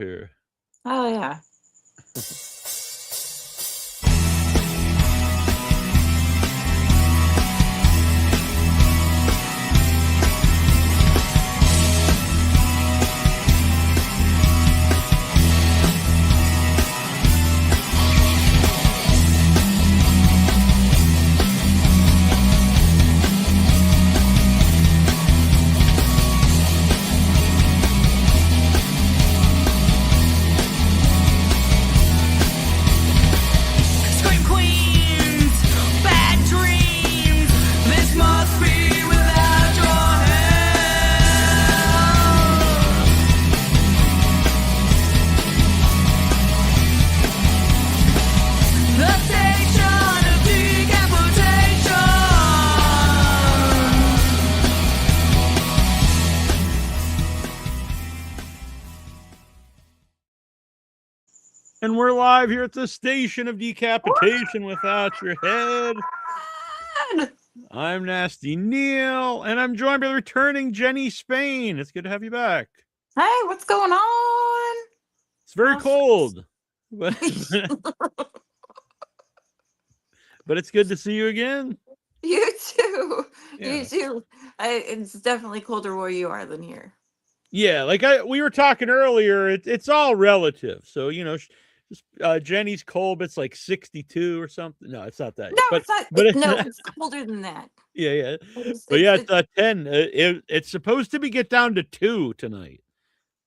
here. Oh, yeah. Scream queens, bad dreams. This must be without your help. The station of decapitation. And we're live here at the station of decapitation without your head. I'm Nasty Neal, and I'm joined by the returning Jenny Spain. It's good to have you back. Hey, what's going on? It's very Oh, cold, but it's good to see you again. You too. Yeah. You too. It's definitely colder where you are than here. Yeah, like we were talking earlier, it's all relative. So, Jenny's cold, it's like 62 or something. No, it's not that. No, But it's not. but No, it's colder than that. yeah. It's, But yeah, it's, it's 10. It's supposed to be get down to 2 tonight.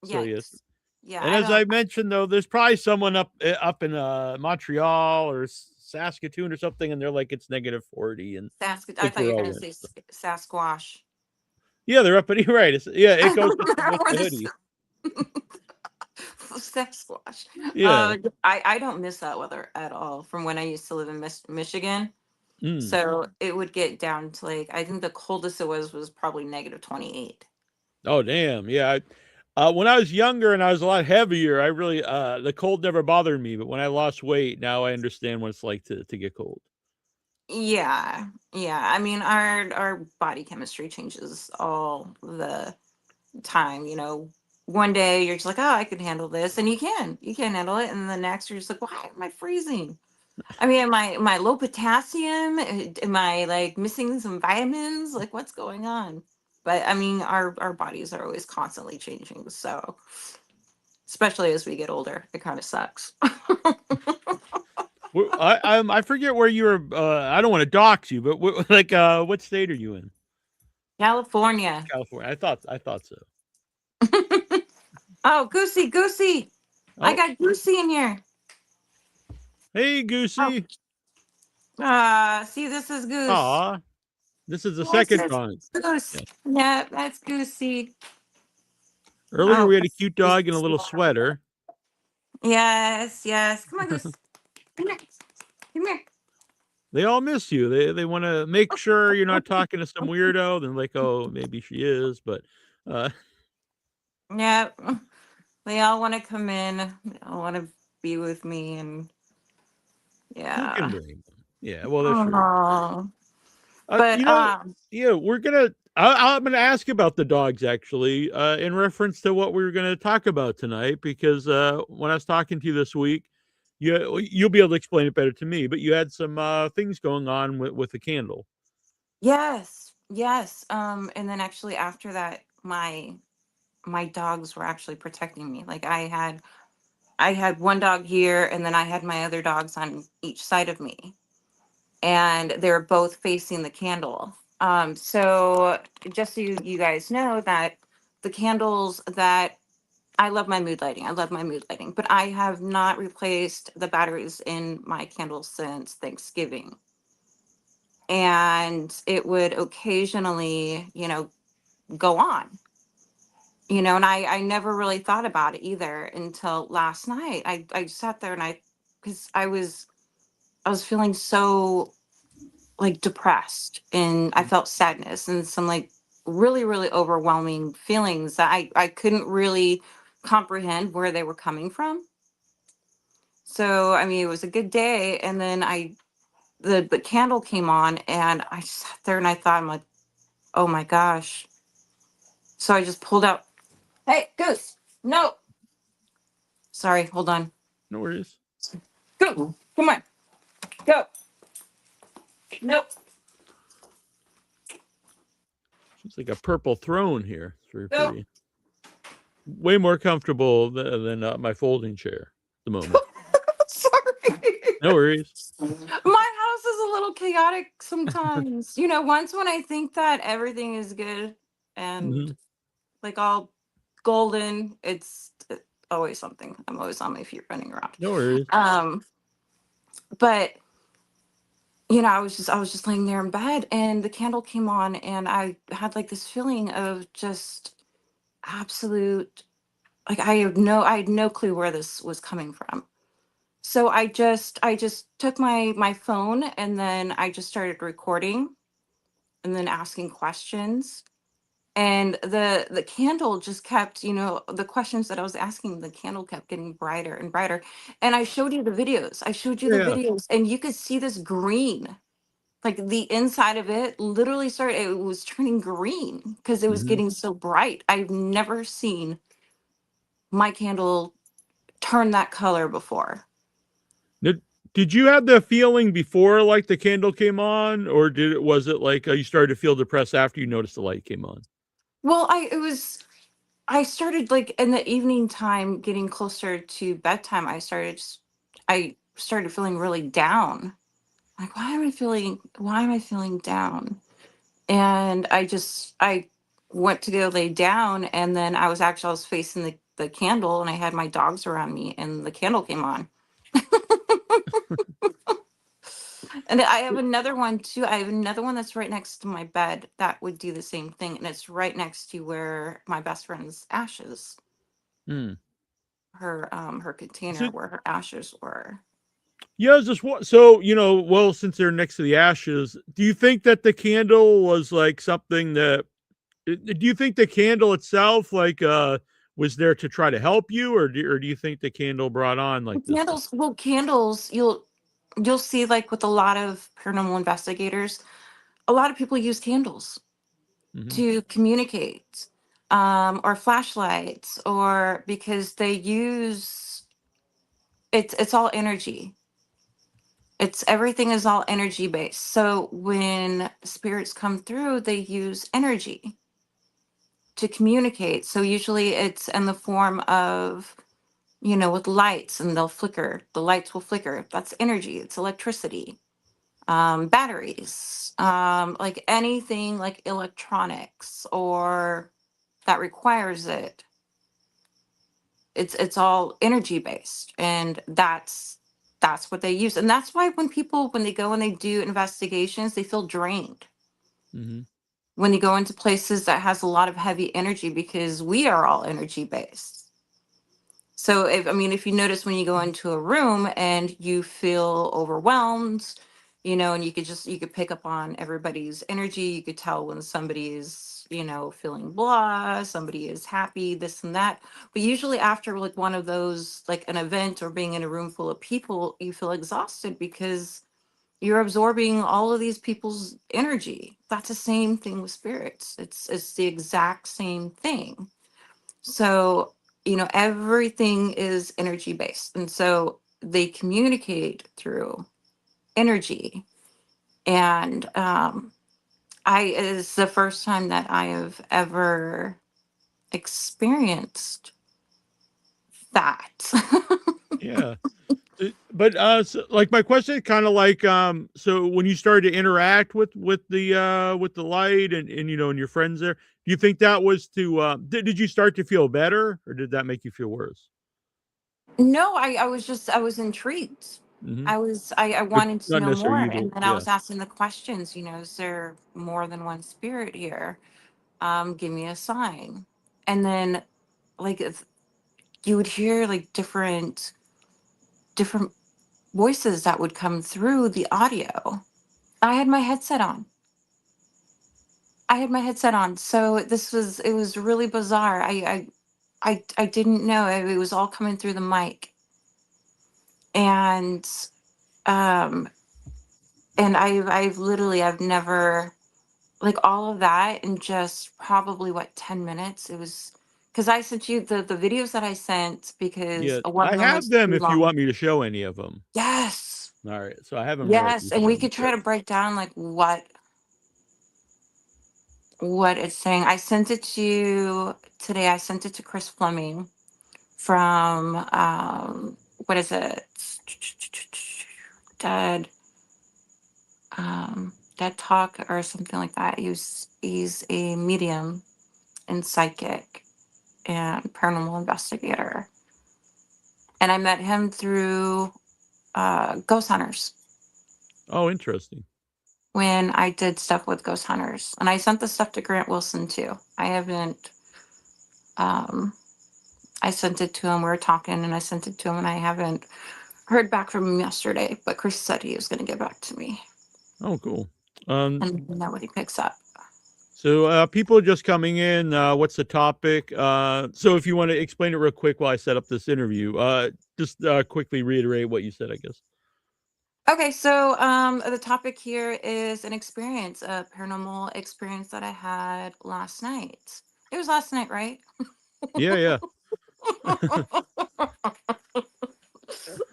So yes. yikes. Yeah, And as I mentioned, though, there's probably someone up in Montreal or Saskatoon or something, and they're like it's negative 40. And I thought you were going to say Sasquatch. yeah, they're up in right. It goes with the Or hoodie. Sasquatch. Yeah. I don't miss that weather at all from when I used to live in Michigan. So it would get down to like, I think the coldest it was probably negative 28. Oh, damn. Yeah. When I was younger and I was a lot heavier, I really, the cold never bothered me. But when I lost weight, now I understand what it's like to get cold. Yeah. I mean, our body chemistry changes all the time. One day you're just like, oh, I can handle this, and you can handle it, and the next you're just like, why am I freezing? I mean, am I low potassium? Am I like missing some vitamins? Like, what's going on? But I mean, our bodies are always constantly changing, so especially as we get older, it kind of sucks. I forget where you were. I don't want to dox you, but what state are you in? California. California. I thought so. Oh, Goosey. Oh. I got Goosey in here. Hey, Goosey. See, this is Goose. Aw. This is the second dog. Goose. Yeah, that's Goosey. Earlier we had a cute dog in a little sweater. Yes. Come on, Goose. Come here. They all miss you. They want to make sure you're not talking to some weirdo. Then like, oh, maybe she is, but yeah, they all want to come in. They all want to be with me, and yeah. Who can blame them? Yeah, well, that's true. But we're gonna. I'm gonna ask about the dogs actually, in reference to what we were gonna talk about tonight. Because when I was talking to you this week, you'll be able to explain it better to me. But you had some things going on with the candle. Yes. And then actually after that, my dogs were actually protecting me. Like I had one dog here, and then I had my other dogs on each side of me, and they were both facing the candle. So just so you guys know that the candles that I love my mood lighting. But I have not replaced the batteries in my candles since Thanksgiving. And it would occasionally, go on. And I never really thought about it either until last night. I sat there and because I was feeling so like depressed, and I felt sadness and some like really, really overwhelming feelings that I couldn't really comprehend where they were coming from. So, I mean, it was a good day. And then the candle came on, and I sat there and I thought, I'm like, oh my gosh. So I just pulled out, hey, Goose, no. Sorry, hold on. No worries. Go. Come on. Go. Nope. It's like a purple throne here. It's very Go. pretty. Way more comfortable than my folding chair at the moment. Sorry. No worries. My house is a little chaotic sometimes. Once when I think that everything is good and Mhm. like all golden, it's always something. I'm always on my feet running around. No worries. But I was just laying there in bed and the candle came on and I had like this feeling of just absolute, like I had no clue where this was coming from. So I just took my phone and then I just started recording and then asking questions. And the candle just kept, the questions that I was asking, the candle kept getting brighter and brighter. And I showed you the videos. I showed you the Yeah. videos and you could see this green. Like the inside of it literally started, it was turning green because it was Mhm. getting so bright. I've never seen my candle turn that color before. Did you have the feeling before, like, the candle came on, or was it like you started to feel depressed after you noticed the light came on? Well, I started like in the evening time, getting closer to bedtime. I started feeling really down. Like, why am I feeling down? And I went to go lay down and then I was facing the candle and I had my dogs around me and the candle came on. And I have another one too. I have another one that's right next to my bed that would do the same thing. And it's right next to where my best friend's ashes, Hmm. her Is container it where her ashes were. Yeah, so, well, since they're next to the ashes, do you think that the candle was, like, something that do you think the candle itself, like, was there to try to help you, or do you think the candle brought on, like, this stuff? Candles, you'll see like with a lot of paranormal investigators, a lot of people use candles Mhm. to communicate, or flashlights, or because they use it's all energy. It's everything is all energy based. So when spirits come through, they use energy to communicate. So usually it's in the form of, with lights and they'll flicker. The lights will flicker. That's energy. It's electricity. Batteries, like anything like electronics or that requires it. It's all energy based, and that's what they use, and that's why when they go and they do investigations, they feel drained Mhm. when they go into places that has a lot of heavy energy because we are all energy based. So if you notice when you go into a room and you feel overwhelmed, and you could pick up on everybody's energy, you could tell when somebody is, feeling blah, somebody is happy, this and that. But usually after like one of those, like an event or being in a room full of people, you feel exhausted because you're absorbing all of these people's energy. That's the same thing with spirits. It's the exact same thing. So, everything is energy based. And so they communicate through energy. And it is the first time that I have ever experienced that. Yeah. But, so, like, my question is kinda like, so when you started to interact with the light and your friends there, do you think that was to, did you start to feel better, or did that make you feel worse? No, I was intrigued. Mhm. I But wanted to not know necessarily more. you And did, then I yeah. was asking the questions, is there more than one spirit here? Give me a sign. And then like you would hear like different voices that would come through the audio. I had my headset on. I had my headset on. So it was really bizarre. I didn't know it was all coming through the mic. And um I've never, like, all of that in just probably what, 10 minutes. It was because I sent you the videos that I sent because Yeah, one I of them have was them too if you long. want me to show any of them. Yes, All right, so I have them yes, ready. and So we let me could try check. to break down like what it's saying. I sent it to you today. I sent it to Chris Fleming from what is it? Dead Dead Talk or something like that. He's a medium and psychic and paranormal investigator. And I met him through Ghost Hunters Oh, interesting. when I did stuff with Ghost Hunters. And I sent the stuff to Grant Wilson too. I haven't um I sent it to him. We were talking and I sent it to him and I haven't heard back from him yesterday, but Chris said he was gonna get back to me Oh, cool. and know what he picks up. So people just coming in. What's the topic? So if you want to explain it real quick while I set up this interview, just quickly reiterate what you said, I guess. Okay, so the topic here is an experience, a paranormal experience that I had last night. It was last night, right? Yeah, yeah.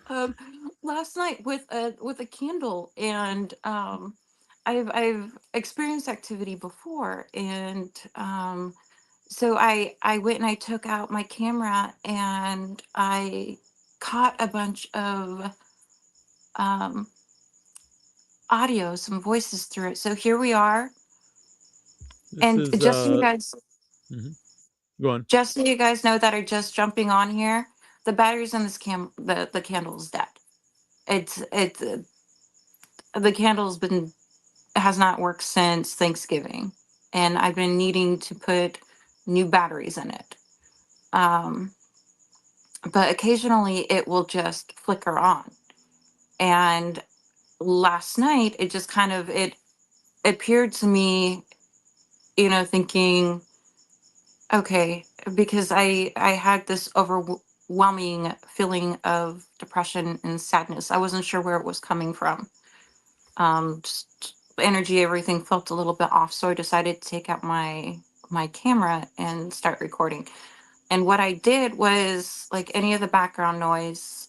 um, last night with a candle, and I've experienced activity before, and so I went and I took out my camera and I caught a bunch of um, audio, some voices through it. So here we are. This And is mhm. Go on. just so you guys know that are just jumping on here, the batteries in this the candle is dead. It's the candle's been has not worked since Thanksgiving, and I've been needing to put new batteries in it. Um, but occasionally it will just flicker on. And last night it just kind of it appeared to me, thinking, okay, because I had this overwhelming feeling of depression and sadness. I wasn't sure where it was coming from. Just energy, everything felt a little bit off, so I decided to take out my camera and start recording. And what I did was, like any of the background noise,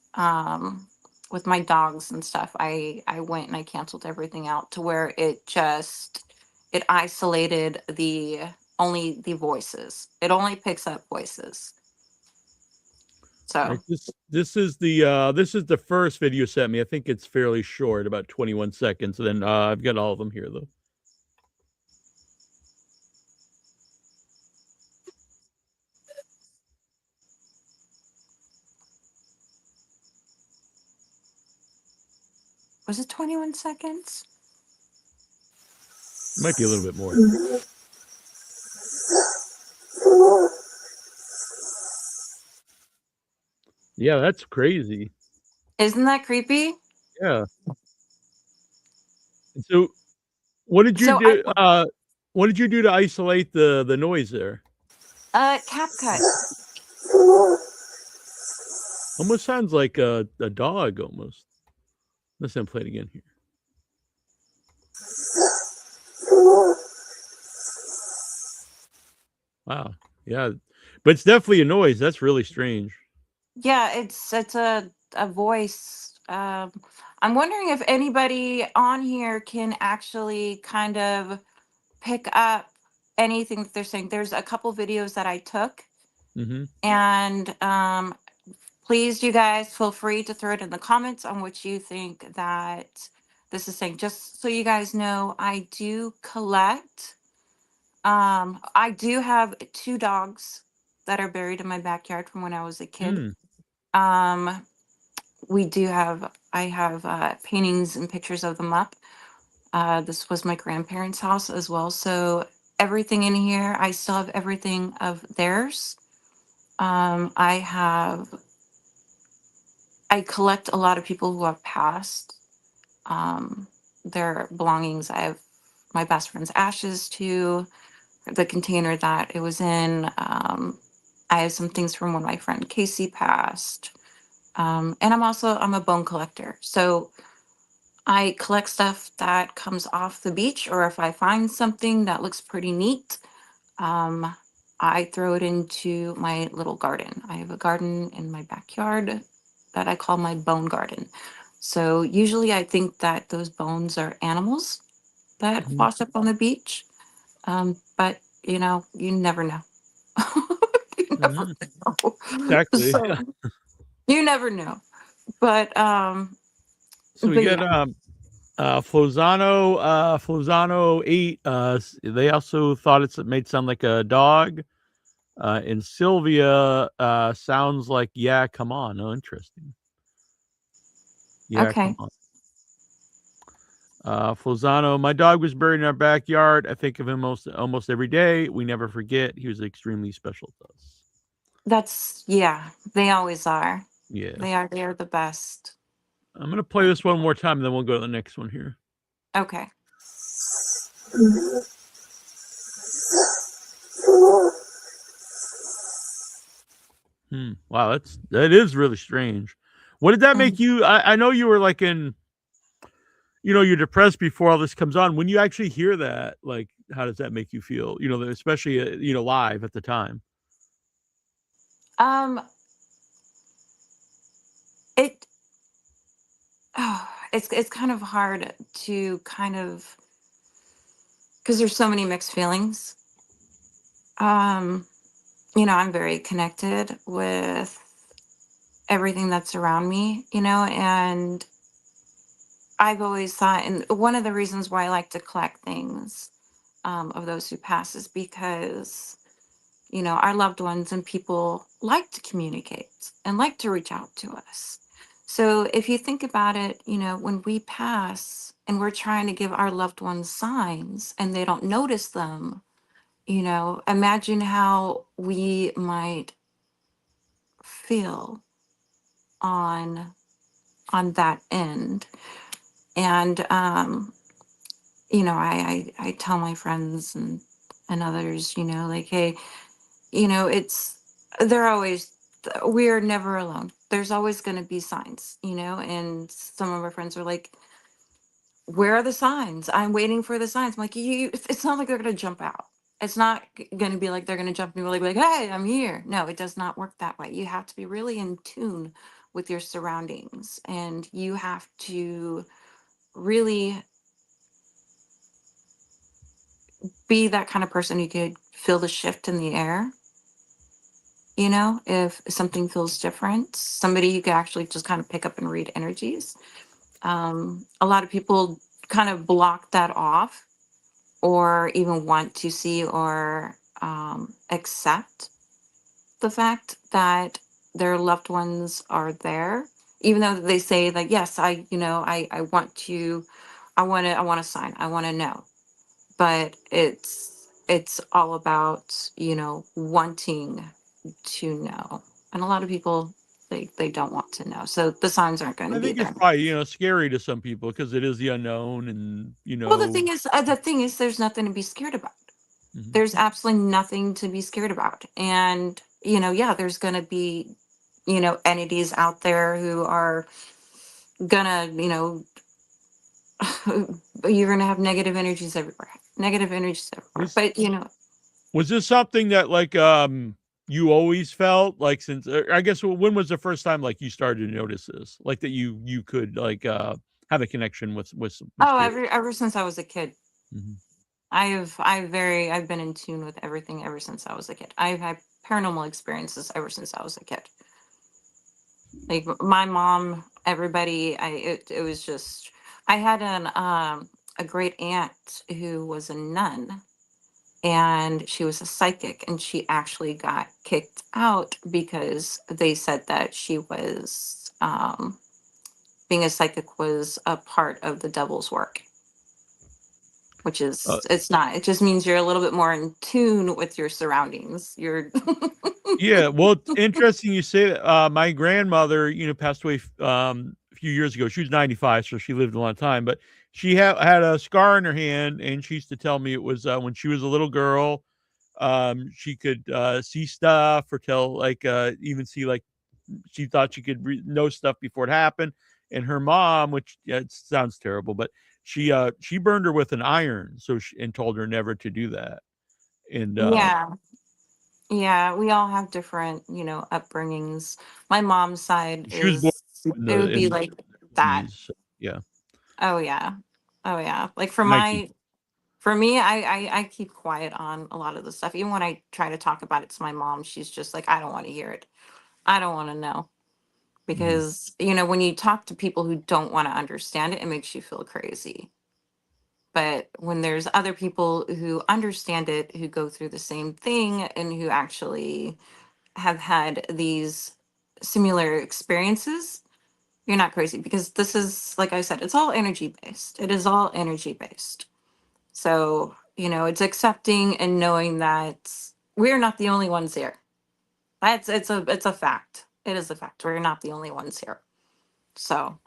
with my dogs and stuff, I went and I canceled everything out to where it isolated the only the voices. It only picks up voices. All right, So this is the first video you sent me. I think it's fairly short, about 21 seconds. And then I've got all of them here though. was it 21 seconds? It might be a little bit more. Yeah, that's crazy. Isn't that creepy? Yeah. So what did you So I do? What did you do to isolate the noise there? CapCut. Almost sounds like a dog almost. Let's play it again here. Wow. Yeah. But it's definitely a noise. That's really strange. Yeah, it's a voice. I'm wondering if anybody on here can actually kind of pick up anything that they're saying. There's a couple videos that I took, Mm-hmm. and please, you guys, feel free to throw it in the comments on what you think that this is saying. Just so you guys know, I do collect. I do have two dogs that are buried in my backyard from when I was a kid. Mm. Um, I have paintings and pictures of them up. This was my grandparents' house as well. So everything in here, I still have everything of theirs. I collect a lot of people who have passed, um, their belongings. I have my best friend's ashes too, the container that it was in. I have some things from when my friend Casey passed. And I'm a bone collector. So I collect stuff that comes off the beach, or if I find something that looks pretty neat, um, I throw it into my little garden. I have a garden in my backyard that I call my bone garden. So usually I think that those bones are animals that Mhm. wash up on the beach. But you never know. You never Mhm. know. Exactly. So you never know. But So we but got yeah. Flozano 8. They also thought it made sound like a dog. And Sylvia sounds like yeah, come on. Oh, interesting. Yeah, come Okay. on. Flozano, my dog was buried in our backyard. I think of him almost every day. We never forget. He was extremely special to us. Yeah, they always are. Yeah. They're the best. I'm gonna play this one more time, and then we'll go to the next one here. Okay. Wow, that is really strange. What did that make Mhm. you? I know you were like you're depressed before all this comes on. When you actually hear that, like, how does that make you feel? Especially live at the time. Um, it it's kind of hard to kind of because there's so many mixed feelings. Um, I'm very connected with everything that's around me, and I've always thought, and one of the reasons why I like to collect things of those who pass is because our loved ones and people like to communicate and like to reach out to us. So if you think about it, when we pass and we're trying to give our loved ones signs and they don't notice them, imagine how we might feel on that end. And I tell my friends and others, like, hey, it's they're always we're never alone. There's always going to be signs, and some of our friends are like, where are the signs? I'm waiting for the signs. I'm like, it's not like they're going to jump out. It's not going to be like they're going to jump and be like, hey, I'm here. No, it does not work that way. You have to be really in tune with your surroundings, and you have to really be that kind of person who could feel the shift in the air. If something feels different, somebody who could actually just kind of pick up and read energies. A lot of people kind of block that off or even want to see or accept the fact that their loved ones are there, even though they say like, yes, I want to, I want to sign, I want to know. But it's all about, wanting to know. And a lot of people, they don't want to know. So the signs aren't going to I be think it's there. probably scary to some people because it is the unknown, and Well, the thing is, there's nothing to be scared about. Mhm. There's absolutely nothing to be scared about. And, yeah, there's going to be, entities out there who are gonna, you're gonna have negative energies everywhere. Negative energies everywhere. Was But was this something that like you always felt like since I guess when was the first time like you started to notice this, like that you could like have a connection with oh, spirit? ever since I was a kid. Mhm. I've been in tune with everything ever since I was a kid. I've had paranormal experiences ever since I was a kid. Like my mom, everybody, it was just I had a great aunt who was a nun, and she was a psychic, and she actually got kicked out because they said that she was being a psychic was a part of the devil's work, which Uh, is it's not. It just means you're a little bit more in tune with your surroundings. You're yeah, well, it's interesting you say that. My grandmother, passed away a few years ago. She was 95, so she lived a long time. But she had a scar on her hand, and she used to tell me it was when she was a little girl. She could see stuff or tell like even see like she thought she could know stuff before it happened. And her mom, which it sounds terrible, but she burned her with an iron, and told her never to do that. And yeah. Yeah, we all have different, upbringings. My mom's side She was born is, in it would the be in like the that. 70s. So, yeah, Oh yeah. Oh yeah. Like 19. for me, I keep quiet on a lot of the stuff. Even when I try to talk about it to my mom, she's just like, I don't want to hear it. I don't want to know. Mhm. Because, when you talk to people who don't want to understand it, it makes you feel crazy. But when there's other people who understand it, who go through the same thing, and who actually have had these similar experiences, you're not crazy, because this is, like I said, it's all energy based. It is all energy based. So, it's accepting and knowing that we're not the only ones here. It's a fact. It is a fact. We're not the only ones here. So,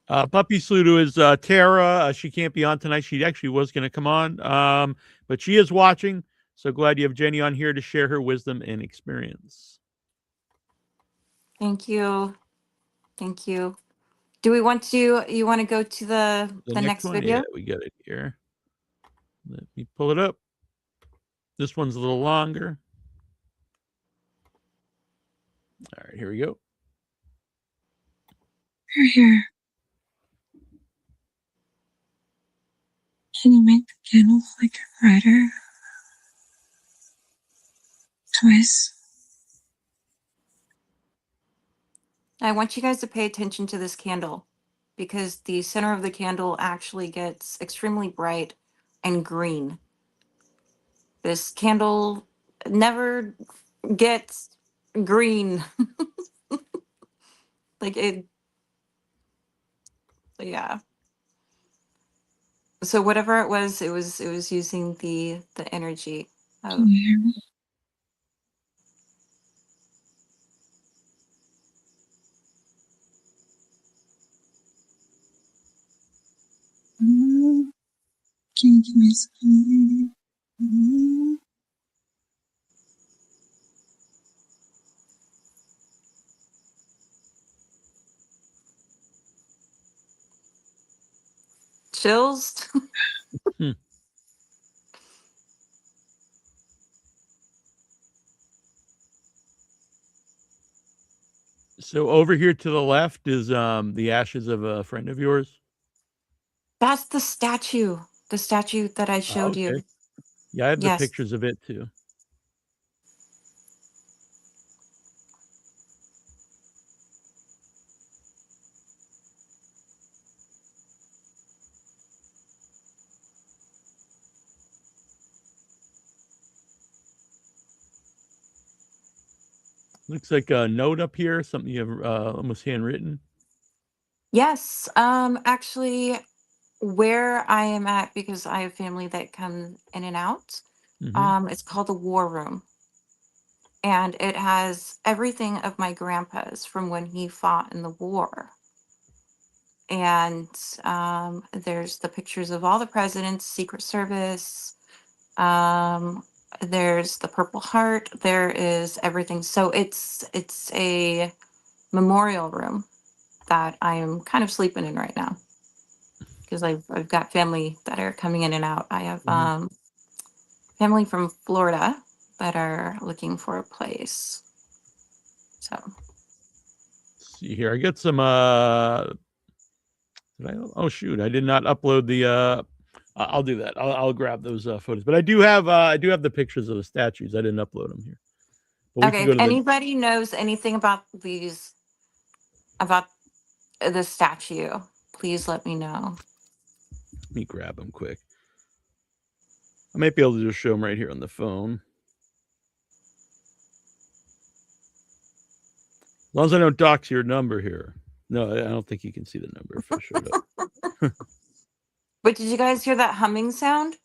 Puppy Sludo is Tara. She can't be on tonight. She actually was going to come on, but she is watching. So glad you have Jenny on here to share her wisdom and experience. thank you. Thank you. Do we want to, you want to go to the next next one, yeah, video? we got it here. Let me pull it up. This one's a little longer. All right, here we go. You're here. Can you make the candle flicker brighter? Twice. I want you guys to pay attention to this candle, because the center of the candle actually gets extremely bright and green. This candle never gets green. Like it, yeah. So whatever it was using the energy Can of, you hear me? Can you give me some? chills. Hmm. So over here to the left is the ashes of a friend of yours. That's the statue. The statue that I showed Okay. you. Yeah, I have the Yes. pictures of it too. Looks like a note up here, something you have almost handwritten. Yes. Actually, where I am at, because I have family that come in and out, it's called the War Room. And it has everything of my grandpa's from when he fought in the war. And there's the pictures of all the presidents, Secret Service. There's the Purple Heart. There is everything. So it's a memorial room that I am kind of sleeping in right now, because I've got family that are coming in and out. I have family from Florida that are looking for a place. So Let's see here. I got some oh shoot, I did not upload the I'll do that. I'll grab those photos. But I do have the pictures of the statues. I didn't upload them here. But we okay, can if go to the anybody knows anything about the statue, please let me know. let me grab them quick. I might be able to just show them right here on the phone. As long as I don't dox your number here. No, I don't think you can see the number if I showed up. But did you guys hear that humming sound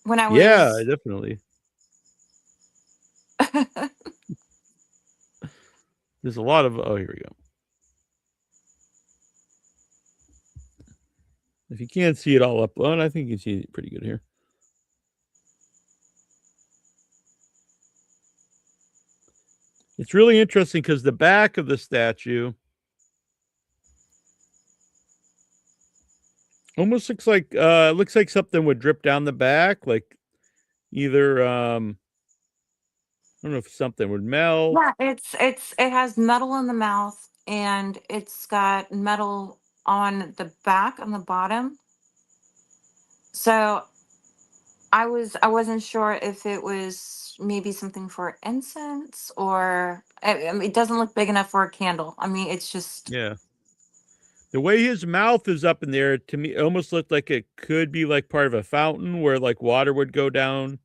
when I Yeah, was definitely. There's a lot of oh, here we go. If you can't see it all upload, I think you can see it pretty good here. It's really interesting because the back of the statue almost looks like something would drip down the back, like either don't know if something would melt. Yeah, it has metal in the mouth and it's got metal on the back on the bottom. So I wasn't sure if it was maybe something for incense or I mean, it doesn't look big enough for a candle. I mean, it's just Yeah. The way his mouth is up in there, to me, it almost looked like it could be like part of a fountain where like water would go down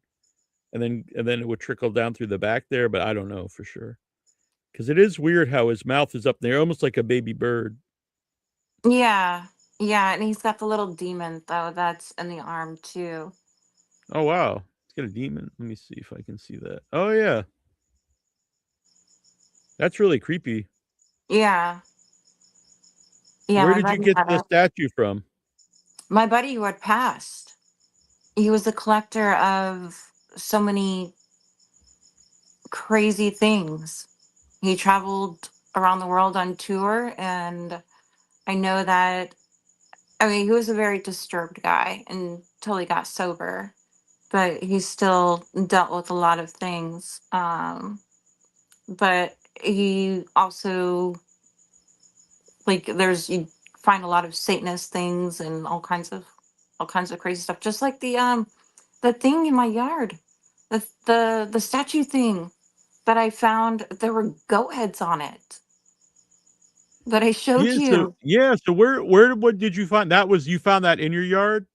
and then it would trickle down through the back there, but I don't know for sure. Because it is weird how his mouth is up there, almost like a baby bird. yeah. Yeah, and he's got the little demon though that's in the arm too. Oh wow. It's got a demon. Let me see if I can see that. Oh yeah. That's really creepy. Yeah. Yeah, Where my did you buddy get had the a statue from? my buddy who had passed. He was a collector of so many crazy things. He traveled around the world on tour, and I know that, I mean, he was a very disturbed guy until he got sober, but he still dealt with a lot of things. But he also, like, you find a lot of Satanist things and all kinds of crazy stuff, just like the thing in my yard, the statue thing that I found. There were goat heads on it that I showed you. So where what did you find? You found that in your yard?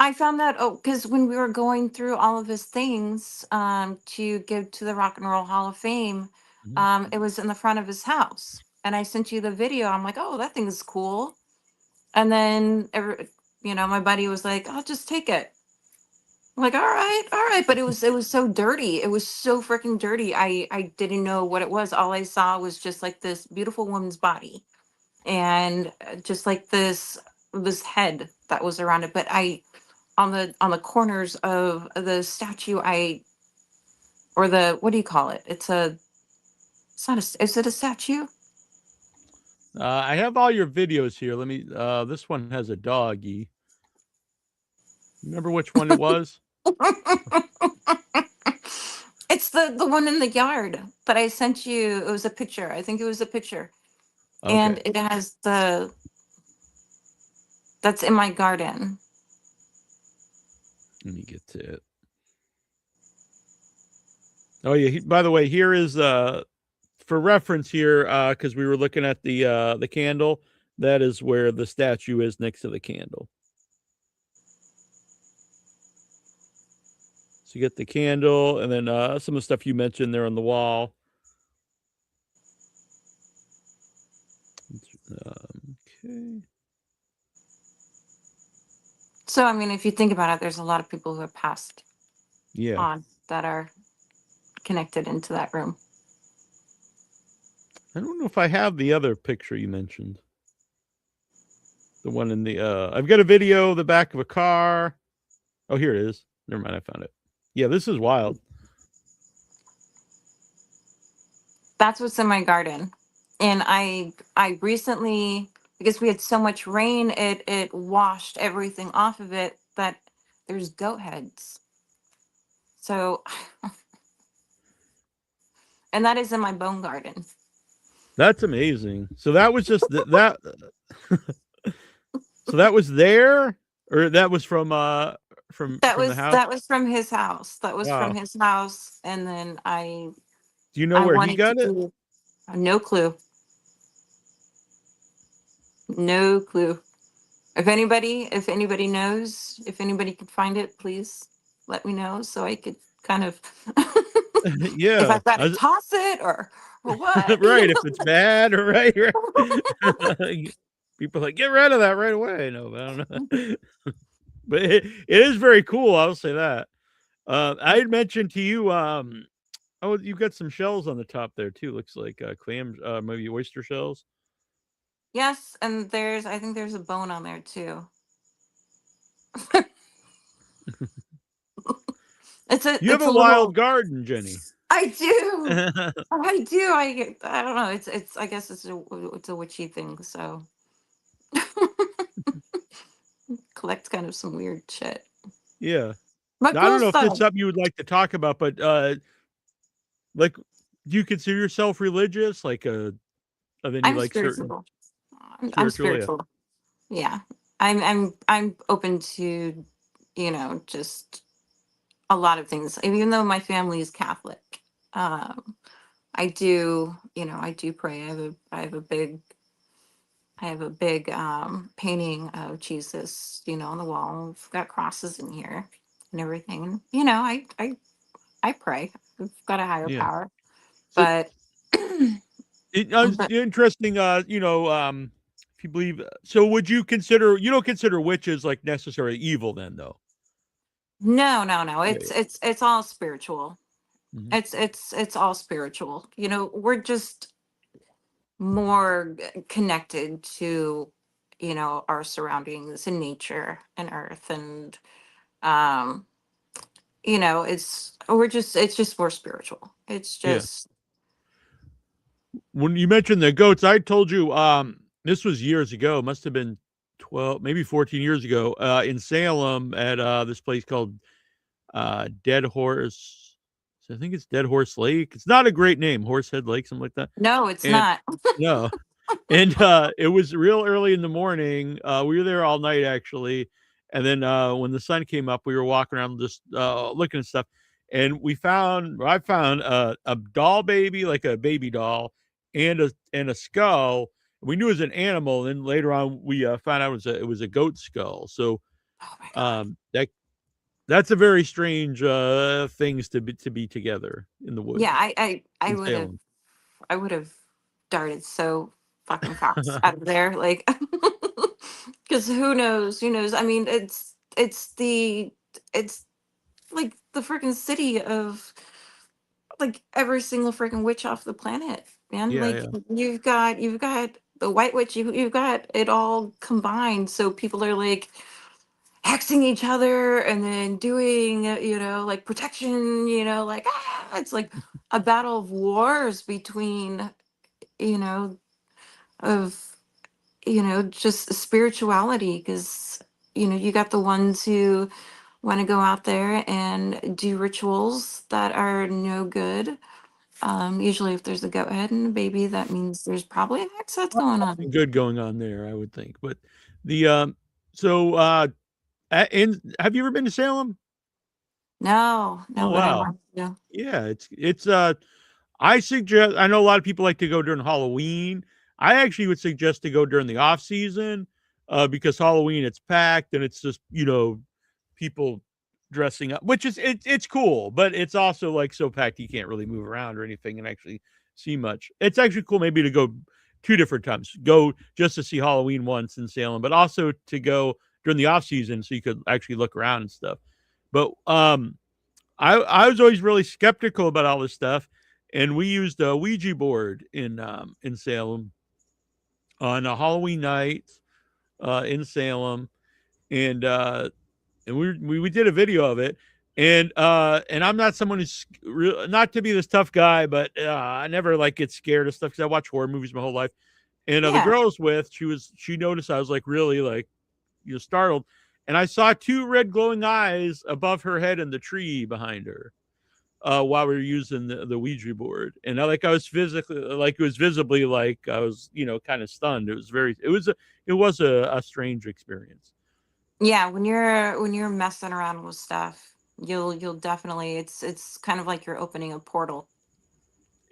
I found that, oh, because when we were going through all of his things to give to the Rock and Roll Hall of Fame, Mhm. it was in the front of his house. And I sent you the video. I'm like, oh, that thing is cool. And then, my buddy was like, I'll just take it. I'm like, all right. But it was so dirty. It was so freaking dirty. I didn't know what it was. All I saw was just like this beautiful woman's body and just like this head that was around it. But I on the corners of the statue, or the, what do you call it? It's not is it a statue? I have all your videos here. Let me this one has a doggy. Remember which one it was? It's the one in the yard that I sent you. It was a picture. I think it was a picture. And Okay. it has that's in my garden. Let me get to it. Oh yeah, by the way, here is for reference here, because we were looking at the candle. That is where the statue is next to the candle. So you get the candle, and then some of the stuff you mentioned there on the wall. Okay. So I mean, if you think about it, there's a lot of people who have passed Yeah. on that are connected into that room. I don't know if I have the other picture you mentioned. The one in the I've got a video of the back of a car. Oh, here it is. Never mind, I found it. Yeah, this is wild. That's what's in my garden. And I recently, because we had so much rain, it washed everything off of it, but there's goat heads. So and that is in my bone garden. That's amazing. So that was just that so that was there, or that was from from the house? That was from his house. That was from Wow. his house. And then Do you know I where he wanted to got it? do, no clue. No clue. If anybody knows, if anybody could find it, please let me know so I could kind of if Yeah. I've got to toss it or what. Right, if it's bad, right. People are like, get rid of that right away. No, I don't know. But it is very cool, I'll say that. I had mentioned to you, oh, you've got some shells on the top there too. Looks like clam, maybe oyster shells. Yes, and I think there's a bone on there too. You have It's a a wild little. garden, Jenny. I do. I do. I don't know. It's I guess it's a witchy thing. So collect kind of some weird shit. Yeah. But Now, I cool don't know if this is stuff. something you would like to talk about, but Like, do you consider yourself religious? Like of any I'm like certain spiritual. I'm spiritual? Yeah. spiritual. Yeah. I'm open to, just a lot of things. Even though my family is Catholic, um, I do pray. I have a big painting of Jesus, on the wall. I've got crosses in here and everything. And I pray. I've got a higher Yeah. power, So but it's but interesting. If you believe, so would you consider? You don't consider witches like necessarily evil, then, though. no, no, no. Yeah. It's all spiritual. Mhm. It's all spiritual. We're just more connected to, our surroundings and nature and earth, and um it's just more spiritual. It's Yeah. just When you mentioned the goats, I told you this was years ago. Must have been 12, maybe 14 years ago. In Salem at this place called Dead Horse. I think it's Dead Horse Lake. It's not a great name, Horsehead Lake, something like that. no, it's And not. no, and it was real early in the morning. We were there all night actually, and then when the sun came up, we were walking around just looking at stuff, and I found a doll baby, like a baby doll, and a skull. We knew it was an animal, and then later on we found out it was a goat skull. So Oh my god. that's a very strange things to be together in the Yeah, woods I in would have Salem. I would have darted so fucking fast out of there, like, because who knows. I mean, it's like the freaking city of, like, every single freaking witch off the planet, man. Yeah, Like, yeah. you've got the white witch, you've got it all combined. So people are like hexing each other and then doing, like, protection, like, it's like a battle of wars between, you know, of, just spirituality. Because, you got the ones who want to go out there and do rituals that are no good. Usually, if there's a goat head and a baby, that means there's probably an hex that's going on. Nothing good going on there, I would think. But the so and have you ever been to Salem? No, Oh no, but I wow. want to. Yeah, it's I suggest, I know a lot of people like to go during Halloween. I actually would suggest to go during the off season, because Halloween it's packed and it's just, people dressing up, which is it's cool, but it's also like so packed you can't really move around or anything and actually see much. It's actually cool maybe to go two different times. Go just to see Halloween once in Salem, but also to go during the off season so you could actually look around and stuff. But I was always really skeptical about all this stuff, and we used a Ouija board in Salem on a Halloween night in Salem, and we did a video of it, and I'm not someone who's not to be this tough guy, but I never like get scared of stuff because I watch horror movies my whole life. And the Yeah. girl I was with, she noticed I was like really like startled, and I saw two red glowing eyes above her head in the tree behind her while we were using the Ouija board. And I was physically, like, it was visibly like I was, kind of stunned. It was a strange experience. Yeah, when you're messing around with stuff, you'll definitely, it's kind of like you're opening a portal.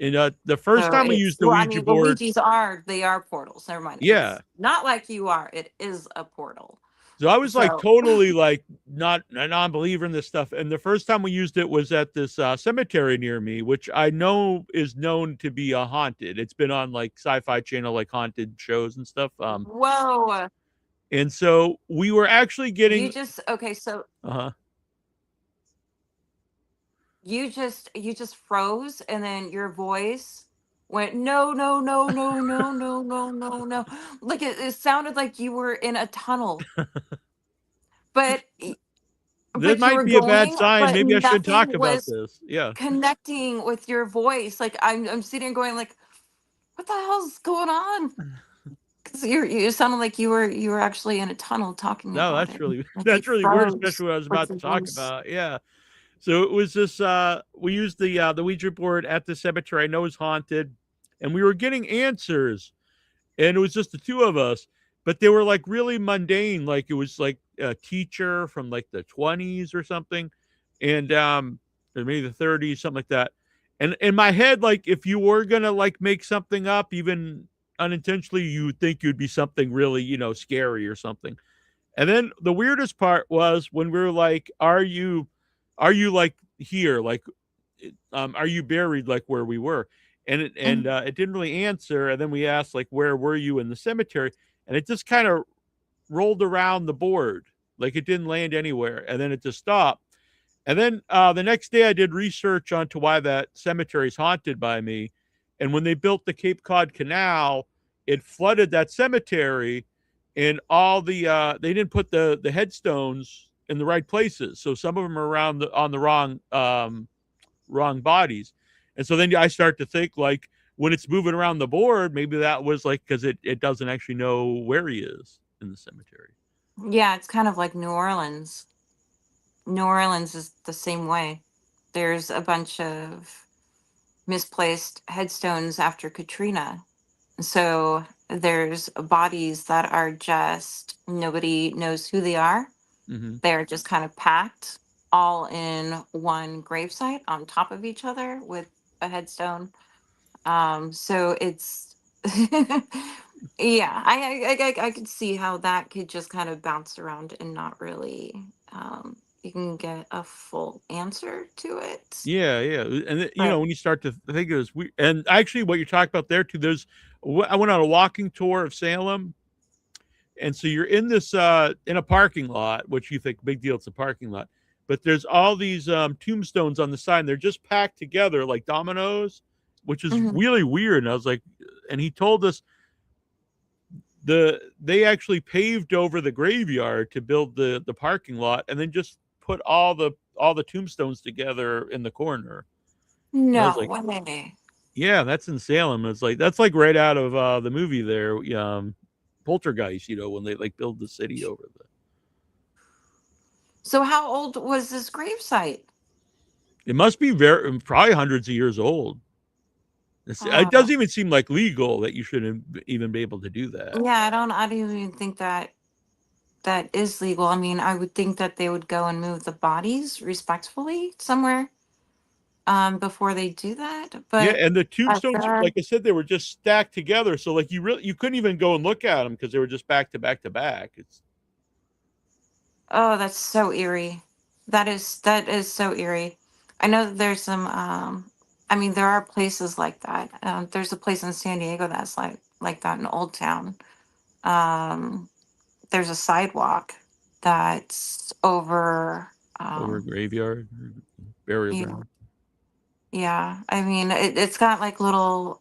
And the first So time we it's used the well, I Ouija mean, the board, Ouijas are portals. Never mind. yeah. It's not like you are. It is a portal. So I was like So totally like not a non-believer in this stuff. And the first time we used it was at this cemetery near me, which I know is known to be haunted. It's been on like Sci-Fi Channel, like haunted shows and stuff. whoa, And so we were actually you getting, just okay. So uh-huh. you just froze, and then your voice went, no, no, no, no, no, no, no, no, no. Like, it sounded like you were in a tunnel, but That you might were be a bad going, sign. but Maybe I shouldn't nothing talk about was this. Yeah. connecting with your voice. Like, I'm sitting here going, like, what the hell's going on? Because you sounded like you were actually in a tunnel talking No, about that's it. really Like, you that's really weird, froze especially what I was with about to your talk voice. about. Yeah. So it was this. We used the Ouija board at the cemetery. I know is haunted, and we were getting answers, and it was just the two of us. But they were like really mundane. Like it was like a teacher from like the 20s or something, and or maybe the 30s, something like that. And in my head, like if you were gonna like make something up, even unintentionally, you would think you'd be something really, scary or something. And then the weirdest part was when we were like, are you like here? Like, are you buried like where we were? And it didn't really answer. And then we asked like, where were you in the cemetery? And it just kind of rolled around the board, like it didn't land anywhere. And then it just stopped. And then the next day, I did research onto why that cemetery is haunted by me. And when they built the Cape Cod Canal, it flooded that cemetery, and all they didn't put the headstones in the right places. So some of them are around on the wrong bodies. And so then I start to think like when it's moving around the board, maybe that was like because it doesn't actually know where he is in the cemetery. Yeah, it's kind of like New Orleans. New Orleans is the same way. There's a bunch of misplaced headstones after Katrina. So there's bodies that are just nobody knows who they are. Mm-hmm. They're just kind of packed all in one gravesite on top of each other with a headstone. So it's yeah, I could see how that could just kind of bounce around and not really you can get a full answer to it. Yeah, yeah, and But when you start to think of this, and actually, what you're talking about there too. I went on a walking tour of Salem, and so you're in this in a parking lot, which you think big deal, it's a parking lot, but there's all these tombstones on the side. And they're just packed together like dominoes, which is mhm. really weird. And I was like, and he told us they actually paved over the graveyard to build the parking lot, and then just put all the tombstones together in the corner. And I was No like, way. yeah, that's in Salem. It's like that's like right out of the movie there, Poltergeist. When they like build the city over the. So how old was this gravesite? It must be probably hundreds of years old. It Oh, doesn't even seem like legal that you shouldn't even be able to do that. yeah, I don't even think that that is legal. I mean, I would think that they would go and move the bodies respectfully somewhere before they do that. Yeah, But and the I've tombstones, heard, like I said, they were just stacked together. So like you couldn't even go and look at them because they were just back to back to back. It's oh, that's so eerie. That is so eerie. I know that there's some I mean there are places like that. There's a place in San Diego that's like that in Old Town. Um there's a sidewalk that's over over a graveyard, burial yeah, ground. yeah. I mean it's got like little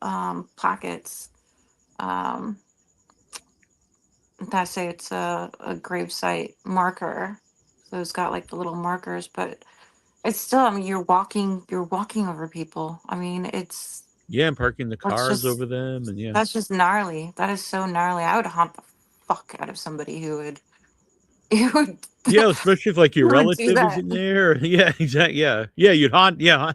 pockets um that say it's a gravesite marker. So it's got like the little markers, but it's still, I mean, you're walking over people. I mean, Yeah, and parking the that's cars just over them, and yeah, that's just gnarly. That is so gnarly. I would haunt the fuck out of somebody who would who would yeah, especially if like your who would do relative is that. in there. Yeah, exactly. Yeah, yeah, you'd haunt. Yeah,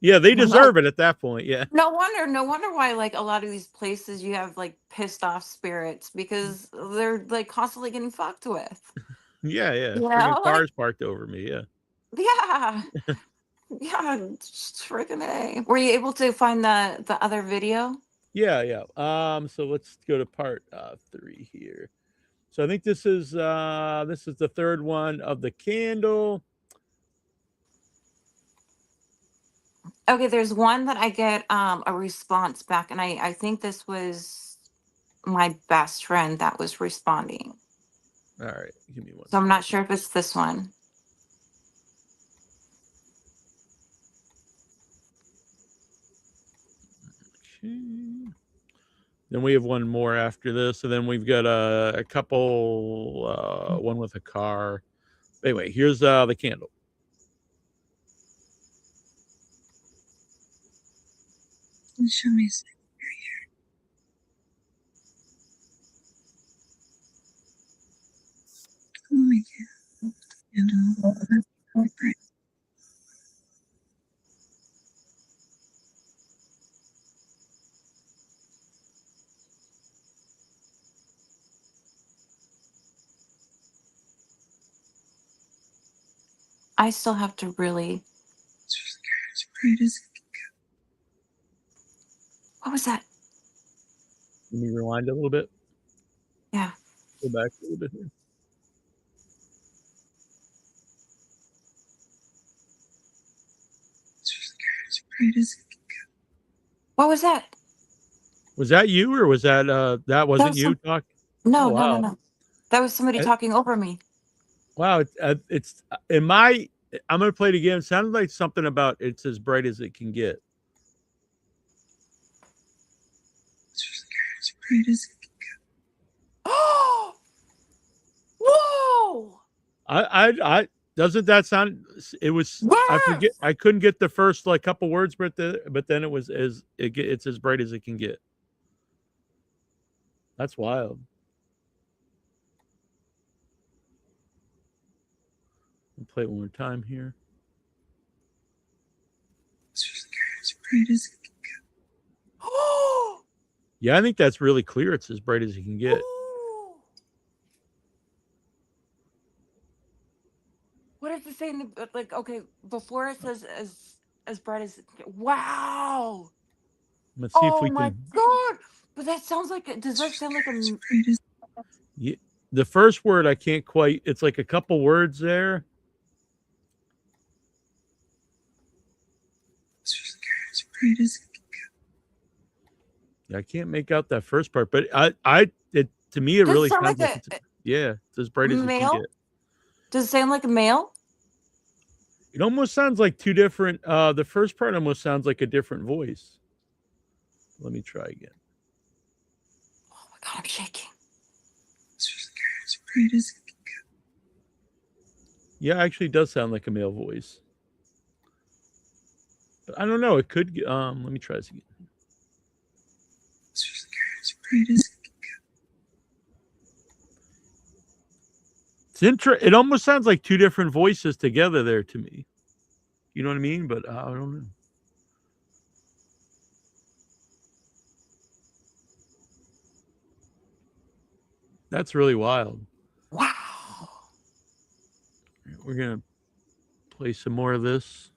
yeah, they No, deserve it at that point. Yeah, no wonder why like a lot of these places you have like pissed off spirits because they're like constantly getting fucked with. yeah, yeah. You Freaking know, like cars parked over me. Yeah, yeah, yeah, freaking a. Were you able to find the other video? yeah, yeah. So let's go to part 3 here. So I think this is the third one of the candle. Okay, there's one that I get a response back, and I think this was my best friend that was responding. All right, give me one So I'm not second. sure if it's this one. Okay. Then we have one more after this, and then we've got a couple, one with a car. Anyway, here's the candle. Show me. Oh my god. You know, bright. I still have to really. As bright as What was that? Let me rewind a little bit. Yeah. Go back a little bit here. as bright as What was that? Was that you, or was that wasn't was you some- talking? No, Oh, no, no, wow. no. That was somebody talking over me. Wow, it's in my. I'm gonna play it again. It sounded like something about it's as bright as it can get. as bright as Oh! Whoa! I doesn't that sound? It was. I forget. Yes! I couldn't get the first like couple words, but then it was it's as bright as it can get. That's wild. I'll play it one more time here. as bright as Oh! Yeah, I think that's really clear. It's as bright as you can get. What does it say in the like? Okay, before it says as bright as. Wow! Let's see if Oh we my can. god! But that sounds like. Does that sound like a? bright as Yeah, the first word I can't quite. It's like a couple words there. as bright as I can't make out that first part, but to me it Does it really sound sounds like like it's as bright as it can male? get. Does it sound like a male? It almost sounds like two different. The first part almost sounds like a different voice. Let me try again. Oh my god, I'm shaking. as bright as Yeah, actually, it does sound like a male voice. But I don't know. It could. Let me try this again. as bright as It almost sounds like two different voices together there to me. You know what I mean? But I don't know. That's really wild. Wow. We're gonna play some more of this.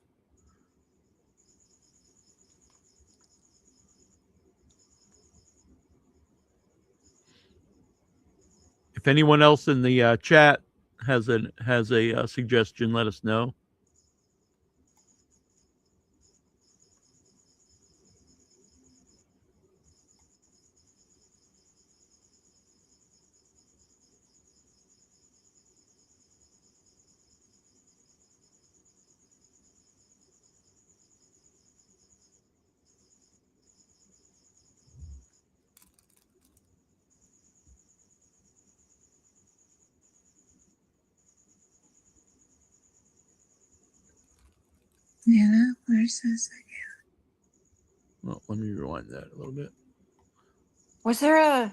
If anyone else in the chat has a suggestion, let us know. Nana, where's this again? Well, let me rewind that a little bit. Was there a?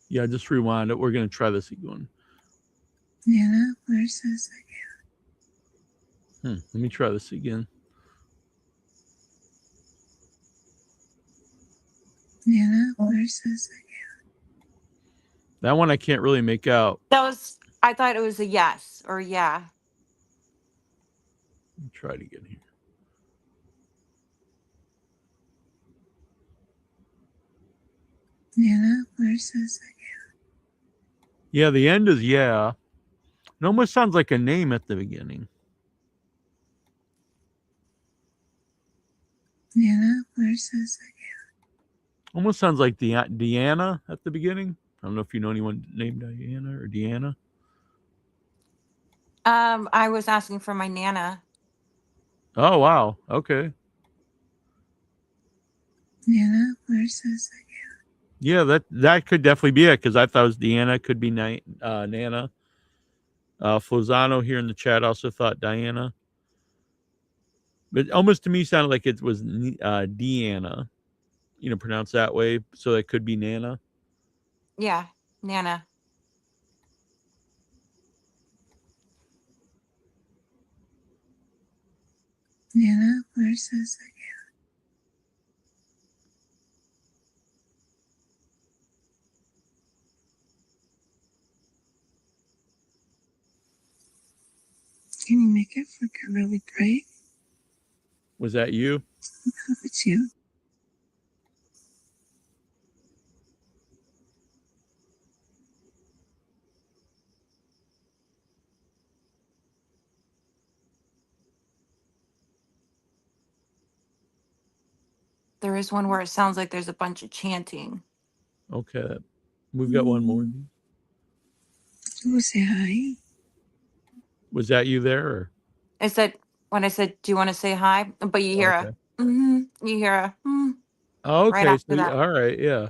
Yeah, just rewind it. We're gonna try this again. Nana, where's this again? Let me try this again. Nana, where's this again? That one I can't really make out. That was. I thought it was a yes or yeah. Let me try it again here. Nana, where's this again? Yeah, the end is yeah. It almost sounds like a name at the beginning. Nana, where's this again? Almost sounds like Deanna at the beginning. I don't know if you know anyone named Diana or Deanna. I was asking for my nana. Oh wow. Okay. Nana, where's this again? Yeah, that could definitely be it because I thought it was Deanna. Could be Nana. Flozano here in the chat also thought Diana. But almost to me sounded like it was Deanna. You know, pronounced that way. So it could be Nana. Yeah, nana. Nana, where's this again? Can you make it flicker really bright? Was that you? How about you? There is one where it sounds like there's a bunch of chanting. Okay. We've got one more. Oh, say hi. Was that you there? Or? I said, when I said, do you want to say hi? But you hear Okay. you hear a, Oh, right okay. after So, that. all right. Yeah.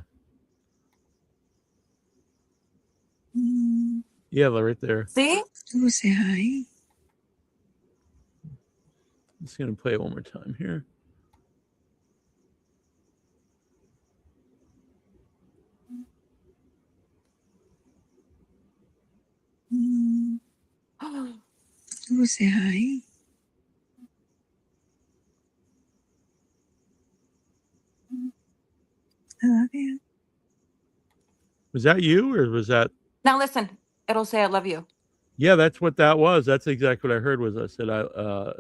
Mm, Yeah, right there. See? oh, say hi. I'm just going to play it one more time here. Mm, oh, say hi. I love you. Was that you or was that? Now listen, it'll say I love you. Yeah, that's what that was. That's exactly what I heard. Was I said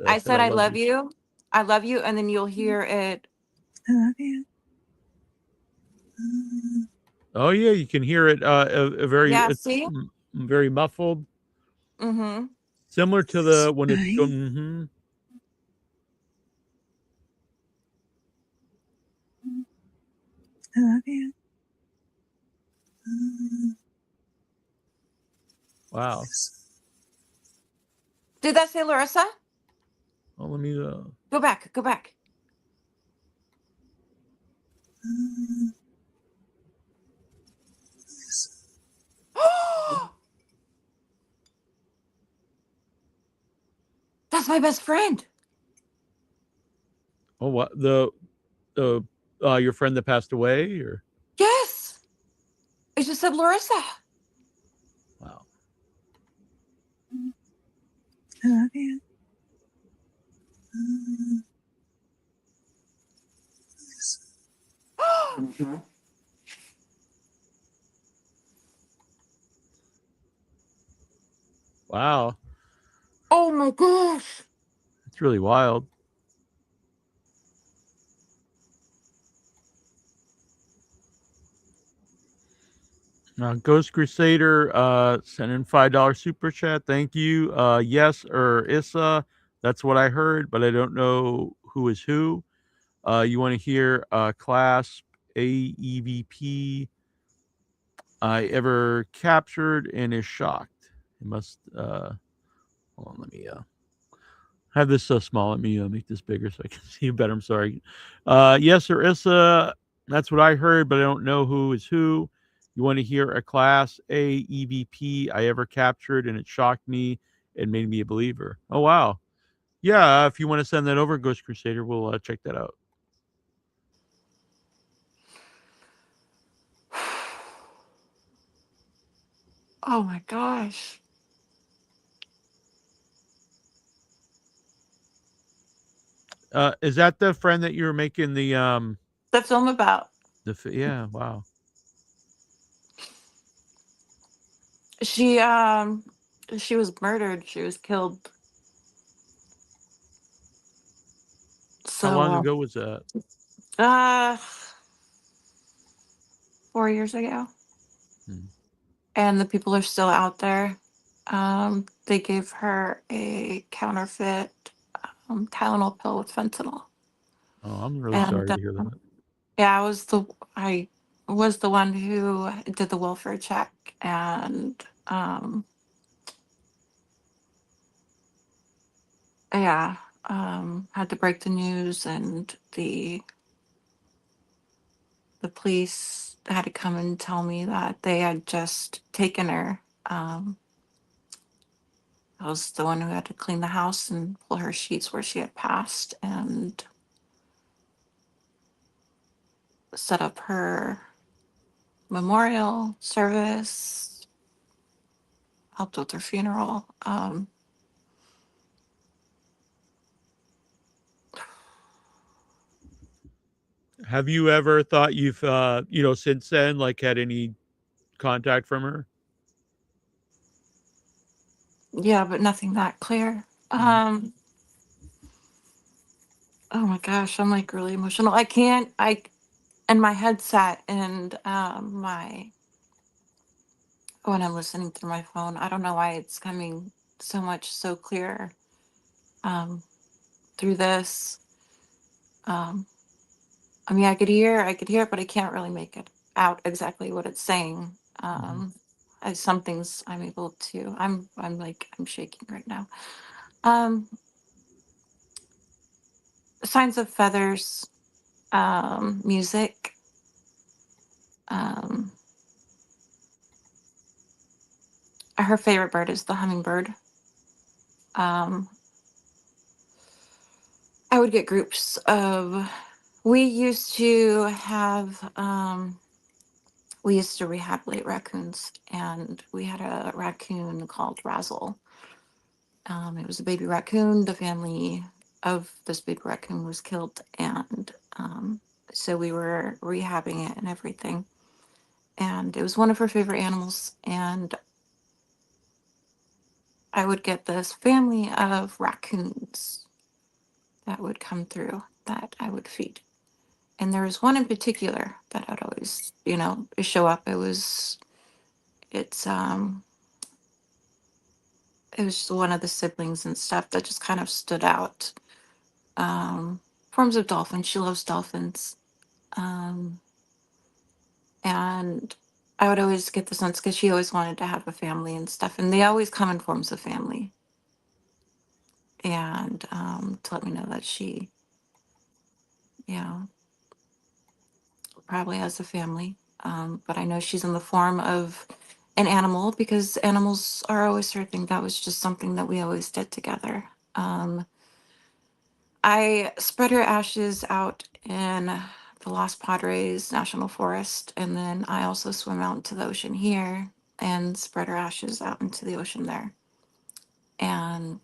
I said I love you. you. I love you, and then you'll hear it. I love you. Mm, Oh yeah, you can hear it. A very Yeah, it's see? very muffled, Mm-hmm. similar to the when it's hi. going. I love you. Mm, Wow. Did that say Larissa? Oh, let me. Go back. Go back. mm, That's my best friend. Oh, what the your friend that passed away or? Yes. It just said Larissa. Wow. I love you. Mm, Wow. Oh my gosh. It's really wild. Ghost Crusader sent in $5 super chat. Thank you. Yes or Issa. That's what I heard, but I don't know who is who. You want to hear Clasp AEVP I ever captured and is shocked. It must hold on, let me have this so small. Let me make this bigger so I can see you better. I'm sorry. Yes or Issa. That's what I heard, but I don't know who is who. You want to hear a Class A EVP I ever captured and it shocked me and made me a believer. Oh, wow. Yeah, if you want to send that over, Ghost Crusader, we'll check that out. Oh my gosh. Is that the friend that you were making the The film about. yeah, wow. She was murdered. She was killed. How So long ago was that? 4 years ago. Hmm. And the people are still out there. They gave her a counterfeit Tylenol pill with fentanyl. Oh, I'm really And sorry to hear that. yeah, I was the one who did the welfare check and yeah, had to break the news, and the police had to come and tell me that they had just taken her. I was the one who had to clean the house and pull her sheets where she had passed and set up her memorial service, helped with her funeral. Have you ever thought you've since then like had any contact from her? Yeah, but nothing that clear. Um, oh my gosh, I'm like really emotional. I can't, and my headset and my, when I'm listening through my phone, I don't know why it's coming so much so clear um, through this. Um, I mean, I could hear it, but I can't really make it out exactly what it's saying. Some things I'm able to. I'm like I'm shaking right now. Um, Signs of Feathers, music. Um, Her favorite bird is the hummingbird. Um, I would get groups of. We used to have. We used to rehabilitate raccoons, and we had a raccoon called Razzle. It was a baby raccoon. The family of this baby raccoon was killed, and so we were rehabbing it and everything. And it was one of her favorite animals. And I would get this family of raccoons that would come through that I would feed. And there was one in particular that I'd always, show up. It's it was just one of the siblings and stuff that just kind of stood out. Um, Forms of dolphin. She loves dolphins. Um, and I would always get the sense because she always wanted to have a family and stuff. And they always come in forms of family. And to let me know that she, you know, probably has a family. But I know she's in the form of an animal because animals are always her thing. That was just something that we always did together. I spread her ashes out in the Los Padres National Forest, and then I also swim out into the ocean here and spread her ashes out into the ocean there. And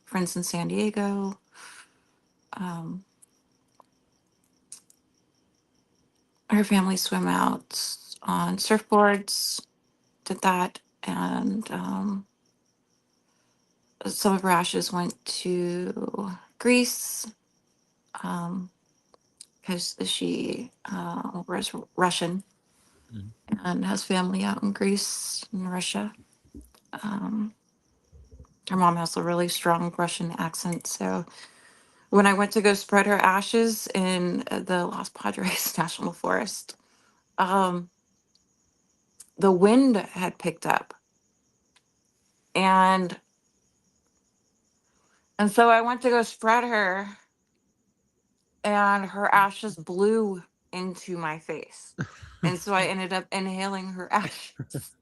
friends in San Diego, um, her family swim out on surfboards, did that, and some of her ashes went to Greece because she was Russian Mhm. and has family out in Greece and Russia. Um, Her mom has a really strong Russian accent. So when I went to go spread her ashes in the Los Padres National Forest, um, the wind had picked up. And so I went to go spread her, and her ashes blew into my face. And so I ended up inhaling her ashes.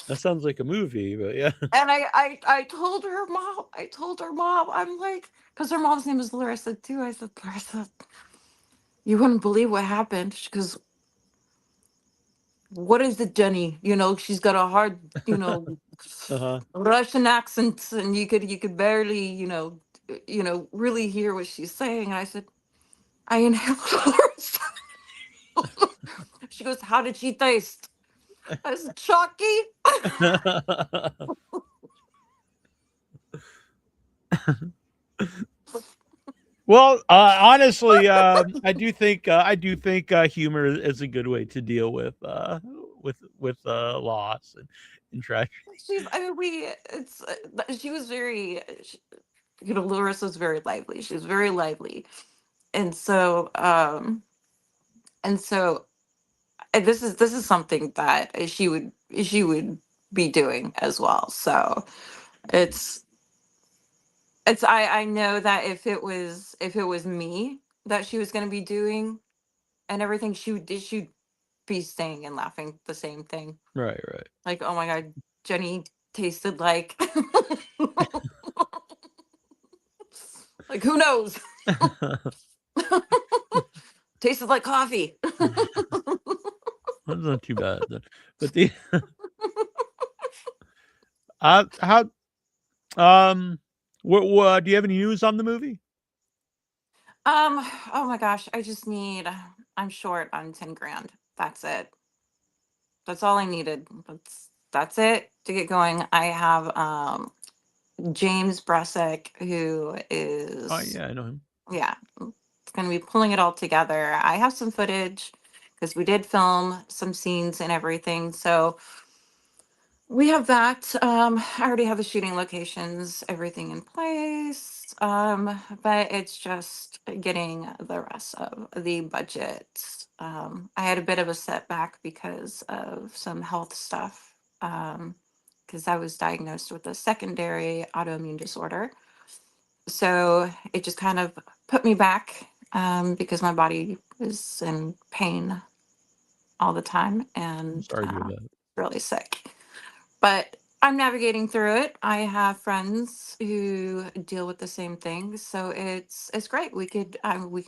That sounds like a movie, but yeah. And I told her mom, I'm like, because her mom's name is Larissa too. I said, Larissa, you wouldn't believe what happened. She goes, what is it, Jenny? She's got a hard, Uh-huh. Russian accent, and you could barely, really hear what she's saying. And I said, I inhaled Larissa. She goes, how did she taste? I said, chalky. Well, honestly, I do think humor is a good way to deal with loss and tragedy. I mean, she was very, Larissa's very lively. She was very lively. And so, this is something that she would be doing as well. So it's, I know that if it was me that she was going to be doing and everything, she'd be saying and laughing the same thing. Right, right. Like, oh my God, Jenny tasted like, like, who knows? Tasted like coffee. That's not too bad. But the how what do you have any news on the movie? Oh my gosh, I'm short on 10 grand. That's it. That's all I needed. That's it to get going. I have James Bresic, who Oh is, yeah, I know him. yeah, it's going to be pulling it all together. I have some footage because we did film some scenes and everything. So we have that. I already have the shooting locations, everything in place. But it's just getting the rest of the budget. I had a bit of a setback because of some health stuff. Because I was diagnosed with a secondary autoimmune disorder. So it just kind of put me back because my body is in pain all the time I'm and sorry to hear that. really sick. But I'm navigating through it. I have friends who deal with the same thing, so it's great. We could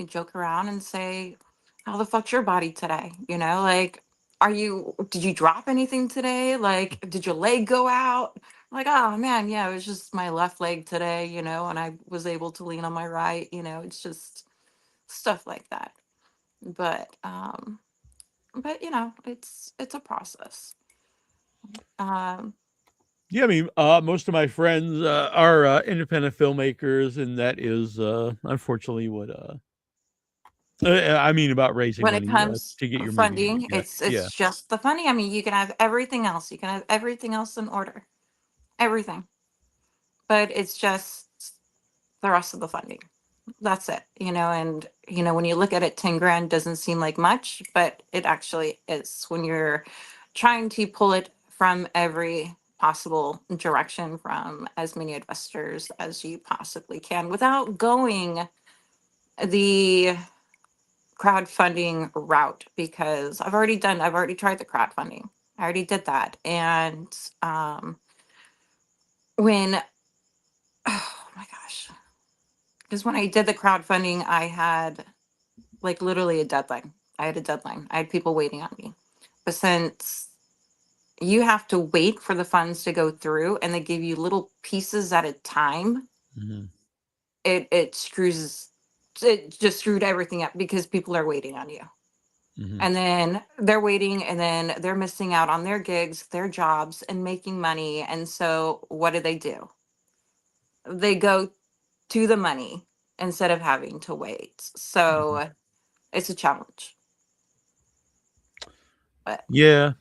joke around and say, "How the fuck's your body today?" You know, like, did you drop anything today? Like, did your leg go out? I'm like, oh man, yeah, it was just my left leg today, you know, and I was able to lean on my right. You know, it's just stuff like that. But you know, it's a process. Um, Yeah, I mean, most of my friends are independent filmmakers, and that is unfortunately what I mean about raising when it money comes to get your movie made. funding, Yeah, yeah. it's just the funding. I mean, you can have everything else. You can have everything else in order, everything, but it's just the rest of the funding. That's it, you know. And you know, when you look at it, 10 grand doesn't seem like much, but it actually is when you're trying to pull it from every possible direction from as many investors as you possibly can without going the crowdfunding route, because I've already tried the crowdfunding. I already did that. And when oh my gosh. Because when I did the crowdfunding, I had like literally a deadline. I had a deadline. I had people waiting on me. But since you have to wait for the funds to go through and they give you little pieces at a time, Hmm. it screws it just screwed everything up because people are waiting on you. Hmm. And then they're waiting and then they're missing out on their gigs, their jobs, and making money. And so what do? They go to the money instead of having to wait. Hmm. So it's a challenge. But Yeah,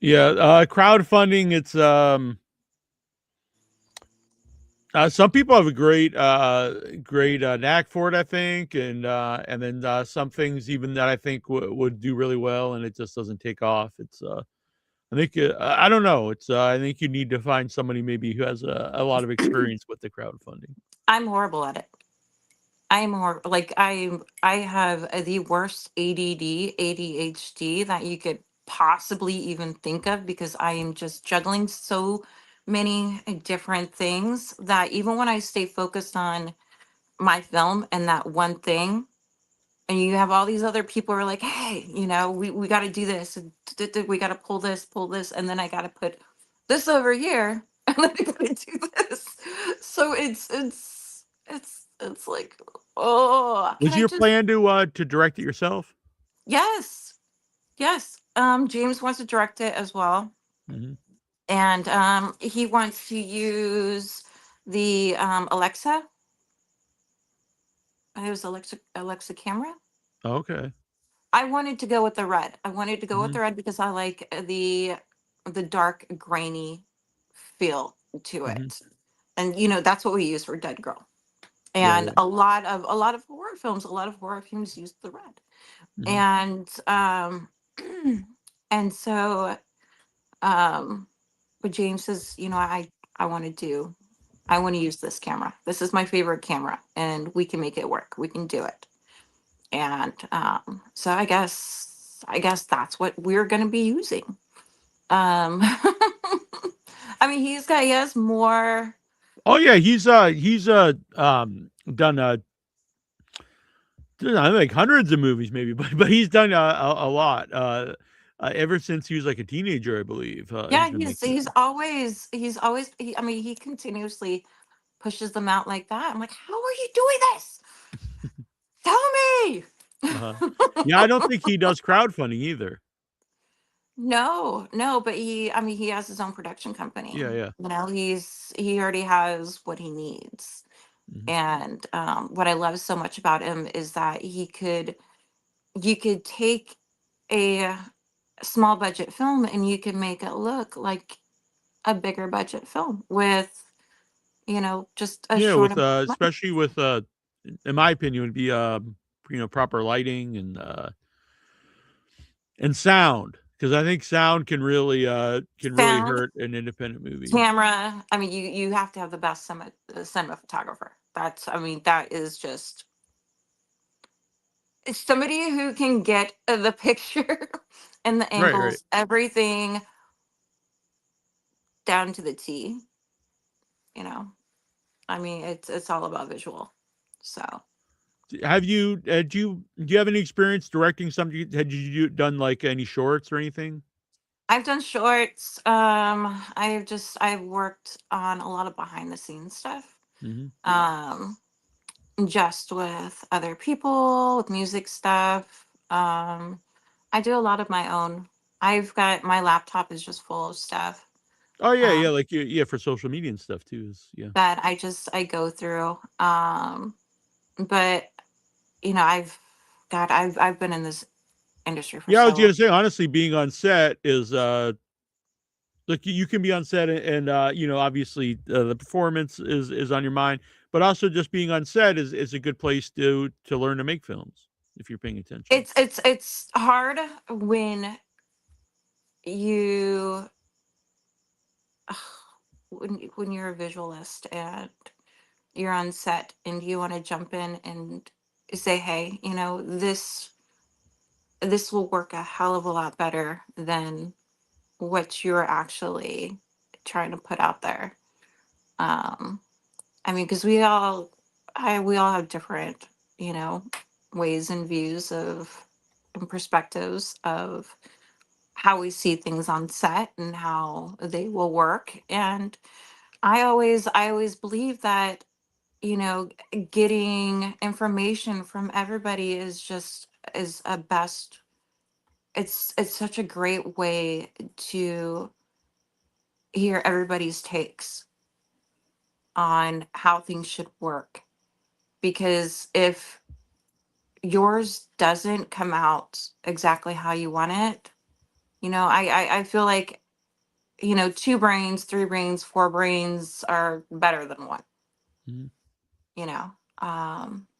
yeah. Crowdfunding. It's some people have a great knack for it, I think, and then some things even that I think would do really well, and it just doesn't take off. It's I think I don't know. It's I think you need to find somebody maybe who has a lot of experience with the crowdfunding. I'm horrible at it. I'm horrible. Like I have the worst ADD, ADHD that you could possibly even think of because I am just juggling so many different things that even when I stay focused on my film and that one thing, and you have all these other people who are like, hey, you know, we got to do this, and we got to pull this, and then I got to put this over here, and then I got to do this. So it's like, oh, can Was I your just? plan to direct it yourself? Yes, yes. James wants to direct it as well, Hmm. and he wants to use the Alexa. It was Alexa camera. Okay. I wanted to go with the red. I wanted to go with Hmm. the red because I like the dark grainy feel to Hmm. it. And you know, that's what we use for Dead Girl. Yeah, And yeah. a lot of horror films use the red. Hmm. And and so but James says, you know, I want to do I want to use this camera. This is my favorite camera and we can make it work. We can do it. And so I guess that's what we're going to be using. I mean, he has more. Oh yeah, he's done I think hundreds of movies maybe, but he's done a lot. Ever since he was like a teenager, I believe. He's Yeah, been making he's always I mean, he continuously pushes them out like that. I'm like, how are you doing this? Tell me. uh Yeah, I don't think he does crowdfunding either. No, but I mean, he has his own production company. Yeah, yeah. You know, he already has what he needs. Mhm. And what I love so much about him is that you could take a small budget film and you can make it look like a bigger budget film with, just a Yeah, short with amount of money. especially with in my opinion would be proper lighting and sound, because I think sound can really Sound, hurt an independent movie. camera. I mean, you have to have the best cinematographer. I mean, that is just it's somebody who can get the picture and the Right, right. angles, everything down to the T. You know, I mean, it's all about visual. So Have you do you have any experience directing something? Had you done like any shorts or anything? I've done shorts. I've worked on a lot of behind the scenes stuff. Hmm. Um, just with other people, with music stuff. I do a lot of my own. I've got my laptop is just full of stuff Oh yeah, yeah, um, like yeah, for social media and stuff too. Yeah. that I go through. But I've been in this industry for Yeah, I was so long. gonna say honestly, being on set is like you can be on set and obviously the performance is on your mind, but also just being on set is a good place to learn to make films if you're paying attention. It's hard when you when you're a visualist and you're on set and you want to jump in and say, hey, this will work a hell of a lot better than what you're actually trying to put out there. um I mean, because we all have different, you know ways and views of and perspectives of how we see things on set and how they will work. And I always believe that, getting information from everybody is a best. It's such a great way to hear everybody's takes on how things should work. Because if yours doesn't come out exactly how you want it, I feel like, two brains, three brains, four brains are better than one. Mhm. you know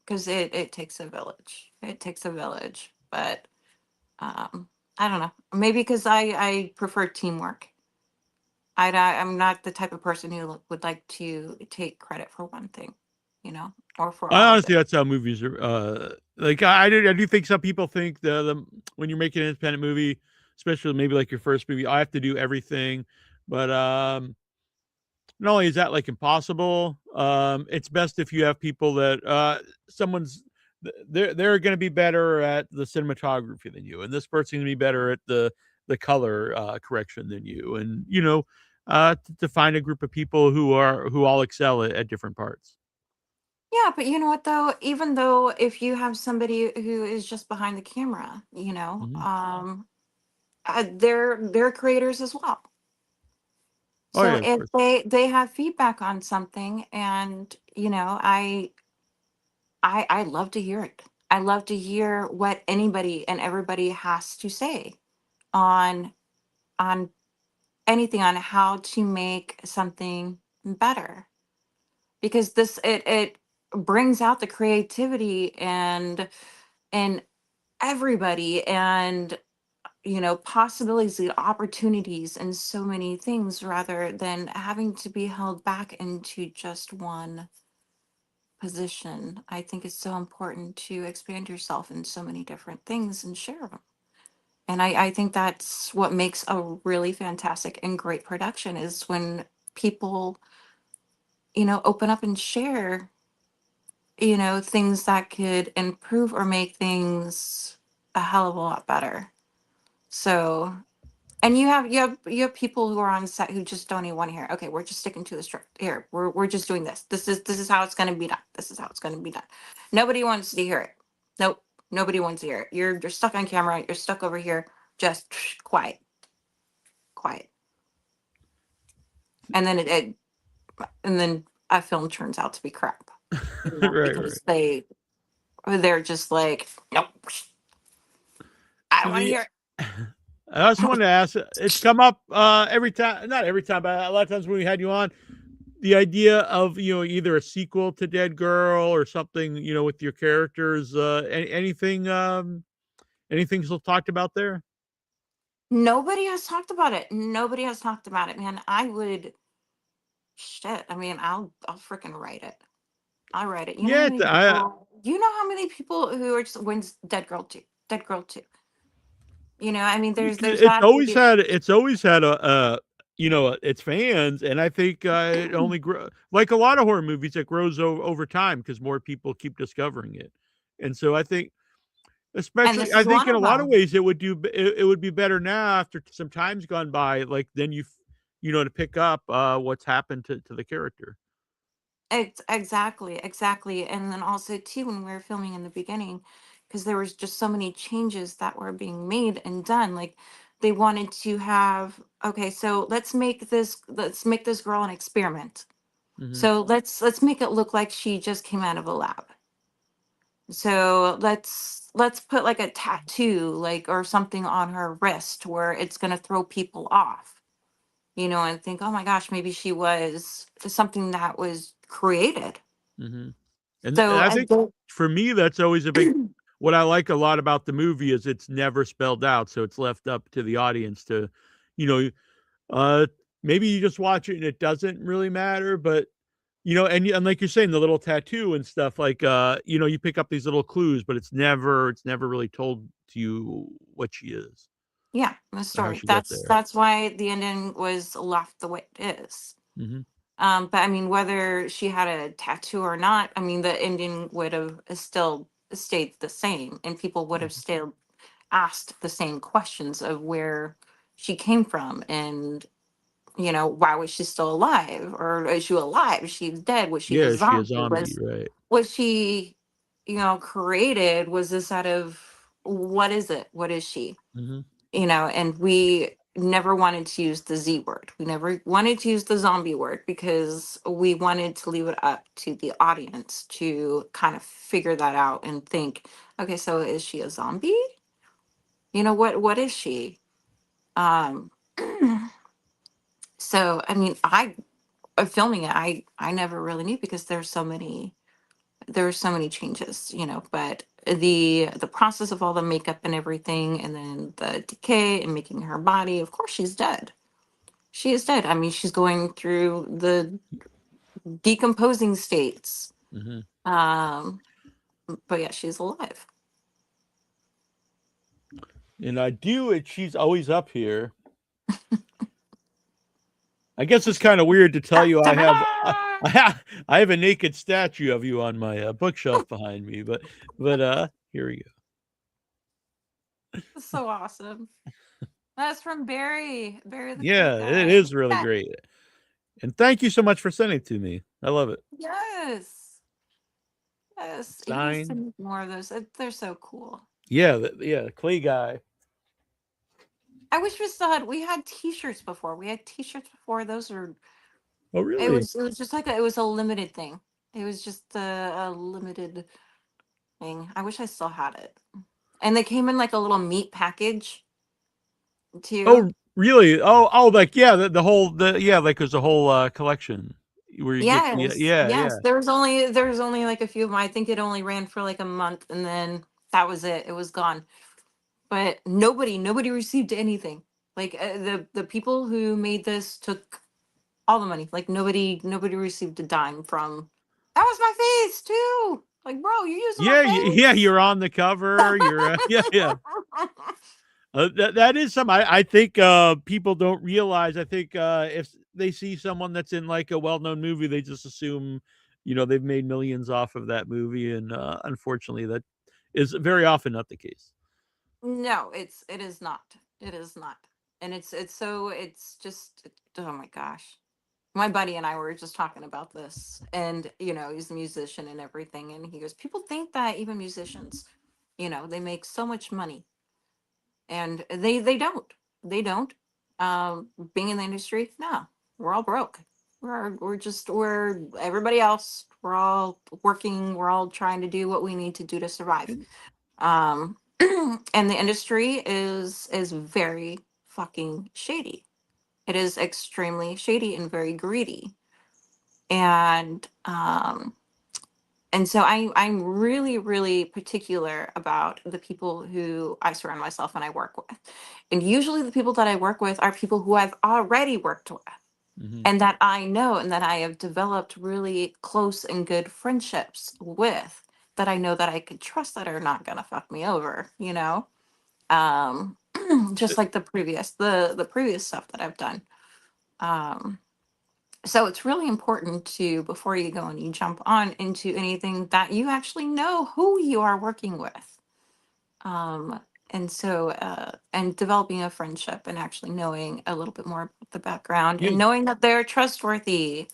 because it takes a village. It takes a village. But I don't know, maybe because I prefer teamwork. I'm not the type of person who would like to take credit for one thing, or for all of Honestly, it. that's how movies are. Like I do think some people think the when you're making an independent movie, especially maybe like your first movie, I have to do everything. But not only is that like impossible, it's best if you have people that someone's they're going to be better at the cinematography than you, and this person's going to be better at the color correction than you, and to find a group of people who all excel at different parts. Yeah, but you know what though? Even though if you have somebody who is just behind the camera, Hmm. they're creators as well. Oh So yeah, of if course. they have feedback on something, and I love to hear it. I love to hear what anybody and everybody has to say on on anything, on how to make something better. Because it brings out the creativity and everybody, and possibilities and opportunities and so many things, rather than having to be held back into just one position. I think it's so important to expand yourself in so many different things and share them. And I think that's what makes a really fantastic and great production, is when people, open up and share, things that could improve or make things a hell of a lot better. So, and you have people who are on set who just don't even want to hear, okay, we're just sticking to the script here. We're just doing this. This is how it's gonna be done. This is how it's gonna be done. Nobody wants to hear it. Nope. Nobody wants to hear it. You're stuck on camera, you're stuck over here, just quiet. and then and then a film turns out to be crap, Right, right. because they're just like, nope, I don't want to The hear it. I also wanted to ask, it's come up every time, not every time, but a lot of times when we had you on, the idea of, either a sequel to Dead Girl or something, with your characters, anything still talked about there? Nobody has talked about it. Nobody has talked about it, man. I would, shit. I mean, I'll freaking write it. I'll write it. You know how Yeah, many people? You know how many people who are just, when's Dead Girl 2? Dead Girl 2. I mean, there's it's gotta always be. had it's always had its fans, and I think it only grow like a lot of horror movies. It grows over time because more people keep discovering it, and so I think, And especially, this I is think one in a of lot of them. ways it would be better now after some time's gone by. Like then to pick up what's happened to the character. Exactly. And then also too, when we were filming in the beginning, because there was just so many changes that were being made and done. Like they wanted to have, okay, so let's make this girl an experiment. Hmm. So let's make it look like she just came out of a lab. So let's put like a tattoo, like, or something on her wrist where it's gonna throw people off, and think, oh my gosh, maybe she was something that was created. Hmm. And So I and think the, for me that's always a big. What I like a lot about the movie is it's never spelled out, so it's left up to the audience to, you know, Uh, maybe you just watch it and it doesn't really matter, but and like you're saying, the little tattoo and stuff, like you pick up these little clues, but it's never really told to you what she is yeah, the or how story. she got That's there. that's why the ending was left the way it is. Hmm. But I mean, whether she had a tattoo or not, I mean, the ending would have still stayed the same, and people would have still asked the same questions of where she came from, and why was she still alive, or is she alive? She's dead. Was she a Yeah, is she a zombie? zombie, Was right? was she, created? Was this out of, what is it? What is she? Hmm. And we never wanted to use the Z word. We never wanted to use the zombie word because we wanted to leave it up to the audience to kind of figure that out and think, okay, so is she a zombie? What is she? Um so I mean, filming it, I never really knew because there are so many changes, but the process of all the makeup and everything, and then the decay and making her body, of course she's dead. She is dead. I mean, she's going through the decomposing states. Hmm. Um, but yeah, she's alive. And I do it. She's always up here. I guess it's kind of weird to tell you I have I have a naked statue of you on my bookshelf behind me, but here we go. That's so awesome. That's from Barry. Barry the Clay Yeah, it Guy. is really great. And thank you so much for sending it to me. I love it. Yes. Yes. You need to Signed. make more of those. They're so cool. Yeah, yeah, Clay Guy. I wish we had t-shirts before. We had t-shirts before. Those are Oh, it really? was it was just like it was a limited thing. It was just a limited thing. I wish I still had it. And they came in like a little meat package too. Oh, really? Like yeah, like there's a whole collection where you get Yes, yeah. yes. There was only like a few of them. I think it only ran for like a month, and then that was it. It was gone. But nobody received anything. Like the people who made this took all the money. Like nobody received a dime from. That was my face too. Like, bro, you're using my Yeah, face. you're on the cover. You're yeah. That is some. I think people don't realize. I think if they see someone that's in like a well-known movie, they just assume, they've made millions off of that movie, and unfortunately, that is very often not the case. No, it is not. It is not. And it's just, oh my gosh. My buddy and I were just talking about this, and he's a musician and everything, and he goes, people think that even musicians, they make so much money, and they don't. They don't. Being in the industry, no. we're all broke. We're everybody else. We're all working. We're all trying to do what we need to do to survive. Um, and the industry is very fucking shady. It is extremely shady and very greedy. And so I'm really, really particular about the people who I surround myself and I work with. And usually the people that I work with are people who I've already worked with Mhm. and that I know and that I have developed really close and good friendships with, that I know that I could trust, that are not gonna fuck me over, you know? Um just like the previous stuff that I've done. Um so it's really important to, before you go and you jump on into anything, that you actually know who you are working with. Um, and developing a friendship and actually knowing a little bit more about the background Yeah, and knowing that they're trustworthy.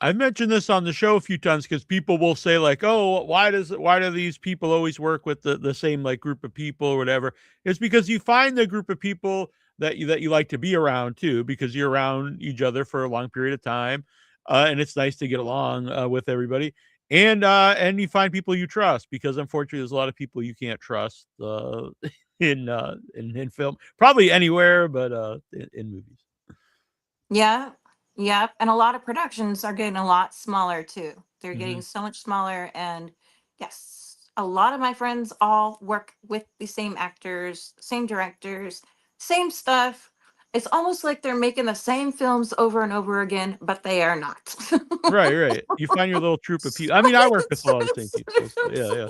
I've mentioned this on the show a few times because people will say like, "Oh, why do these people always work with the same like group of people or whatever?" It's because you find the group of people that you like to be around too, because you're around each other for a long period of time, and it's nice to get along with everybody. And you find people you trust, because unfortunately there's a lot of people you can't trust in film, probably anywhere, but in movies. Yeah. Yep. And a lot of productions are getting a lot smaller too. They're Hmm. getting so much smaller. And yes, a lot of my friends all work with the same actors, same directors, same stuff. It's almost like they're making the same films over and over again, but they are not. Right, right. You find your little troop of people. I mean, I work with a lot of the same people, so yeah, yeah.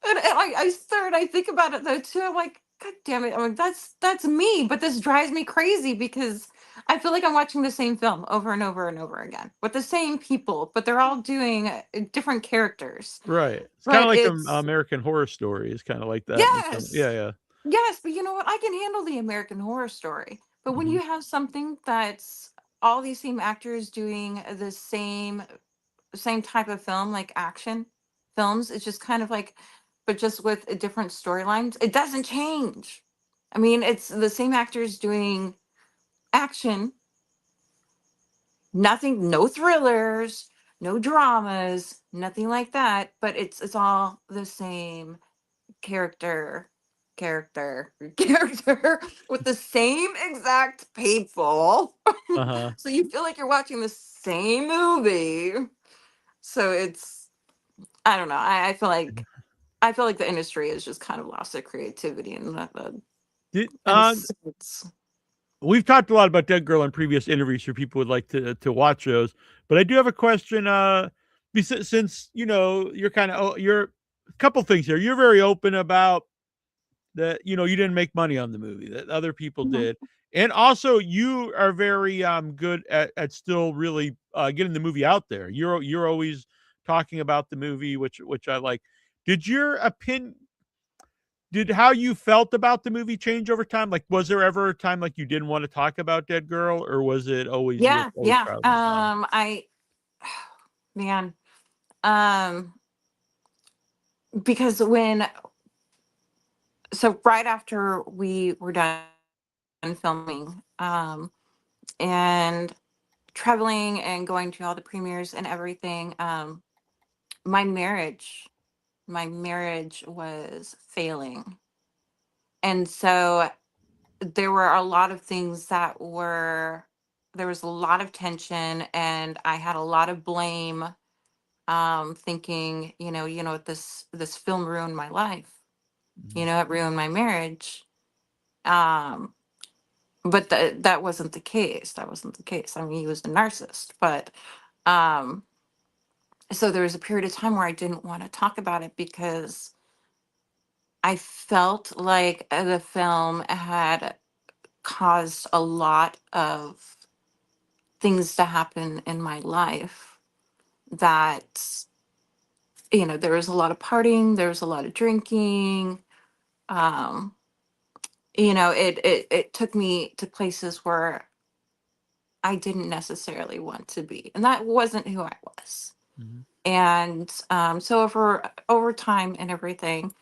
And I start, I think about it though too. I'm like, God damn it! I'm like, that's me. But this drives me crazy because I feel like I'm watching the same film over and over and over again with the same people, but they're all doing different characters. Right. It's kinda But like it's American Horror Story. It's kinda like that in some, yes, yeah, yeah. yes. But you know what? I can handle the American Horror Story. But when Mhm. you have something that's all these same actors doing the same type of film, like action films. It's just kind of like, but just with a different storylines. It doesn't change. I mean, it's the same actors doing action, nothing, no thrillers, no dramas, nothing like that. But it's all the same character, character with the same exact people. Uh-huh. So you feel like you're watching the same movie. So it's, I don't know. I feel like the industry has just kind of lost their creativity and Did and it's we've talked a lot about Dead Girl in previous interviews for people who would like to watch those, but I do have a question, since, you're kinda, you're a couple things here. You're very open about that, you didn't make money on the movie, that other people Mhm. did. And also you are very good at still really getting the movie out there. You're always talking about the movie, which I like. Did your opinion did how you felt about the movie change over time? Like, was there ever a time like you didn't want to talk about Dead Girl, or was it always, you were Yeah, always yeah. proud of it? I man, um, because when so right after we were done filming, and traveling and going to all the premieres and everything, my marriage, my marriage was failing, and so there were a lot of things that were, there was a lot of tension and I had a lot of blame, thinking, this film ruined my life, Mhm. it ruined my marriage. um but that wasn't the case. That wasn't the case. I mean, he was a narcissist, but um so there was a period of time where I didn't want to talk about it because I felt like the film had caused a lot of things to happen in my life, that there was a lot of partying, there was a lot of drinking. um it took me to places where I didn't necessarily want to be, and that wasn't who I was. Mhm. And so over time and everything,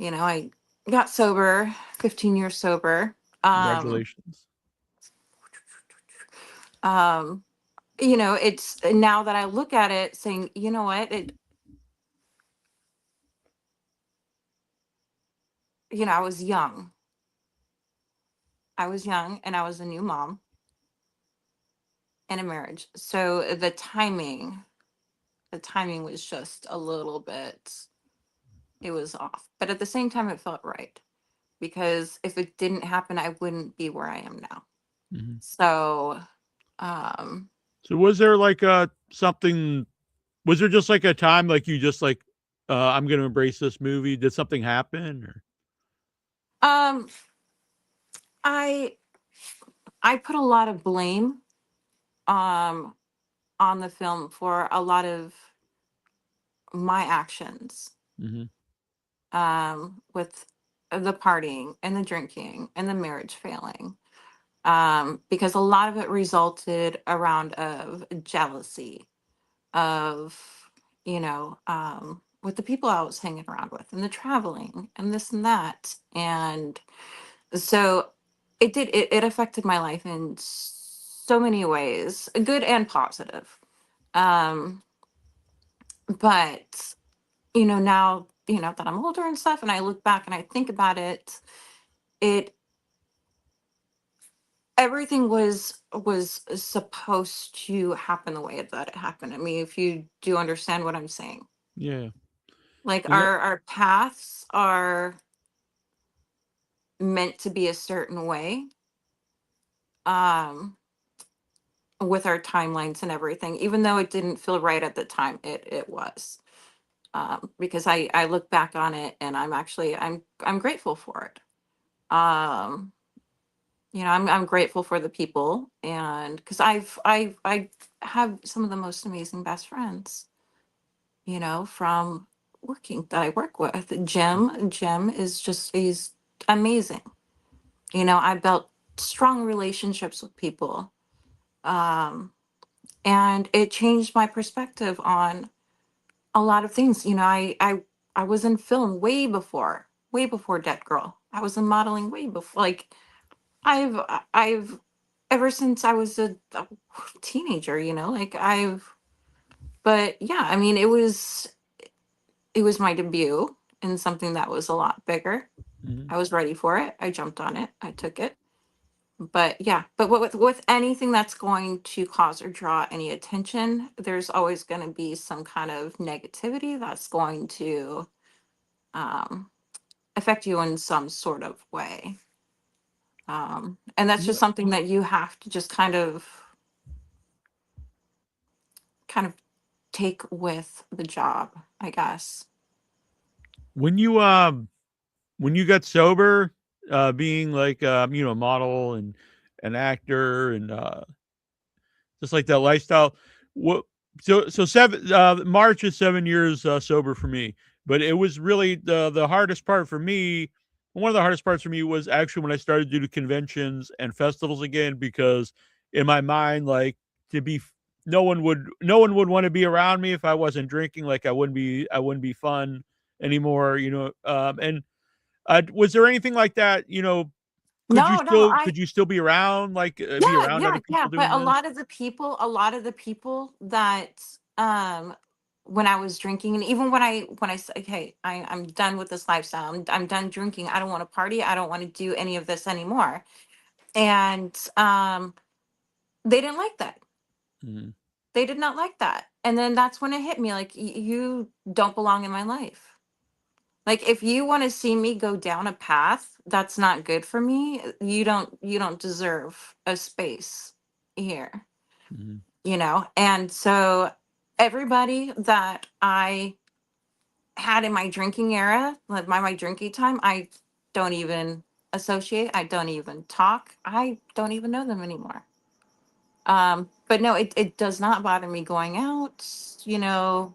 I got sober, 15 years sober. Congratulations. um it's now that I look at it saying, you know what, I was young. I was young and I was a new mom in a marriage. So the timing was just a little bit, it was off. But at the same time, it felt right, because if it didn't happen, I wouldn't be where I am now. Mm-hmm. So, um, So was there like something? Was there just like a time like you just like I'm gonna embrace this movie? Did something happen? Or um, I I put a lot of blame um on the film for a lot of my actions, mm-hmm. with the partying and the drinking and the marriage failing, because a lot of it resulted around of jealousy of, with the people I was hanging around with and the traveling and this and that. And so it affected my life in so many ways, good and positive. Um, but now, that I'm older and stuff, and I look back and I think about it, it everything was supposed to happen the way that it happened. I mean, if you do understand what I'm saying. Yeah. Like, Is that, our paths are meant to be a certain way, um with our timelines and everything, even though it didn't feel right at the time, it was, because I look back on it and I'm grateful for it. um I'm grateful for the people, and because I have some of the most amazing best friends, from working that I work with. Jim is just, he's amazing. I built strong relationships with people. Um, and it changed my perspective on a lot of things. I was in film way before Dead Girl. I was in modeling way before. Like, I've ever since I was a teenager. Like, but yeah, I mean, it was my debut in something that was a lot bigger. mm-hmm. I was ready for it. I jumped on it. I took it. But yeah, but with anything that's going to cause or draw any attention, there's always going to be some kind of negativity that's going to, um, affect you in some sort of way. And that's just something that you have to just kind of take with the job, I guess. When you got sober, being like a model and an actor and just like that lifestyle. What so seven March is 7 years sober for me, but it was really the hardest part for me. One of the hardest parts for me was actually when I started to do conventions and festivals again, because in my mind, like, to be no one would want to be around me if I wasn't drinking. Like, I wouldn't be fun anymore. And was there anything like that? Could you No, no, still could you still be around, like, be yeah, around yeah, other yeah. people But doing a this? lot of the people, that, um when I was drinking, and even when I say, okay, I'm done with this lifestyle. I'm done drinking. I don't want to party. I don't want to do any of this anymore. And they didn't like that. Mhm. They did not like that. And then that's when it hit me, like, you don't belong in my life. Like, if you want to see me go down a path that's not good for me, you don't deserve a space here. Mhm. And so everybody that I had in my drinking era, like my drinking time, I don't even associate. I don't even talk. I don't even know them anymore. But no, it does not bother me going out. you know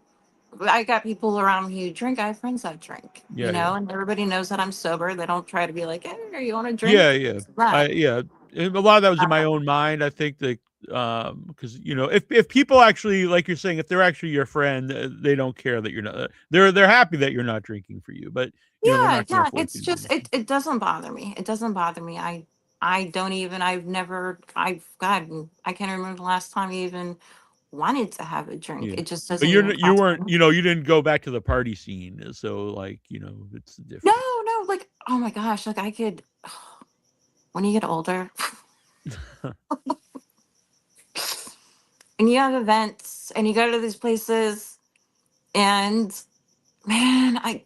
I got people around me who drink. I have friends that drink, Yeah, yeah. and everybody knows that I'm sober. They don't try to be like, hey, you want to drink? Yeah, yeah. This and that. Yeah, and a lot of that was in my Uh, own mind. I think that, because, if people actually, like you're saying, if they're actually your friend, they don't care that you're not. They're happy that you're not drinking for you, but they're yeah, not going to yeah. force It's you to do just, anything. it doesn't bother me. It doesn't bother me. God, I can't remember the last time I even wanted to have a drink. Yeah. It just But doesn't even you cross my weren't, mind. you didn't go back to the party scene. So like, it's No, different. no, like, oh my gosh, like I could, when you get older and you have events and you go to these places and man, I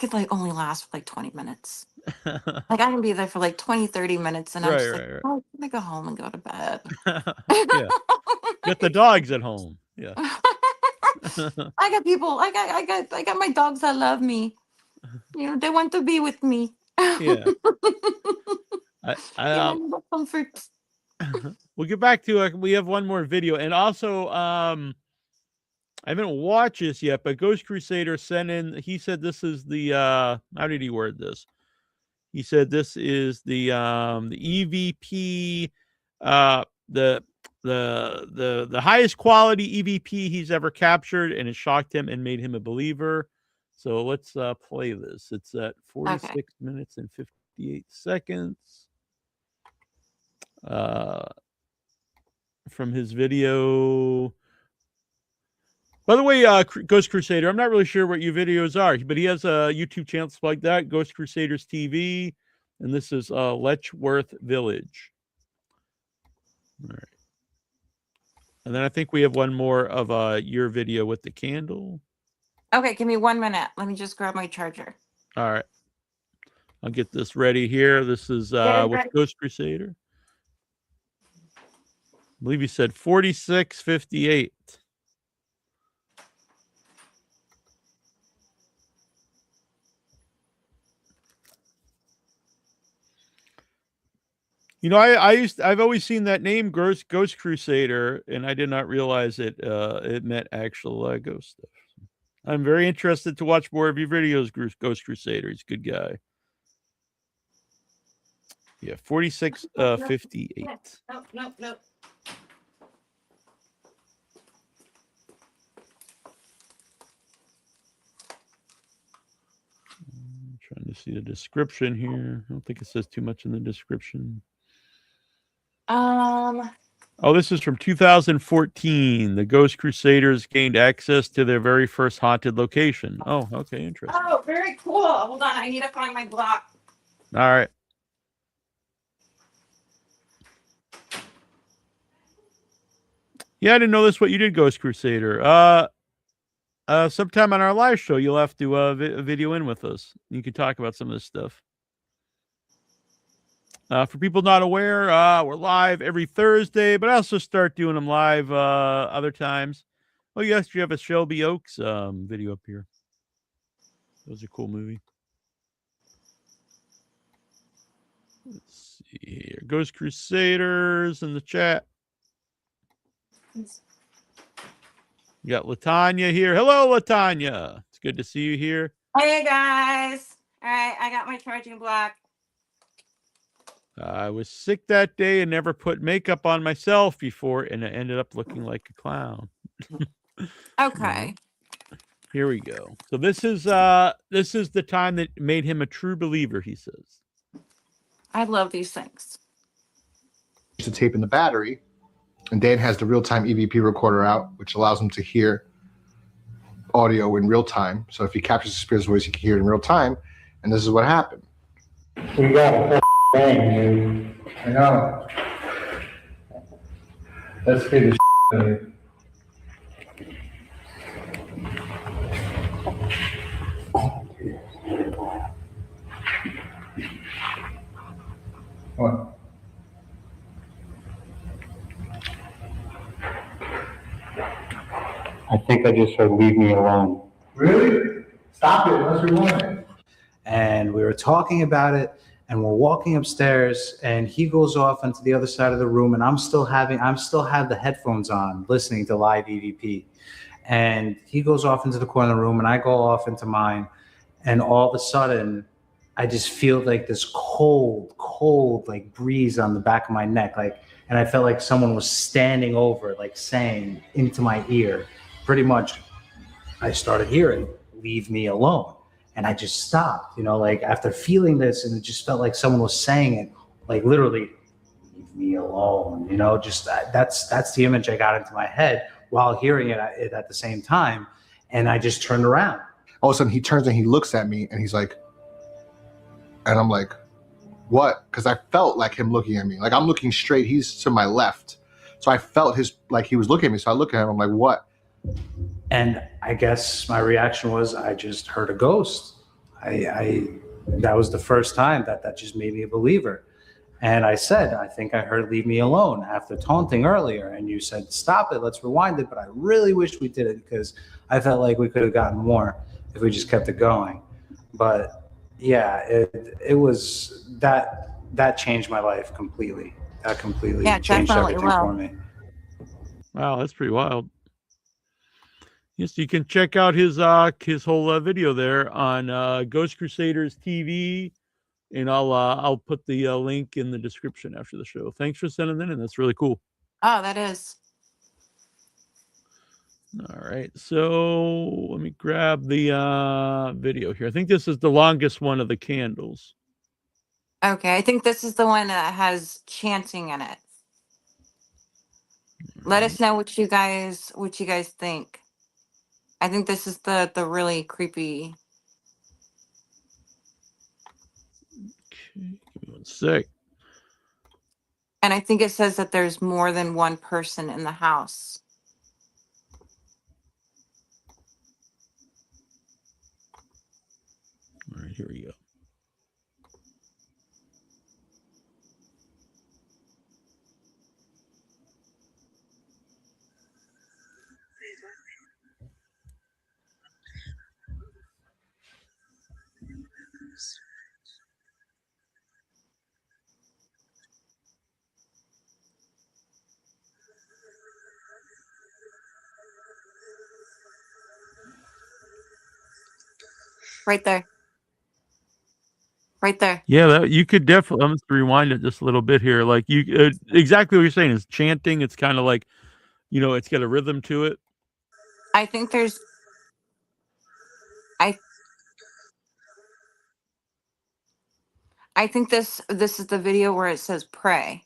could like only last for like 20 minutes. Like I can be there for like 20, 30 minutes and I'm Right, just like, right, oh, I'm gonna go home and go to bed. right. Yeah. Get the dogs at home. Yeah. I got people, I got my dogs that love me. They want to be with me. Yeah. I need the comfort. We'll get back to we have one more video, and also I haven't watched this yet, but Ghost Crusader sent in. He said this is the how did he word this? He said this is the EVP, the highest quality EVP he's ever captured, and it shocked him and made him a believer. So let's play this. It's at 46 minutes and 58 seconds. From his video. By the way, Ghost Crusader, I'm not really sure what your videos are, but he has a YouTube channel like that, Ghost Crusaders TV, and this is Letchworth Village. All right. And then I think we have one more of your video with the candle. Okay, give me 1 minute. Let me just grab my charger. All right. I'll get this ready here. This is with Ghost Crusader. I believe he said 46:58. I've always seen that name Ghost Crusader, and I did not realize it meant actual ghost stuff. I'm very interested to watch more of your videos, Ghost Crusader. He's a good guy. Yeah, 46:58. Nope. I'm trying to see the description here. I don't think it says too much in the description. Oh, this is from 2014. The Ghost Crusaders gained access to their very first haunted location. Oh, okay, interesting. Oh, very cool. Hold on, I need to find my block. All right. Yeah, I didn't know this what you did, Ghost Crusader. Sometime on our live show, you'll have to video in with us. You can talk about some of this stuff. For people not aware, we're live every Thursday, but I also start doing them live other times. Oh, yes, you have a Shelby Oaks video up here. That was a cool movie. Let's see here. Ghost Crusaders in the chat. You got Latanya here. Hello, Latanya. It's good to see you here. Hey, guys. All right, I got my charging block. I was sick that day and never put makeup on myself before, and I ended up looking like a clown. Okay. Here we go. So this is the time that made him a true believer, he says. I love these things. To tape in the battery, and Dan has the real-time EVP recorder out, which allows him to hear audio in real time. So if he captures the spirit's voice, he can hear it in real time. And this is what happened. We got a whole thing, dude. I know. Let's do the dude. What? I think I just heard "Leave Me Alone." Really? Stop it unless we want it. And we were talking about it, and we're walking upstairs, and he goes off into the other side of the room, and I'm still have the headphones on listening to live EVP. And he goes off into the corner of the room, and I go off into mine, and all of a sudden I just feel like this cold like breeze on the back of my neck, and I felt like someone was standing over, like saying into my ear, pretty much. I started hearing "Leave me alone." And I just stopped, like after feeling this, and it just felt like someone was saying it like literally, leave me alone. You know, just that's the image I got into my head while hearing it at the same time, and I just turned around. All of a sudden, he turns and he looks at me, and he's like, and I'm like, what? Because I felt like him looking at me. Like I'm looking straight. He's to my left. So I felt like he was looking at me. So I look at him. I'm like, what? And I guess my reaction was I just heard a ghost. I that was the first time that just made me a believer. And I said, I think I heard "Leave Me Alone" after taunting earlier, and you said, "Stop it, let's rewind it." But I really wished we did it because I felt like we could have gotten more if we just kept it going. But yeah, it was that changed my life completely. That completely Yeah, changed definitely everything for will. me. Wow, that's pretty wild. Yes, you can check out his whole video there on Ghost Crusaders TV, and I'll put the link in the description after the show. Thanks for sending that in. That's really cool. Oh, that is. All right, so let me grab the video here. I think this is the longest one of the candles. Okay, I think this is the one that has chanting in it. Let us know what you guys think. I think this is the really creepy. Okay, give me 1 sec. And I think it says that there's more than one person in the house. All right, here we go. Right there. Right there. Yeah, that you could definitely. Let's rewind it just a little bit here. Like you, exactly what you're saying is chanting. It's kind of like, it's got a rhythm to it. I think there's I think this is the video where it says pray.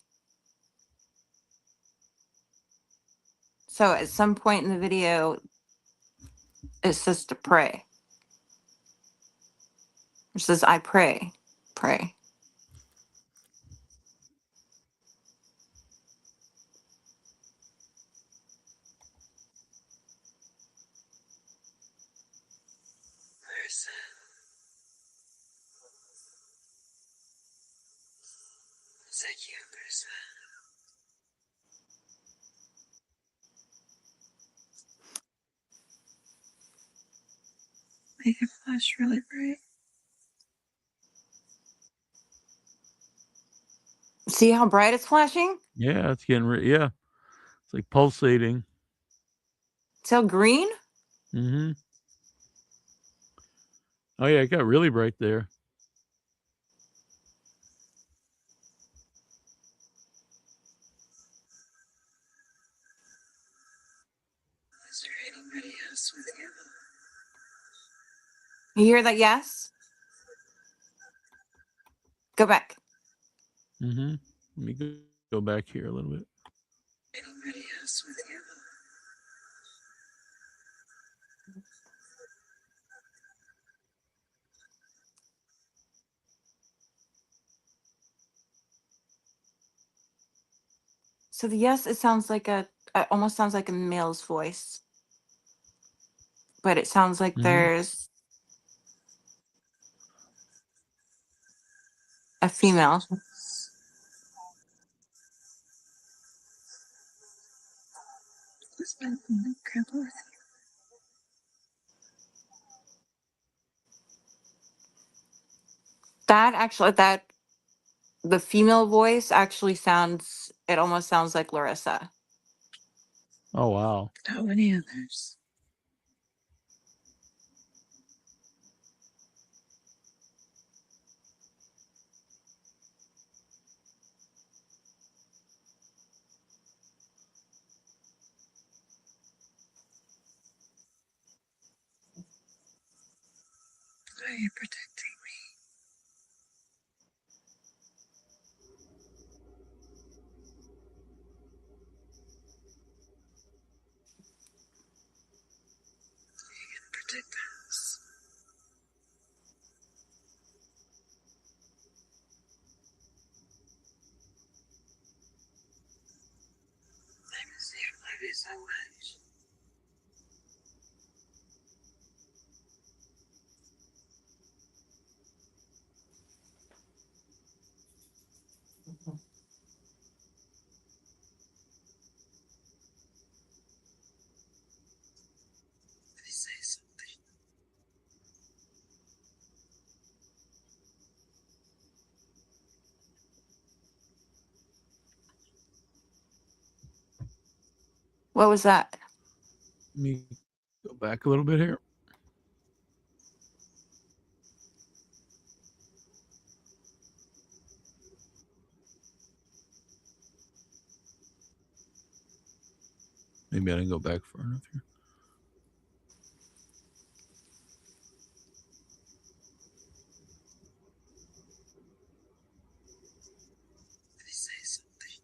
So at some point in the video it says to pray. It says I pray. Pray. Is that you, Marissa? Make it flash really bright. See how bright it's flashing? Yeah, it's getting yeah, it's like pulsating. See how green? Mm-hmm. Oh yeah, it got really bright there. Is there anybody else with you? You hear that? Yes. Go back. Mm-hmm. Let me go back here a little bit. Anybody else with you? So the yes, it sounds like almost sounds like a male's voice. But it sounds like Mhm. there's a female. Who's been grandpa with you? That the female voice actually sounds, it almost sounds like Larissa. Oh wow. How many others? Are you protecting me? Yes, I was. They say something. What was that? Let me go back a little bit here. Maybe I didn't go back far enough here. They say something.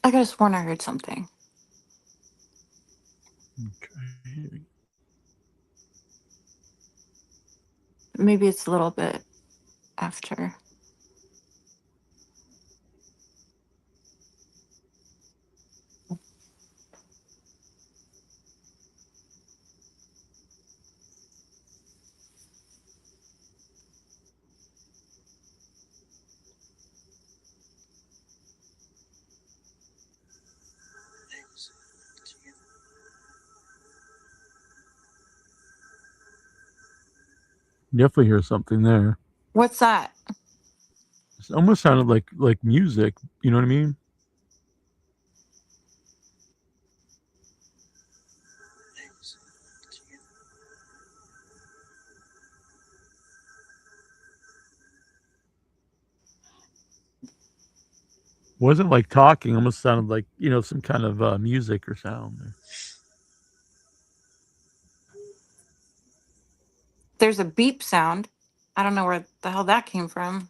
I could have sworn I heard something. Okay. Maybe it's a little bit after. Things. Definitely hear something there. What's that? It almost sounded like music. You know what I mean? Things. Wasn't like talking. Almost sounded like some kind of music or sound. There. There's a beep sound. I don't know where the hell that came from.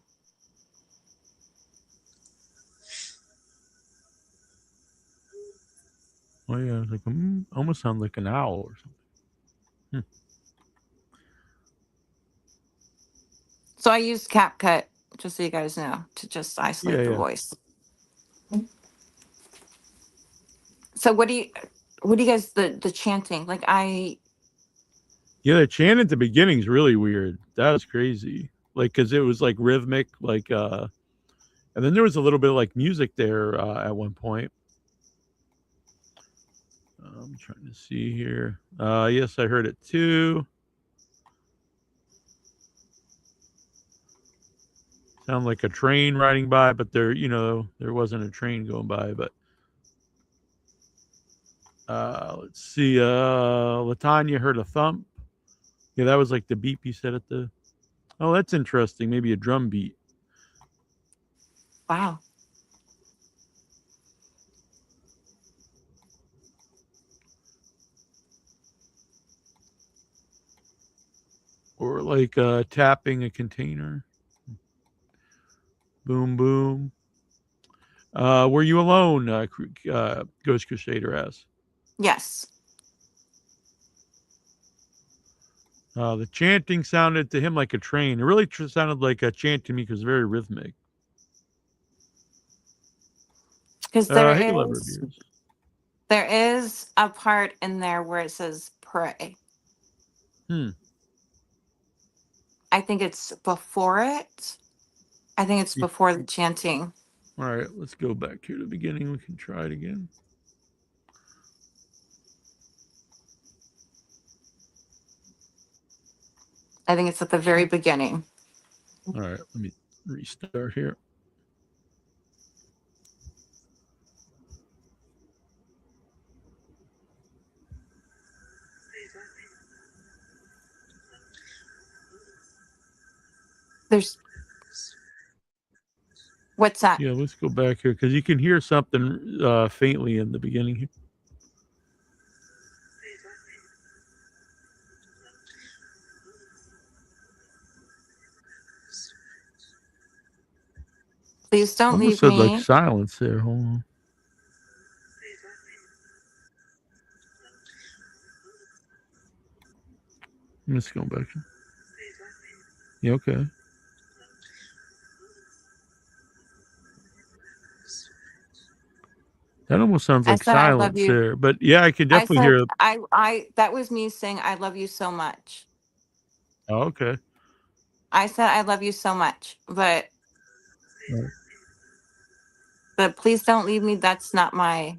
Oh yeah, it's like almost sounds like an owl or something. So I used CapCut, just so you guys know, to just isolate the Yeah. voice. So what do you guys the chanting? Like Yeah, the chant at the beginning is really weird. That was crazy. Like, cause it was like rhythmic, and then there was a little bit of like music there at one point. I'm trying to see here. Yes, I heard it too. Sound like a train riding by, but there wasn't a train going by. But let's see. Latanya heard a thump. Yeah, that was like the beep you said at the. Oh, that's interesting. Maybe a drum beat. wow. Or like tapping a container. Boom, boom. Were you alone? Ghost Crusader asks. Yes. The chanting sounded to him like a train. It really sounded like a chant to me because very rhythmic. Because Hey, Lover Beers. there is a part in there where it says pray. I think it's before it. I think it's before the chanting. All right, let's go back to the beginning. We can try it again. I think it's at the very beginning. All right, let me restart here. There's what's that? Yeah, let's go back here because you can hear something faintly in the beginning here. Please don't Almost leave said like me. silence there. Hold on. I'm just going back. Yeah, okay. That almost sounds I like said I love silence you. there, but yeah, I can I definitely said hear. I that was me saying I love you so much. Oh, okay. I said I love you so much, Right. but please don't leave me. That's not my.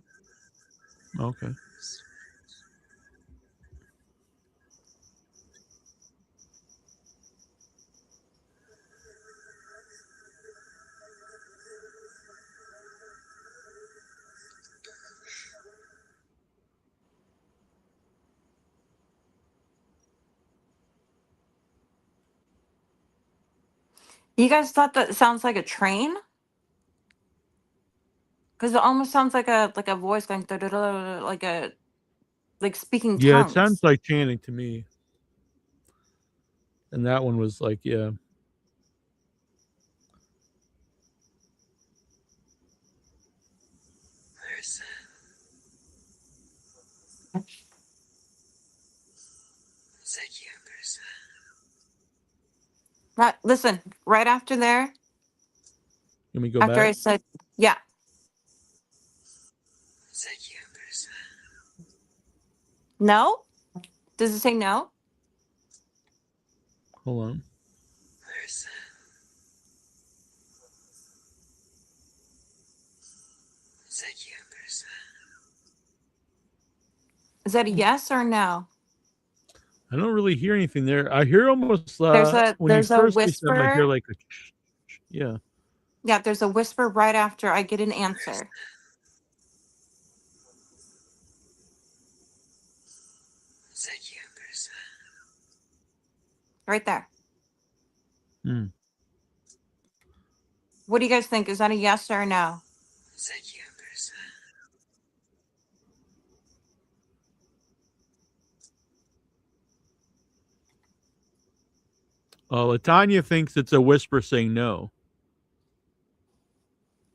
Okay. You guys thought that sounds like a train? Because it almost sounds like a voice going da-da-da-da-da, like speaking Yeah, it sounds tongues. like chanting to me. And that one was like, yeah. Where's is that you? Where's Right, listen, right after there, Let me go after back. I said, yeah, is that you? Where's no? Does it say no? Hold on. where's is that you? Where's Is that a yes or no? I don't really hear anything there. I hear almost when you There's a first say something, I hear whisper. like a yeah. Yeah, there's a whisper right after I get an answer. that you? Where's Right there. Hmm. What do you guys think? Is that a yes or a no? is that you? Where's Latanya thinks it's a whisper saying no.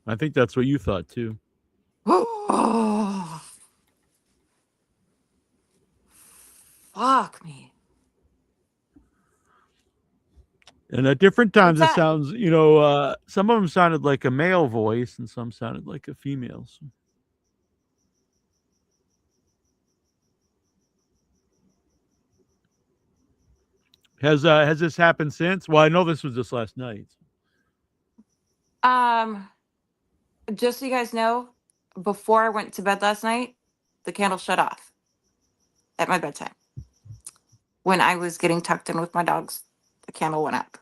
I think that's what you thought too. Fuck me. And at different What's times, it that? sounds, some of them sounded like a male voice and some sounded like a female. So. Has this happened since? Well, I know this was just last night. Just so you guys know, before I went to bed last night, the candle shut off at my bedtime. When I was getting tucked in with my dogs, the candle went up.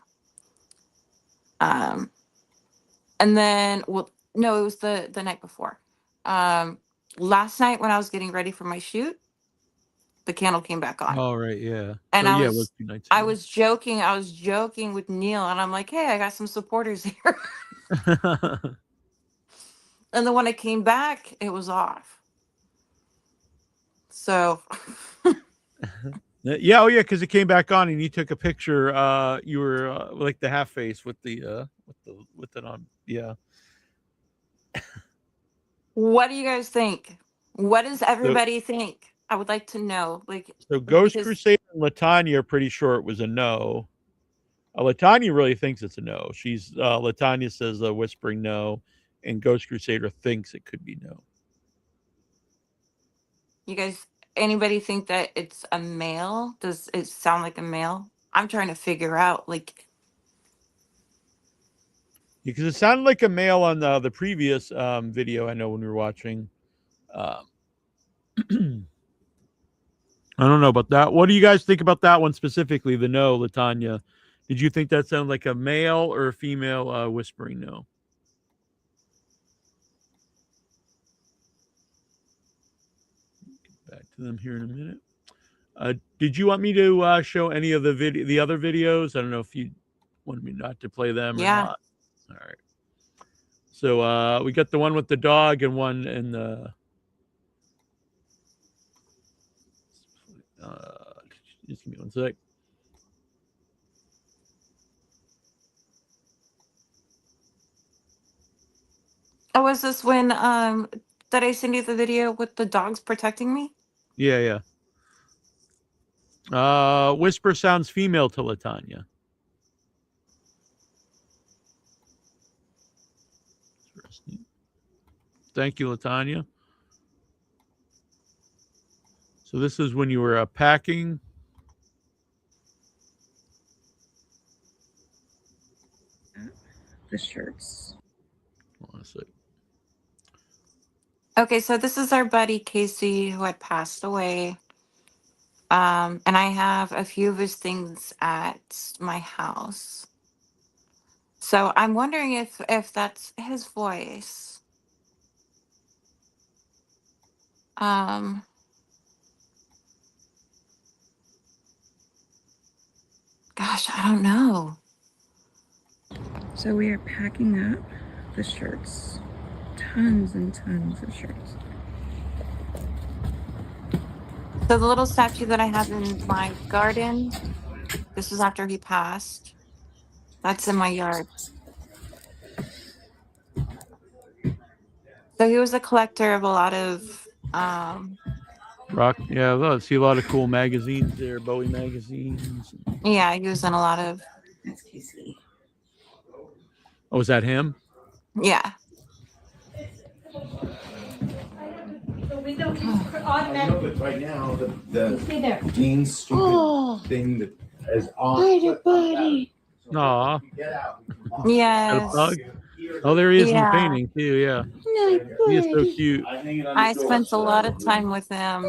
And then, well, no, it was the night before. Last night when I was getting ready for my shoot, the candle came back on. Oh, right, yeah. And So yeah, it was 2 nights I ago. was joking with Neil, and I'm like, hey, I got some supporters here. And then when I came back, it was off. So Yeah, oh yeah, because it came back on and you took a picture. You were like the half face with with it on. Yeah. what do you guys think? What does So, everybody think? I would like to know. so Ghost Because Crusader and Latanya are pretty sure it was a no. Latanya really thinks it's a no. Latanya says a whispering no, and Ghost Crusader thinks it could be no. you guys, anybody think that it's a male? Does it sound like a male? I'm trying to figure out, Because it sounded like a male on the previous video. I know when we were watching. Um, I don't know about that. What do you guys think about that one specifically? The no, Latanya. Did you think that sounded like a male or a female whispering no? Get back to them here in a minute. Did you want me to show any of the other videos? I don't know if you wanted me not to play them or yeah. not. All right. So we got the one with the dog and one in the. Just give me one sec. Oh, was this when did I send you the video with the dogs protecting me? Yeah, yeah. Whisper sounds female to Latanya. Thank you, Latanya. So this is when you were packing. The shirts. Hold on a sec. Okay, so this is our buddy Casey who had passed away. And I have a few of his things at my house. So I'm wondering if that's his voice. Um, gosh, I don't know. So we are packing up the shirts. Tons and tons of shirts. So the little statue that I have in my garden, this was after he passed. That's in my yard. So he was a collector of a lot of Rock. Yeah, I see a lot of cool magazines there, Bowie magazines. yeah, he was in a lot of That's Casey. Oh, is that him? yeah. I know that right now the Stay there. Dean's stupid thing that is on. buddy. Aw. Get out. Yes. Got a pug? Oh, there he is in the Yeah. painting too. Yeah, he is so cute. I spent a lot of time with him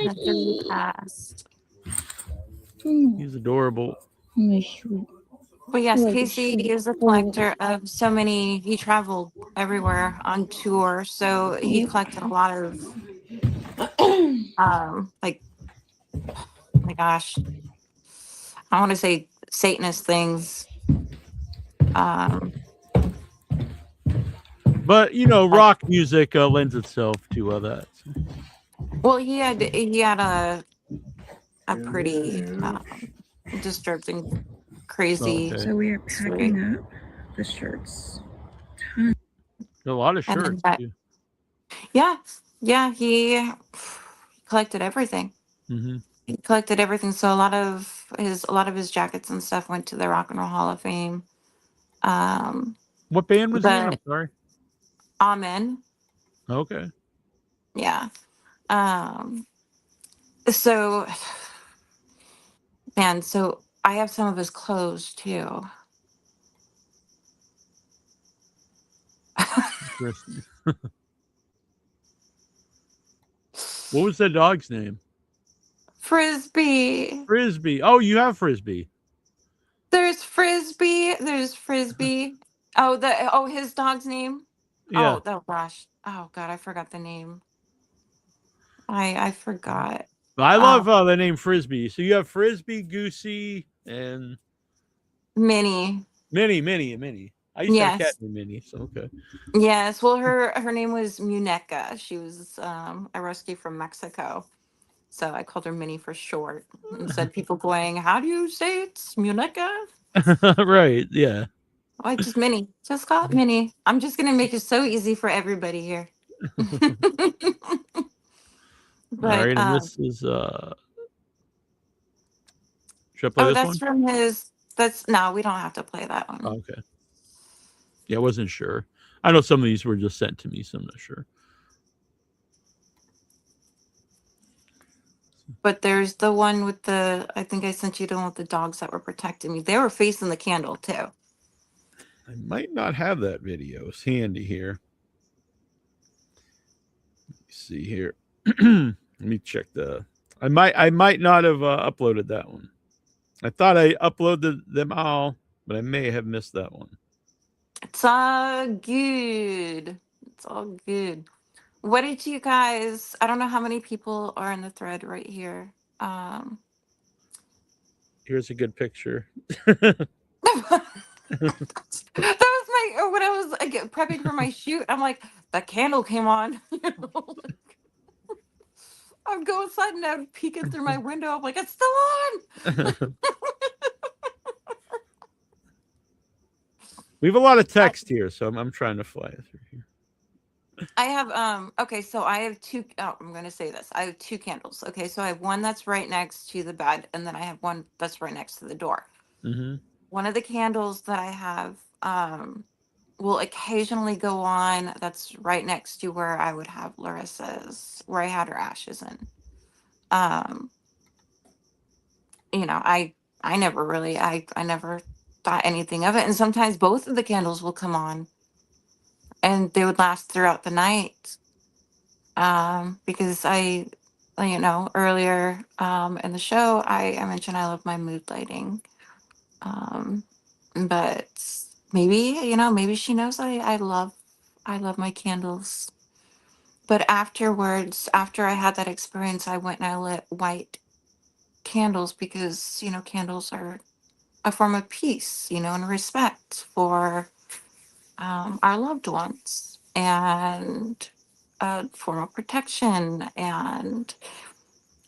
after he passed. He's adorable. But yes, Casey is a collector of so many. He traveled everywhere on tour, so he collected a lot of, like, oh my gosh, I want to say Satanist things. But you know, rock music lends itself to that. Well, he had a pretty disturbed and crazy. Okay. So we are packing up the shirts. Tons. A lot of And then shirts that- too. Yeah, he collected everything. Mm-hmm. He collected everything. So a lot of his jackets and stuff went to the Rock and Roll Hall of Fame. What band was he in? I'm But- sorry. Amen. Okay. Yeah. So man, so I have some of his clothes too. Interesting. What was the dog's name? Frisbee. Frisbee. Oh, you have Frisbee. There's Frisbee. There's Frisbee. His dog's name. Yeah. Oh gosh. Oh god, I forgot the name. I forgot. I love the name Frisbee. So you have Frisbee, Goosey, and Minnie. Minnie. I used to have a Yes. cat named Minnie. So okay. Yes. Well, her name was Muneca. She was a rescue from Mexico. So I called her Minnie for short. Instead, people going, "How do you say it's Muneca?" Right. Yeah. Like just Minnie. Just call it Minnie. I'm just gonna make it so easy for everybody here. But All right. And this is should I play this that's one? from his. No, we don't have to play that one. Oh, okay. Yeah, I wasn't sure. I know some of these were just sent to me, so I'm not sure. But there's the one with I think I sent you the one with the dogs that were protecting me. They were facing the candle too. I might not have that video. It's handy here. Let me see here. Let me check I might not have uploaded that one. I thought I uploaded them all, but I may have missed that one. It's all good. It's all good. What did you guys? I don't know how many people are in the thread right here. Here's a good picture. That was my when I was prepping for my shoot. I'm like, the candle came on. I would go inside and I would peek it through my window. I'm like, it's still on. We have a lot of text here, so I'm trying to fly it through here. I have okay, so I have two I'm gonna say this. I have two candles. Okay, so I have one that's right next to the bed, and then I have one that's right next to the door. Mm-hmm. One of the candles that I have will occasionally go on that's right next to where I would have Larissa's, where I had her ashes in. Um, I never really I never thought anything of it. And sometimes both of the candles will come on and they would last throughout the night. Because earlier in the show I mentioned I love my mood lighting. Um, but maybe she knows I love my candles. But afterwards, after I had that experience, I went and I lit white candles because, candles are a form of peace, and respect for our loved ones and a form of protection. And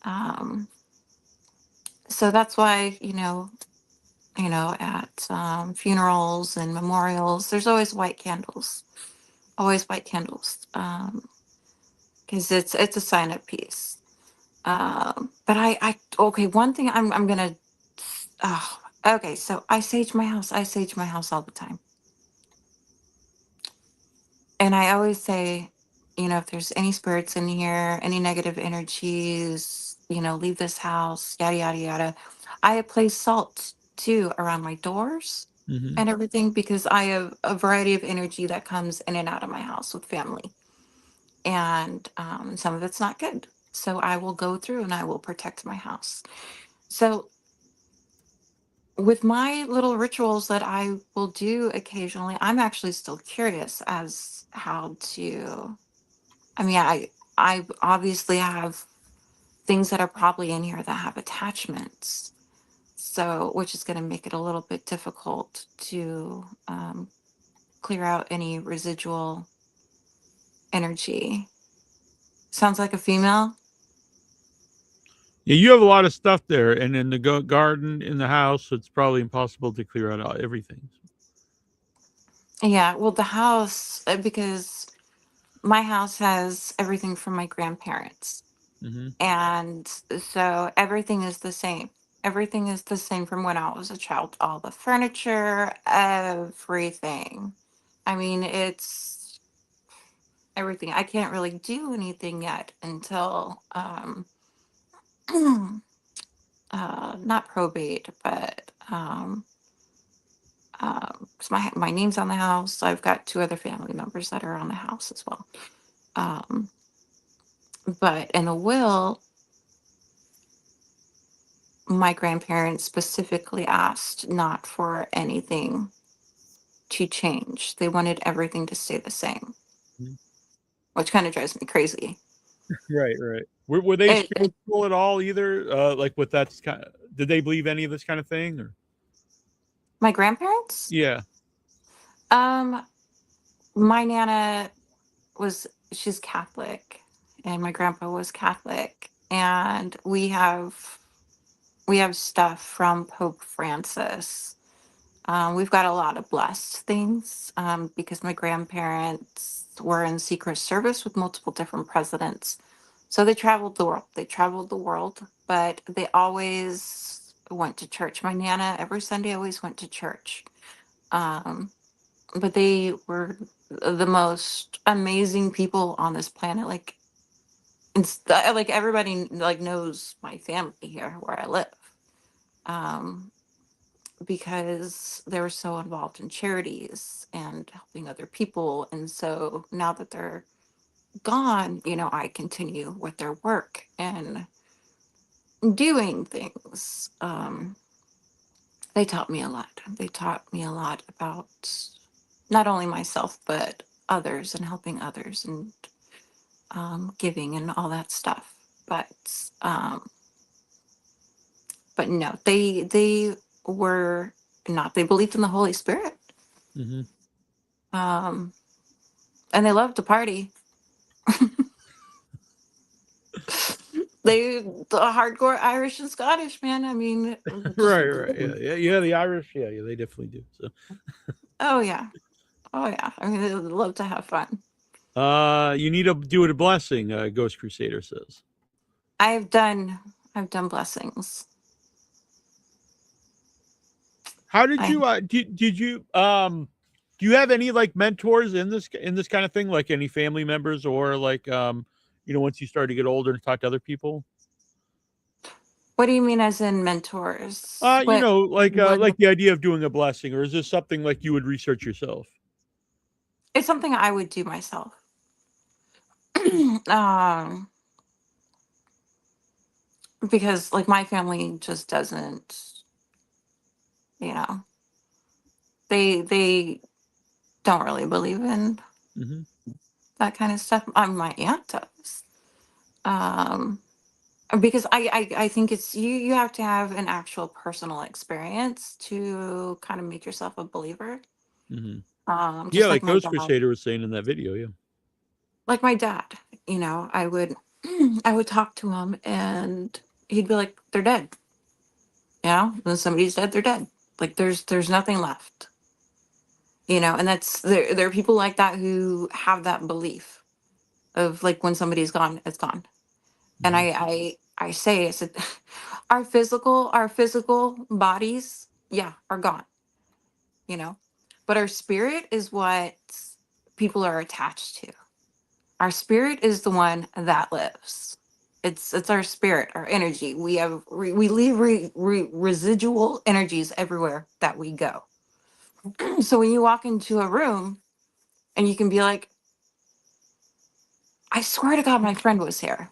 um, so that's why, at funerals and memorials, there's always white candles, because it's a sign of peace. But okay, one thing I'm gonna, oh, okay, so I sage my house. I sage my house all the time. And I always say, if there's any spirits in here, any negative energies, leave this house, yada, yada, yada. I place salt too around my doors Mm-hmm. and everything because I have a variety of energy that comes in and out of my house with family. And some of it's not good. So I will go through and I will protect my house. So with my little rituals that I will do occasionally, I'm actually still curious as how to. I mean, I obviously have things that are probably in here that have attachments, so which is going to make it a little bit difficult to clear out any residual energy. Sounds like a female. Yeah, you have a lot of stuff there, and in the garden, in the house, it's probably impossible to clear out everything. Yeah, well, the house, because my house has everything from my grandparents. Mm-hmm. And so everything is the same. Everything is the same from when I was a child. All the furniture, everything. I mean, it's everything. I can't really do anything yet until not probate, but 'cause my name's on the house. I've got two other family members that are on the house as well. Um, but in the will, my grandparents specifically asked not for anything to change. They wanted everything to stay the same, Mhm. which kind of drives me crazy. Right, right. Were they It spiritual at all either? Like with that kind did they believe any of this kind of thing? Or My grandparents, yeah. um, my nana she's Catholic, and my grandpa was Catholic, and we have stuff from Pope Francis. We've got a lot of blessed things because my grandparents were in Secret Service with multiple different presidents. So they traveled the world. They traveled the world, but they always went to church. My Nana every Sunday always went to church. Um, but they were the most amazing people on this planet. Like, like everybody like knows my family here where I live. Um, because they were so involved in charities and helping other people. And so now that they're gone, I continue with their work and doing things. They taught me a lot. They taught me a lot about not only myself, but others and helping others and giving and all that stuff. Um, but no, they were not. They believed in the Holy Spirit. Mm-hmm. Um, and they loved to party. The hardcore Irish and Scottish, man. I mean, just Right, right. Yeah, yeah, yeah. The Irish, yeah, yeah, they definitely do. So oh yeah, oh yeah. I mean, they love to have fun. You need to do it a blessing, Ghost Crusader says. I've done blessings. How did I you did you do you have any like mentors in this kind of thing, like any family members or like once you start to get older and talk to other people? What do you mean as in mentors? Like What the idea of doing a blessing, or is this something like you would research yourself? it's something I would do myself. um because like my family just doesn't, you know, they don't really believe in Hmm. that kind of stuff. My aunt does. Um because I think it's you have to have an actual personal experience to kind of make yourself a believer. Hmm. Yeah, Just like like my Ghost dad. Crusader was saying in that video. Yeah. Like my dad, I would I would talk to him and he'd be like, they're dead. When somebody's dead, they're dead. Like there's nothing left. And that's there are people like that who have that belief of like when somebody's gone, it's gone. And Hmm. I said, our physical bodies, yeah, are gone, you know. But our spirit is what people are attached to. Our spirit is the one that lives. It's our spirit, our energy. We leave residual energies everywhere that we go. So when you walk into a room and you can be like, I swear to God, my friend was here.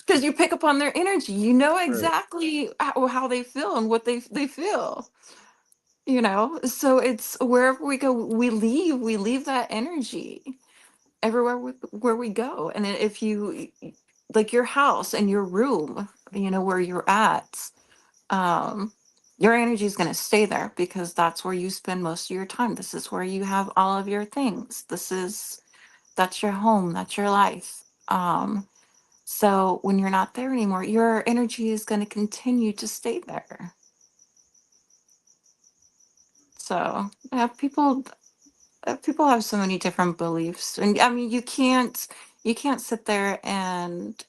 Because you pick up on their energy. You know Right. exactly how they feel and what they feel. So it's wherever we go, we leave that energy everywhere where we go. And if you like your house and your room, where you're at, um your energy is going to stay there because that's where you spend most of your time. This is where you have all of your things. That's your home, that's your life. So when you're not there anymore, your energy is going to continue to stay there. So yeah, people have so many different beliefs, and I mean you can't sit there and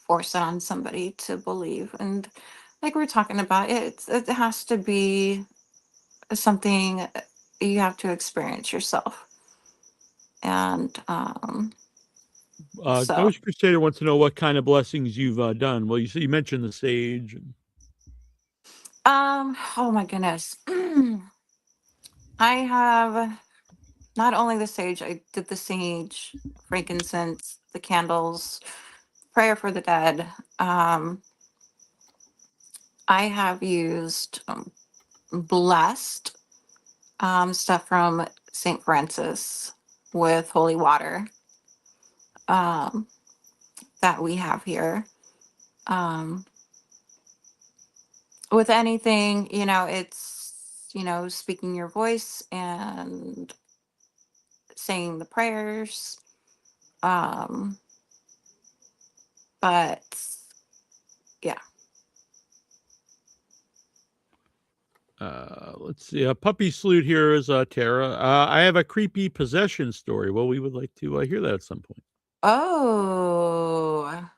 force it on somebody to believe. And like we're talking about, it has to be something you have to experience yourself. And so Ghost Crusader wants to know what kind of blessings you've done. Well, you mentioned the sage. oh my goodness. I have not only the sage, I did the sage, frankincense, the candles, prayer for the dead. I have used blessed stuff from St. Francis with holy water um, that we have here. Um, with anything, it's, speaking your voice and saying the prayers. Um, but yeah. Let's see. A puppy salute here is Tara. I have a creepy possession story. Well, we would like to hear that at some point. Oh,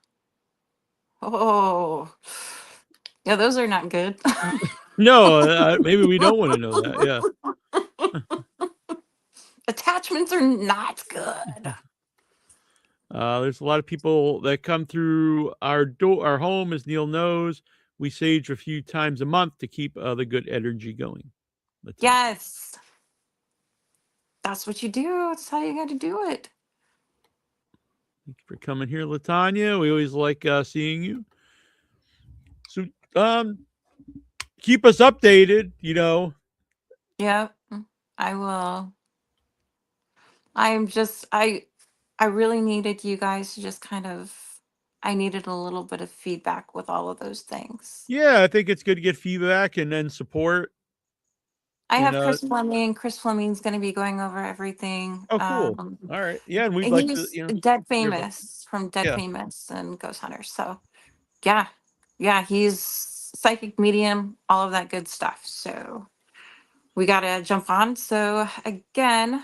oh, yeah, those are not good. No, maybe we don't want to know that. Yeah. Attachments are not good. There's a lot of people that come through our home, as Neal knows. We sage a few times a month to keep the good energy going. Yes, that's what you do. That's how you got to do it. Thanks for coming here, Latanya. We always like seeing you. So, keep us updated. Yep, I will. I really needed you guys to just kind of. I needed a little bit of feedback with all of those things. Yeah, I think it's good to get feedback and then support. I And have Chris Fleming. Chris Fleming's going to be going over everything. oh, cool. All right. Yeah, and we'd like to, He's Dead hear about. Famous from Dead Yeah. Famous and Ghost Hunters. So yeah, he's psychic medium, all of that good stuff. So we got to jump on. So again,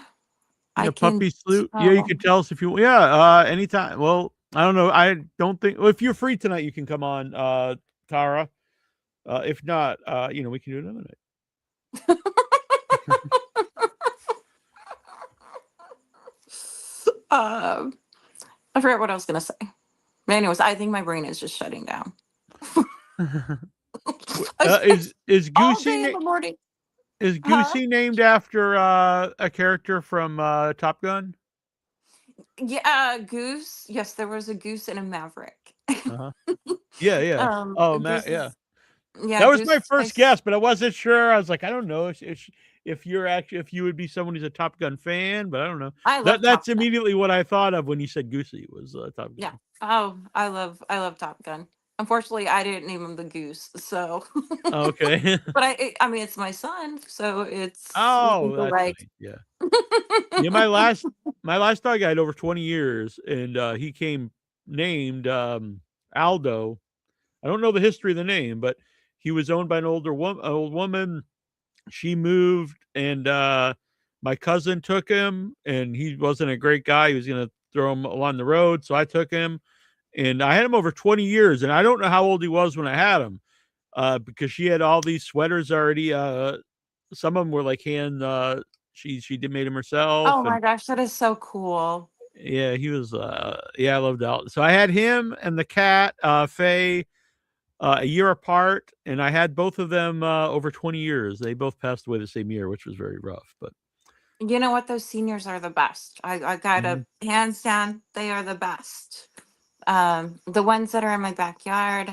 I Yeah, can puppy salute. Yeah, you tell. can tell us if you. Yeah, anytime. Well, I don't know. I don't think. Well, if you're free tonight, you can come on, Tara. If not, we can do it another night. I forgot what I was gonna say. But anyways, I think my brain is just shutting down. Is All Goosey day in the morning. is Huh? Goosey named after a character from Top Gun? Yeah, goose. Yes, there was a goose and a maverick. Uh-huh. Yeah, yeah. Oh, Matt, Goose yeah. is yeah, That was goose my is my first guess, but I wasn't sure. I was like, I don't know if you're actually if you would be someone who's a Top Gun fan, but I don't know. I love That's Top Gun. immediately what I thought of when you said Goosey was Top Yeah. Gun. Oh, I love Top Gun. Unfortunately, I didn't name him the goose, so Oh, okay. but I mean it's my son, so it's we can Oh, go that's like nice. Yeah. Yeah, my last dog had over 20 years, and he came named Aldo. I don't know the history of the name, but he was owned by an old woman. She moved, and my cousin took him, and he wasn't a great guy. He was going to throw him along the road, so I took him, and I had him over 20 years, and I don't know how old he was when I had him, because she had all these sweaters already. Some of them were like hand. She did made them herself, oh my and gosh, that is so cool. yeah, he was. Yeah, I loved Aldo. So I had him and the cat, Faye, a year apart, and I had both of them over 20 years. They both passed away the same year, which was very rough. But You know what? Those seniors are the best. I gotta hands down, they are the best. The ones that are in my backyard,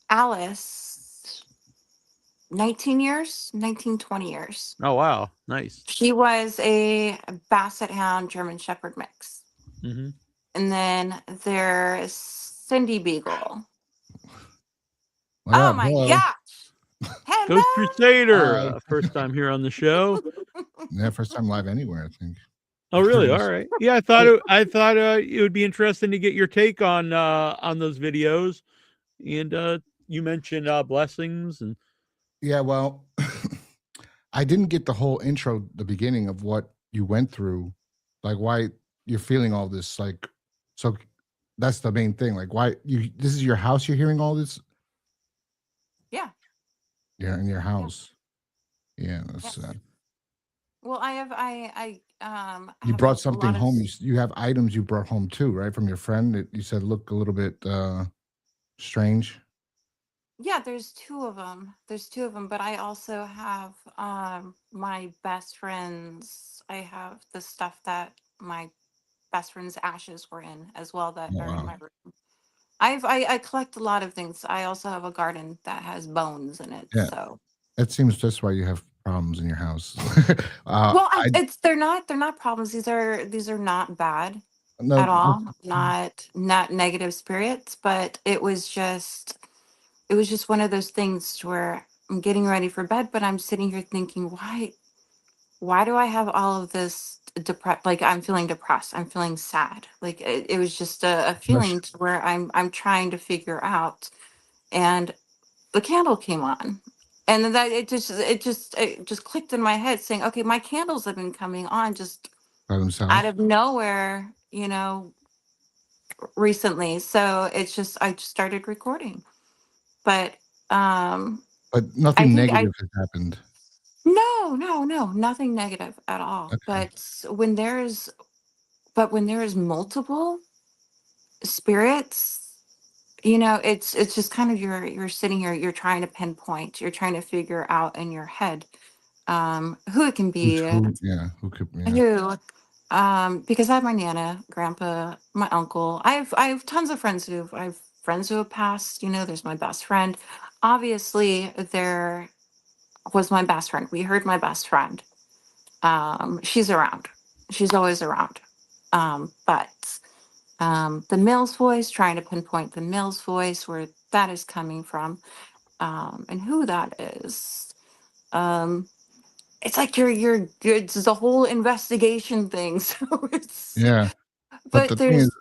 Alice, 19 years, 19, 20 years. oh wow, nice. She was a Basset Hound German Shepherd mix. Hmm. And then there's Cindy Beagle. What Oh up? my Hello. gosh. Ghost Hello. Crusader, Hi. first time here on the show. Yeah, first time live anywhere, I think. Oh really? All right. Yeah, I thought it would be interesting to get your take on those videos, and you mentioned blessings and Yeah, well, I didn't get the whole intro, the beginning of what you went through, like why you're feeling all this. Like, so that's the main thing. Like, why this is your house? You're hearing all this? Yeah. Yeah, in your house. Yeah, that's Yes. sad. Well, I You have brought a something lot of home. You have items you brought home too, right? From your friend that you said look a little bit strange. yeah, there's two of them. There's two of them, but I also have my best friends. I have the stuff that my best friend's ashes were in as well that Oh, are in wow. my room. I collect a lot of things. I also have a garden that has bones in it. Yeah. So It seems that's why you have problems in your house. well, I they're not problems. These are not bad no, at all. Not negative spirits, but it was just one of those things where I'm getting ready for bed, but I'm sitting here thinking, why do I have all of this depressed? Like I'm feeling depressed. I'm feeling sad. Like it was just a feeling to where I'm trying to figure out. And the candle came on. And then that it just clicked in my head saying, okay, my candles have been coming on just by out themselves. of nowhere, recently. So I just started recording. But But I nothing think I negative has happened. no, nothing negative at all. Okay. When there is multiple spirits, it's just kind of you're sitting here, you're trying to pinpoint, you're trying to figure out in your head who it can Who's be, who? Yeah. Who could? Yeah. who because I have my nana, grandpa, my uncle. I have tons of friends I have friends who have passed, there's my best friend. Obviously, there was my best friend. We heard my best friend. She's around. She's always around. But the Mills voice, trying to pinpoint the Mills voice, where that is coming from, and who that is. It's like it's the whole investigation thing. So Yeah. But but the thing is, there's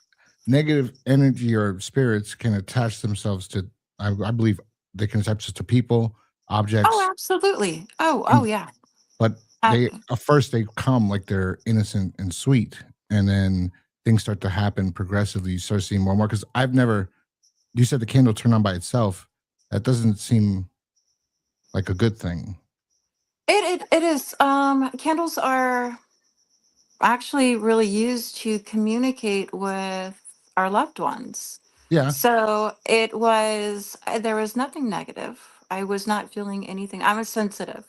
negative energy or spirits can attach themselves to. I believe they can attach to people, objects. absolutely. Oh And- yeah. But they at first they come like they're innocent and sweet, and then things start to happen progressively. You start seeing more and more. Because I've never. You said the candle turned on by itself. That doesn't seem like a good thing. It is. Candles are actually really used to communicate with our loved ones. Yeah. So there was nothing negative. I was not feeling anything. I'm a sensitive,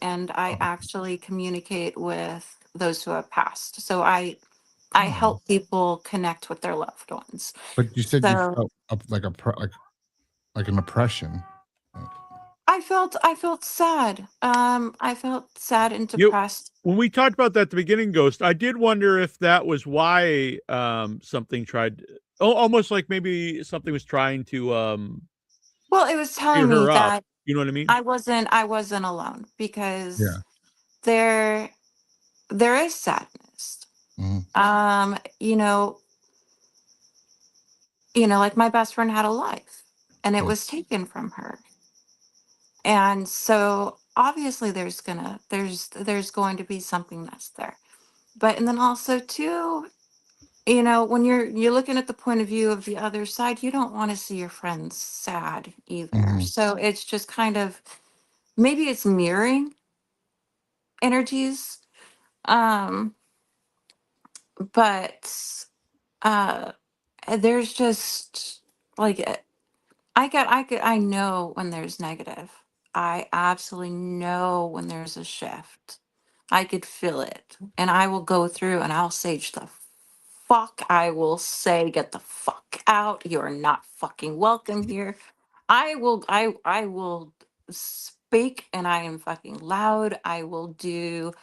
and I Oh, actually communicate with those who have passed. So I oh. help people connect with their loved ones. But you said you So felt like like an oppression. I felt sad. I felt sad and You depressed. when we talked about that at the beginning, Ghost, I did wonder if that was why something tried almost like maybe something was trying to Well, it was cheer telling me her up. that You know what I mean? I wasn't alone, Yeah. because there there is sadness. Mhm. Um, you know, like my best friend had a life and it Yeah. was taken from her. And so obviously there's going to be something that's there. But and then also too, when you're looking at the point of view of the other side, you don't want to see your friends sad either. Mhm. So it's just kind of, maybe it's mirroring energies. Um, but uh there's just like I know when there's negative. I absolutely know when there's a shift. I could feel it. And I will go through and I'll sage the fuck. I will say, get the fuck out. You're not fucking welcome here. I will speak, and I am fucking loud. I will do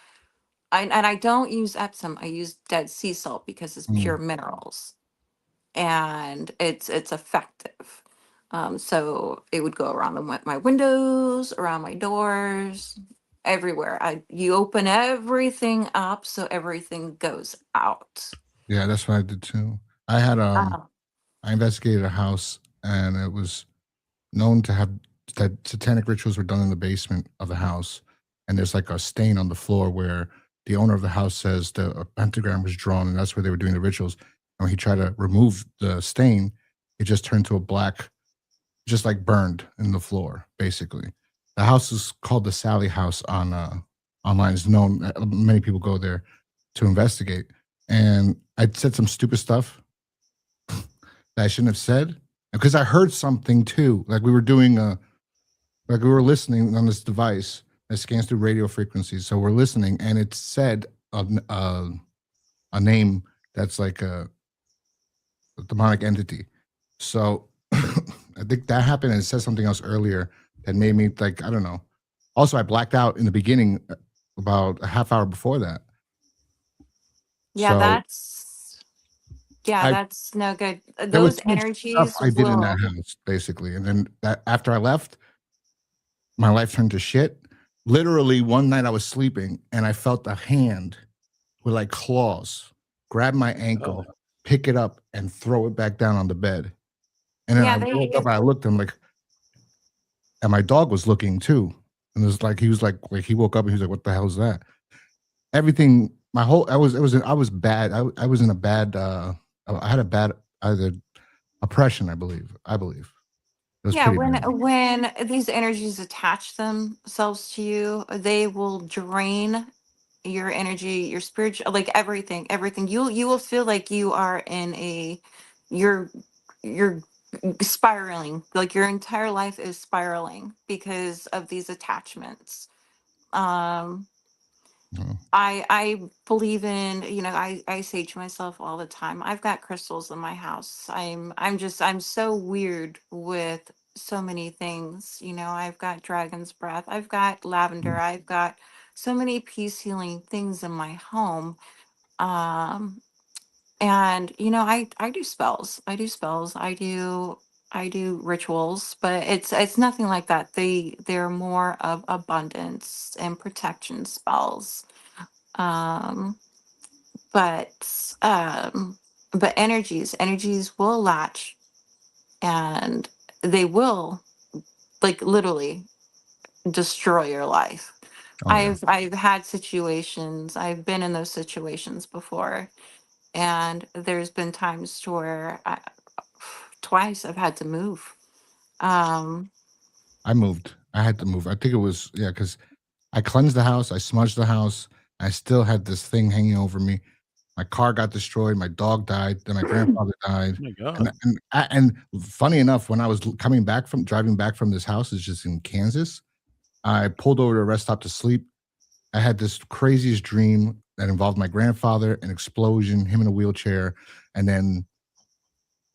and I don't use Epsom. I use Dead Sea salt because it's pure Mhm. minerals, and it's effective. So it would go around my windows, around my doors, everywhere. You open everything up so everything goes out. Yeah, that's what I did too. I had Oh, I investigated a house, and it was known to have that satanic rituals were done in the basement of the house, and there's like a stain on the floor where the owner of the house says the a pentagram was drawn, and that's where they were doing the rituals. And when he tried to remove the stain, it just turned to a black, just like burned in the floor, basically. The house is called the Sally House on online. It's known. Many people go there to investigate. And I said some stupid stuff that I shouldn't have said because I heard something too. Like we were doing like we were listening on this device that scans through radio frequencies. So we're listening, and it said a name that's like a demonic entity. So I think that happened, and it said something else earlier that made me like, I don't know. Also, I blacked out in the beginning about a half hour before that. yeah, So I that's no good. there was Those too much stuff energies I did in that will. house, basically. And then that after I left, my life turned to shit. Literally, one night I was sleeping and I felt a hand with like claws grab my ankle, pick it up, and throw it back down on the bed. And then Yeah, I woke up and I looked, I'm like, and my dog was looking too. And it was like he was like he woke up and he was like, "What the hell is that?" Everything, my whole, I was bad. I was in a bad. I had a bad either oppression. I believe. It was Yeah, pretty when bad. these energies attach themselves to you, they will drain your energy, your spiritual, like everything. You will feel like you are in you're spiraling, like your entire life is spiraling because of these attachments. Um, Mhm. I believe in, I say to myself all the time, I've got crystals in my house. I'm so weird with so many things. I've got dragon's breath, I've got lavender, I've got so many peace healing things in my home. Um and I do spells. I do rituals, but it's nothing like that. They're more of abundance and protection spells. um but but energies will latch, and they will, like, literally destroy your life. Oh yeah. I've had situations. I've been in those situations before, and there's been times to where twice I've had to move. Um, I moved. I had to move. I think it was because I cleansed the house, I smudged the house. I still had this thing hanging over me. My car got destroyed. My dog died. Then my grandfather died. Oh my And God. and funny enough, when I was driving back from this house, is just in Kansas. I pulled over to a rest stop to sleep. I had this craziest dream that involved my grandfather, an explosion, him in a wheelchair, and then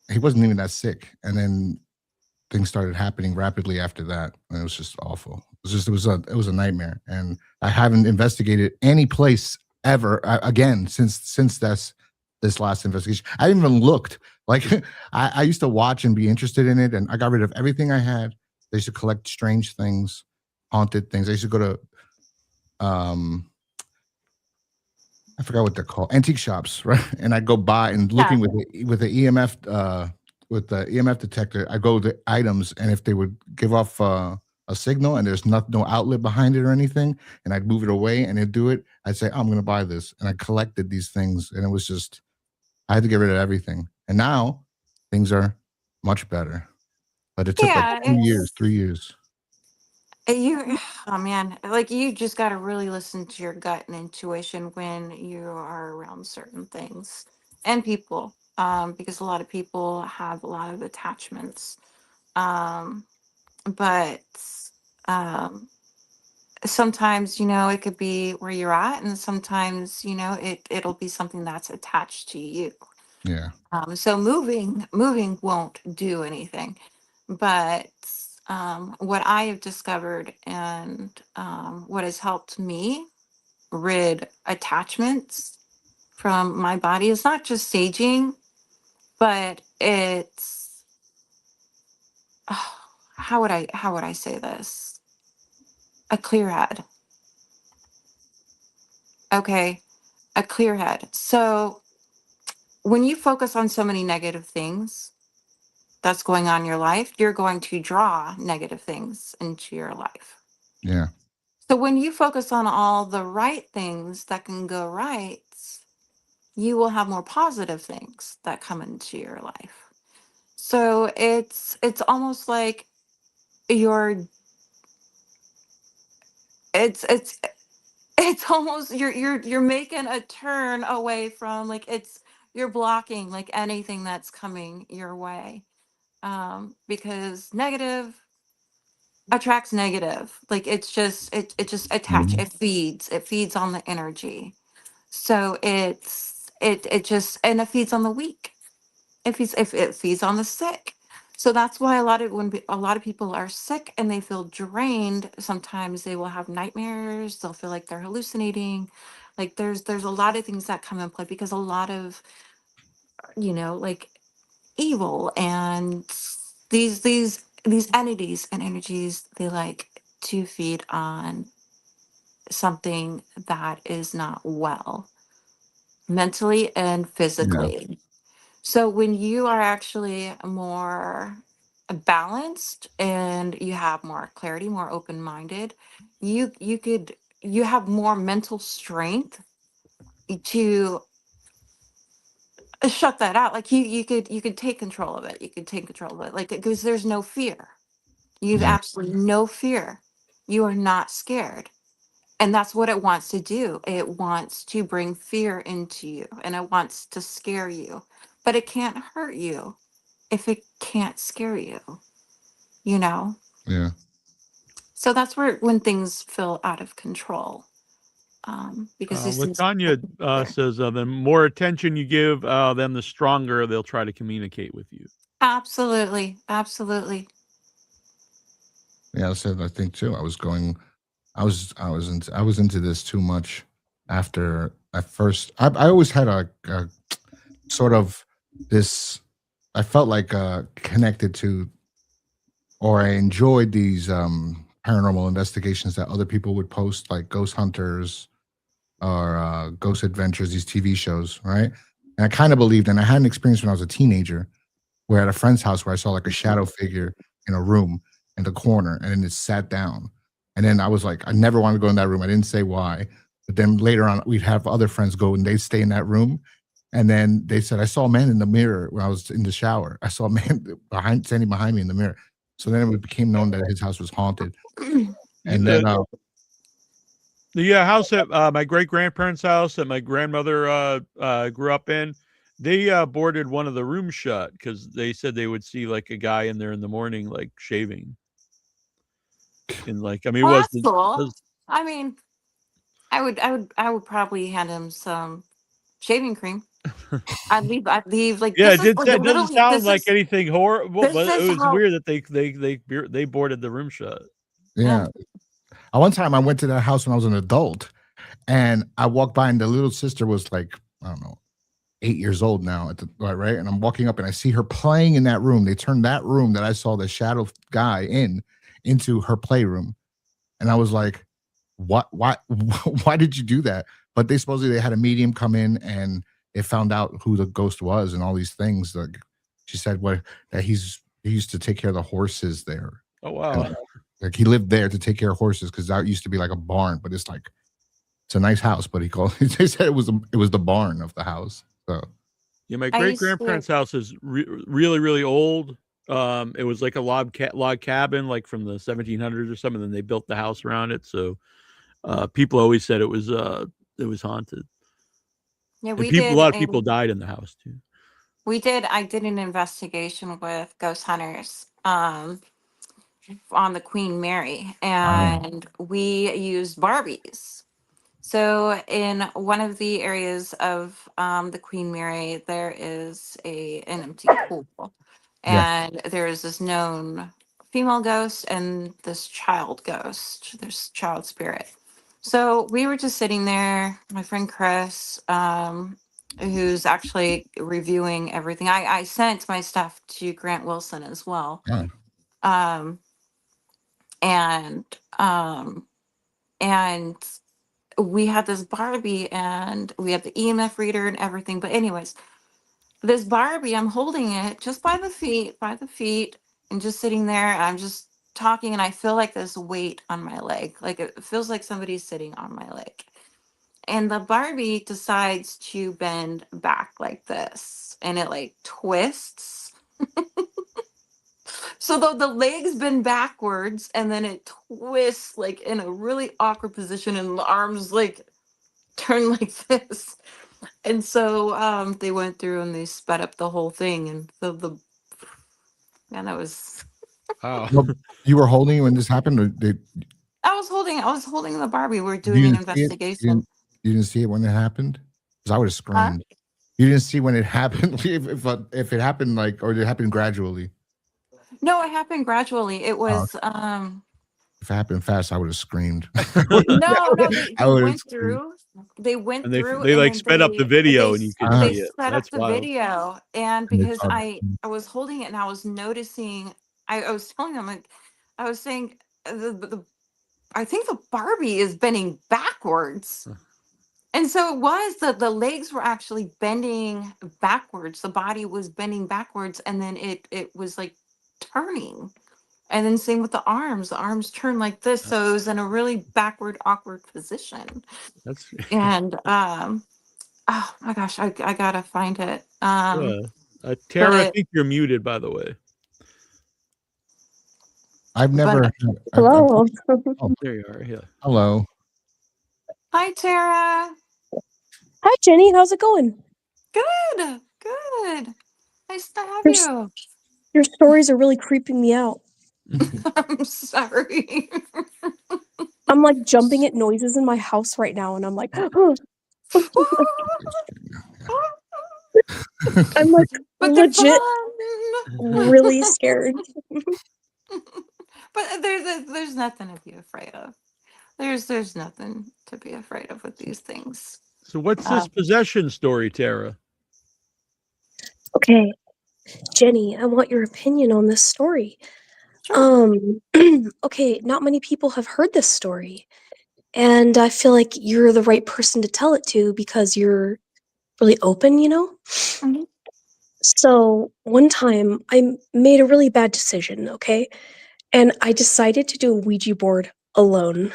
he wasn't even that sick. And then things started happening rapidly after that, and it was just awful. It was a nightmare, and I haven't investigated any place ever again since this last investigation. I didn't even looked. Like I used to watch and be interested in it, and I got rid of everything I had. I used to collect strange things, haunted things. I used to go to I forgot what they're called, antique shops, right? And I go by and looking with the EMF detector. I go to items, and if they would give off a signal and there's no outlet behind it or anything, and I'd move it away and it'd do it, I'd say, I'm going to buy this. And I collected these things, and it was just, I had to get rid of everything. And now things are much better. But it took like yeah, 3 years, it's 3 years. you. Oh man, like you just got to really listen to your gut and intuition when you are around certain things and people, because a lot of people have a lot of attachments. Um, but um, sometimes it could be where you're at, and sometimes it'll be something that's attached to you. Yeah. So moving won't do anything, but what I have discovered and what has helped me rid attachments from my body is not just saging, but it's how would I say this? A clear head. Okay, a clear head. So when you focus on so many negative things that's going on in your life, you're going to draw negative things into your life. Yeah. So when you focus on all the right things that can go right, you will have more positive things that come into your life. So it's almost like you're it's it's almost you're making a turn away from, like, you're blocking like anything that's coming your way, because negative attracts negative. Like, it just attach, Mhm. it feeds on the energy. So it just, and it feeds on the weak. If it feeds on the sick. So that's why a lot of people are sick and they feel drained, sometimes they will have nightmares, they'll feel like they're hallucinating. Like, there's a lot of things that come in play, because a lot of, like, evil and these entities and energies, they like to feed on something that is not well, mentally and Yeah. physically. So when you are actually more balanced and you have more clarity, more open-minded, you have more mental strength to shut that out. Like, you could take control of it. You could take control of it. Like, because there's no fear. You've Yeah. absolutely no fear. You are not scared. And that's what it wants to do. It wants to bring fear into you, and it wants to scare you. But it can't hurt you if it can't scare you, you know? Yeah. So that's where, when things feel out of control, because these things. Latanya says the more attention you give them, the stronger they'll try to communicate with you. Absolutely. Absolutely. Yeah, I think too. I was into this too much after I first. I always had a sort of this. I felt like connected to, or I enjoyed these paranormal investigations that other people would post, like Ghost Hunters or Ghost Adventures, these TV shows, right? And I kind of believed, and I had an experience when I was a teenager, where at a friend's house where I saw like a shadow figure in a room in the corner, and then it sat down. And then I was like, I never wanted to go in that room. I didn't say why. But then later on, we'd have other friends go and they'd stay in that room. And then they said, I saw a man in the mirror when I was in the shower. I saw a man standing behind me in the mirror. So then it became known that his house was haunted. And then the house at my great grandparents' house that my grandmother grew up in, they boarded one of the rooms shut because they said they would see like a guy in there in the morning, like shaving. And like, I mean, it Well, was that's cool. I mean, I would probably hand him some shaving cream. I'd leave like yeah, this is like it doesn't sound like anything horrible, this but it is was how weird that they boarded the room shut. yeah. One time I went to that house when I was an adult, and I walked by, and the little sister was like, I don't know, 8 years old now right. And I'm walking up and I see her playing in that room. They turned that room that I saw the shadow guy into her playroom. And I was like, what, why did you do that? But they supposedly had a medium come in and they found out who the ghost was and all these things. Like she said that he used to take care of the horses there. Oh, wow. And, like he lived there to take care of horses because that used to be like a barn, but it's a nice house. But they said it was the barn of the house. So yeah, my great grandparents' house is really, really old. It was like a log cabin, like from the 1700s or something. And then they built the house around it. So people always said it was haunted. Yeah, a lot of people died in the house too. I did an investigation with ghost hunters on the Queen Mary, and we used Barbies. So in one of the areas of the Queen Mary, there is an empty pool, and there is this known female ghost and this child ghost, this child spirit. So we were just sitting there, my friend Chris, who's actually reviewing everything. I sent my stuff to Grant Wilson as well. And we had this Barbie and we had the EMF reader and everything. But anyways, this Barbie, I'm holding it just by the feet, and just sitting there. I'm just talking and I feel like this weight on my leg. Like it feels like somebody's sitting on my leg. And the Barbie decides to bend back like this and it like twists. So the legs bend backwards and then it twists like in a really awkward position and the arms like turn like this. And so they went through and they sped up the whole thing and that was wow. You were holding it when this happened, or I was holding the Barbie. We're doing an investigation. You didn't see it when it happened? Because I would have screamed. You didn't see when it happened? if it happened or did it happen gradually? No, it happened gradually. It was if it happened fast, I would have screamed. No, they went through. They like sped up the video and you could see it. Sped up the video, and because I was holding it and I was noticing, I was telling them, like, I was saying, I think the Barbie is bending backwards. And so it was the legs were actually bending backwards. The body was bending backwards, and then it was like turning. And then same with the arms. The arms turn like this, so it was in a really backward, awkward position. That's and oh my gosh, I gotta find it. Tara, I think you're muted, by the way. I've never. Hello. There you are. Yeah. Hello. Hi, Tara. Hi, Jenny. How's it going? Good. Nice to have you. Your stories are really creeping me out. I'm sorry. I'm like jumping at noises in my house right now, and I'm like, oh. I'm like legit really scared. But there's nothing to be afraid of. There's nothing to be afraid of with these things. So what's this possession story, Tara? Okay, Jenny, I want your opinion on this story. Sure. Okay, not many people have heard this story, and I feel like you're the right person to tell it to because you're really open, you know? Mm-hmm. So one time I made a really bad decision, okay? And I decided to do a Ouija board alone.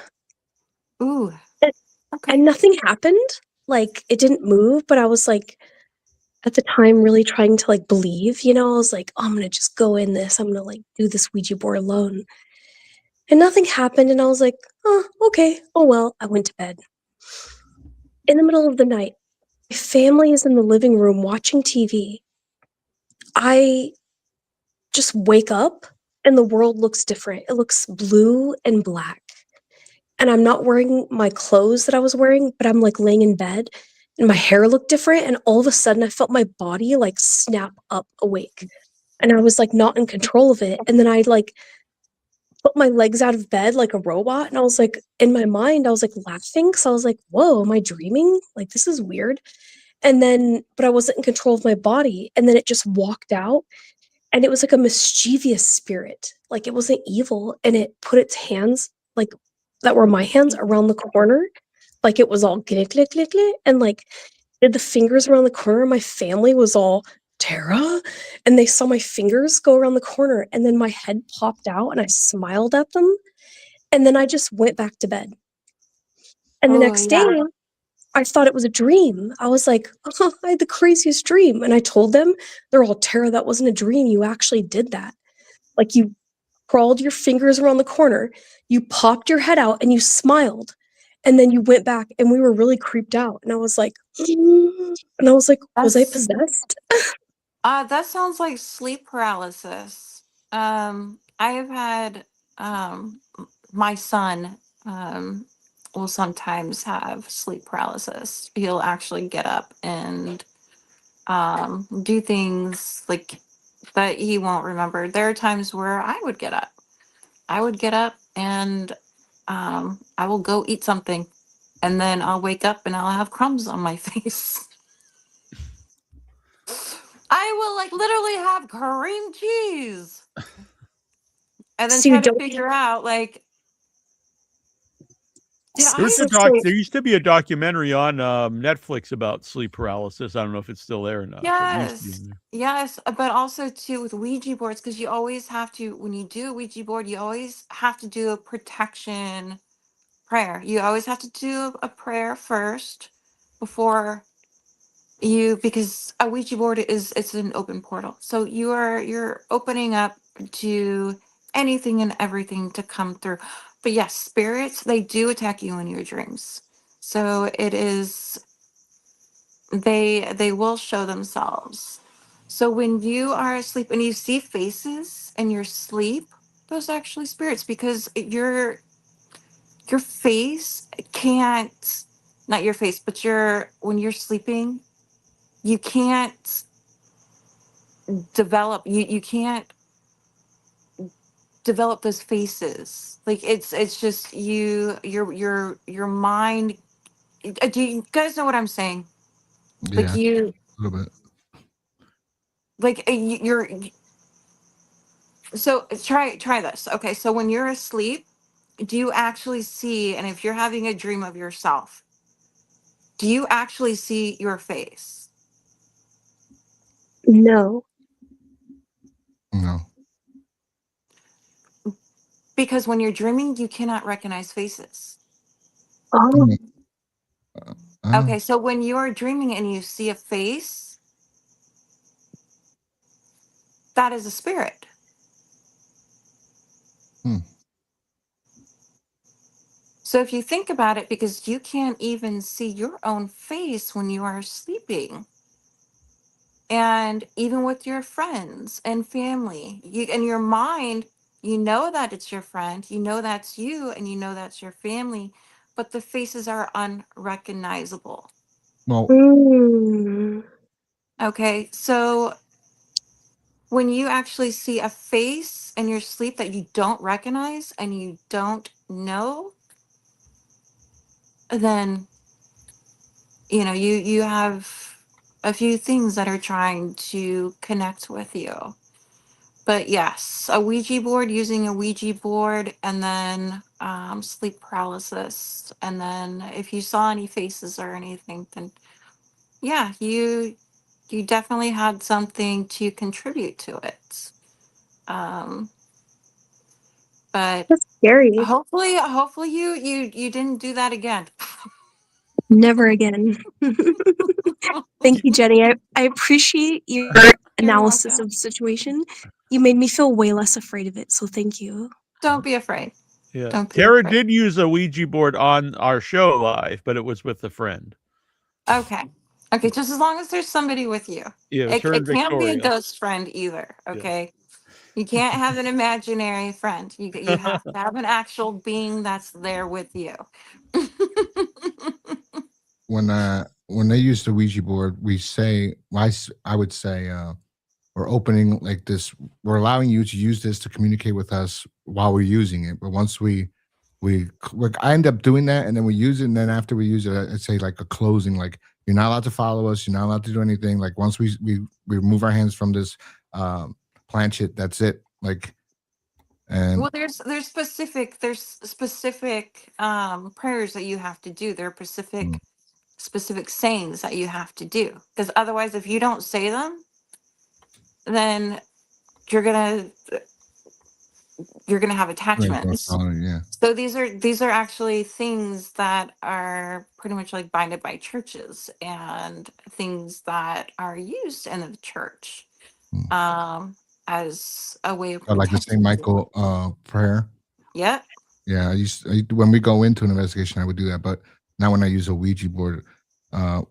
Ooh. And, Okay. and nothing happened. Like, it didn't move, but I was like, at the time, really trying to like believe, I was like, oh, I'm gonna just go in this. I'm gonna like do this Ouija board alone. And nothing happened. And I was like, oh, okay. Oh, well, I went to bed. In the middle of the night, my family is in the living room watching TV. I just wake up and the world looks different. It looks blue and black. And I'm not wearing my clothes that I was wearing, but I'm like laying in bed and my hair looked different. And all of a sudden, I felt my body like snap up awake. And I was like not in control of it. And then I like put my legs out of bed like a robot. And I was like, in my mind, I was like laughing. So I was like, whoa, am I dreaming? Like, this is weird. And then, but I wasn't in control of my body. And then it just walked out. And it was like a mischievous spirit. Like it wasn't evil. And it put its hands, like that were my hands, around the corner. Like it was all click, click, click, click. And like did the fingers around the corner. My family was all, Tara? And they saw my fingers go around the corner. And then my head popped out and I smiled at them. And then I just went back to bed. And the Oh, next day, yeah. I thought it was a dream. I was like, oh, I had the craziest dream. And I told them, they're all, Tara, that wasn't a dream. You actually did that. Like you crawled your fingers around the corner, you popped your head out and you smiled. And then you went back and we were really creeped out. And I was like, and I was like, was I That's possessed? that sounds like sleep paralysis. I have had my son will sometimes have sleep paralysis. He'll actually get up and do things like that he won't remember. There are times where I would get up. I would get up and I will go eat something and then I'll wake up and I'll have crumbs on my face. I will like literally have cream cheese and then So you try to don't figure out like, did There was I? a so there used to be a documentary on Netflix about sleep paralysis. I don't know if it's still there or not, but it used to be Yes, on there. yes, but also too with Ouija boards because you always have to when you do a Ouija board, you always have to do a protection prayer. You always have to do a prayer first before you because a Ouija board is it's an open portal. So you're opening up to anything and everything to come through. But yes, spirits, they do attack you in your dreams. So it is they will show themselves. So when you are asleep and you see faces in your sleep, those are actually spirits because your face can't not your face, but your when you're sleeping, you can't you can't develop those faces. Like it's just your mind do you guys know what I'm saying? Like Yeah, you a little bit. like you're so try this. Okay, so when you're asleep, do you actually see and if you're having a dream of yourself, do you actually see your face? no. No. Because when you're dreaming, you cannot recognize faces. Oh, Mm, Okay, so when you are dreaming and you see a face, that is a spirit. hmm. So if you think about it, because you can't even see your own face when you are sleeping, and even with your friends and family, you in your mind, you know that it's your friend, you know that's you, and you know that's your family, but the faces are unrecognizable. Well, mm. Okay, so when you actually see a face in your sleep that you don't recognize and you don't know, then you have a few things that are trying to connect with you. But yes, a Ouija board, using a Ouija board, and then sleep paralysis, and then if you saw any faces or anything, then yeah, you definitely had something to contribute to it. Um, But That's scary. hopefully you didn't do that again. Never again. Thank you, Jenny. I appreciate your You're analysis welcome. of the situation. You made me feel way less afraid of it, so thank you. Don't be afraid. Yeah. Don't be Tara afraid. did use a Ouija board on our show live, but it was with a friend. Okay. Okay, just as long as there's somebody with you. Yeah, it was her It and can't be a Victoria. ghost friend either, okay? You can't have an imaginary friend. You have to have an actual being that's there with you. When they use the Ouija board, we say I would say we're opening like this. We're allowing you to use this to communicate with us while we're using it. But once I end up doing that, and then we use it, and then after we use it, I'd say like a closing, like you're not allowed to follow us, you're not allowed to do anything. Like once we remove our hands from this planchette, that's it. Like, and Well, there's specific prayers that you have to do. There are specific sayings that you have to do, because otherwise, if you don't say them, then you're gonna have attachments. yeah. So these are actually things that are pretty much like binded by churches and things that are used in the church as a way of Or like the St. protecting. Michael prayer. Yep. Yeah, when we go into an investigation, I would do that. But now when I use a Ouija board,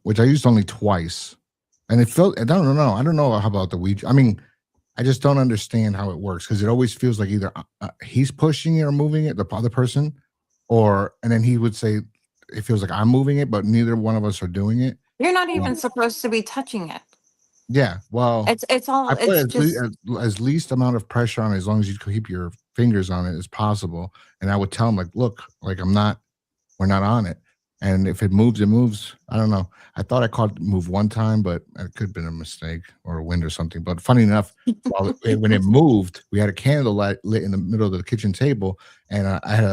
which I used only twice, and it felt, I don't know how about the Ouija. I mean, I just don't understand how it works, because it always feels like either he's pushing it or moving it, the other person, and then he would say, it feels like I'm moving it, but neither one of us are doing it. You're not even supposed to be touching it. Yeah, well, It's all I put it's just as least amount of pressure on it, as long as you keep your fingers on it as possible. And I would tell him, like, look, like we're not on it. And if it moves, it moves. I don't know. I thought I caught it move one time, but it could have been a mistake or a wind or something. But funny enough, when it moved, we had a candle lit in the middle of the kitchen table, and I had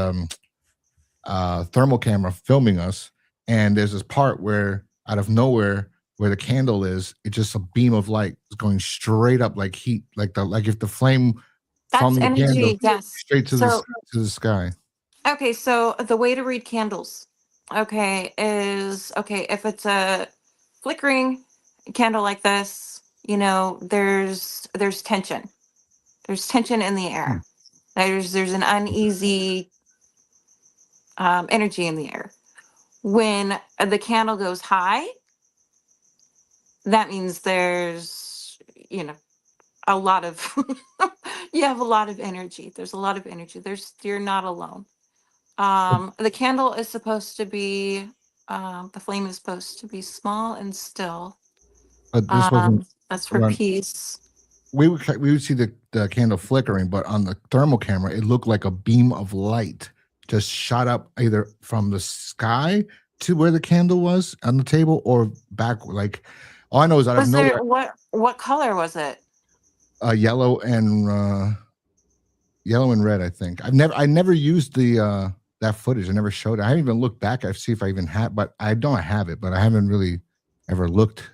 a thermal camera filming us. And there's this part where, out of nowhere, where the candle is, it's just a beam of light is going straight up like heat, like if the flame from that's the energy. candle Yes. straight to the sky. Okay, so the way to read candles, is if it's a flickering candle like this, there's tension. There's tension in the air. There's an uneasy energy in the air. When the candle goes high, that means there's a lot of you have a lot of energy. There's a lot of energy. You're not alone. The candle is supposed to be the flame is supposed to be small and still. But this wasn't. That's for peace. We would see the candle flickering, but on the thermal camera, it looked like a beam of light just shot up either from the sky to where the candle was on the table, or back. Like, all I know is out of nowhere. What color was it? Yellow and red. I think I never used the that footage. I never showed it. I haven't even looked back. I see if I even have, but I don't have it. But I haven't really ever looked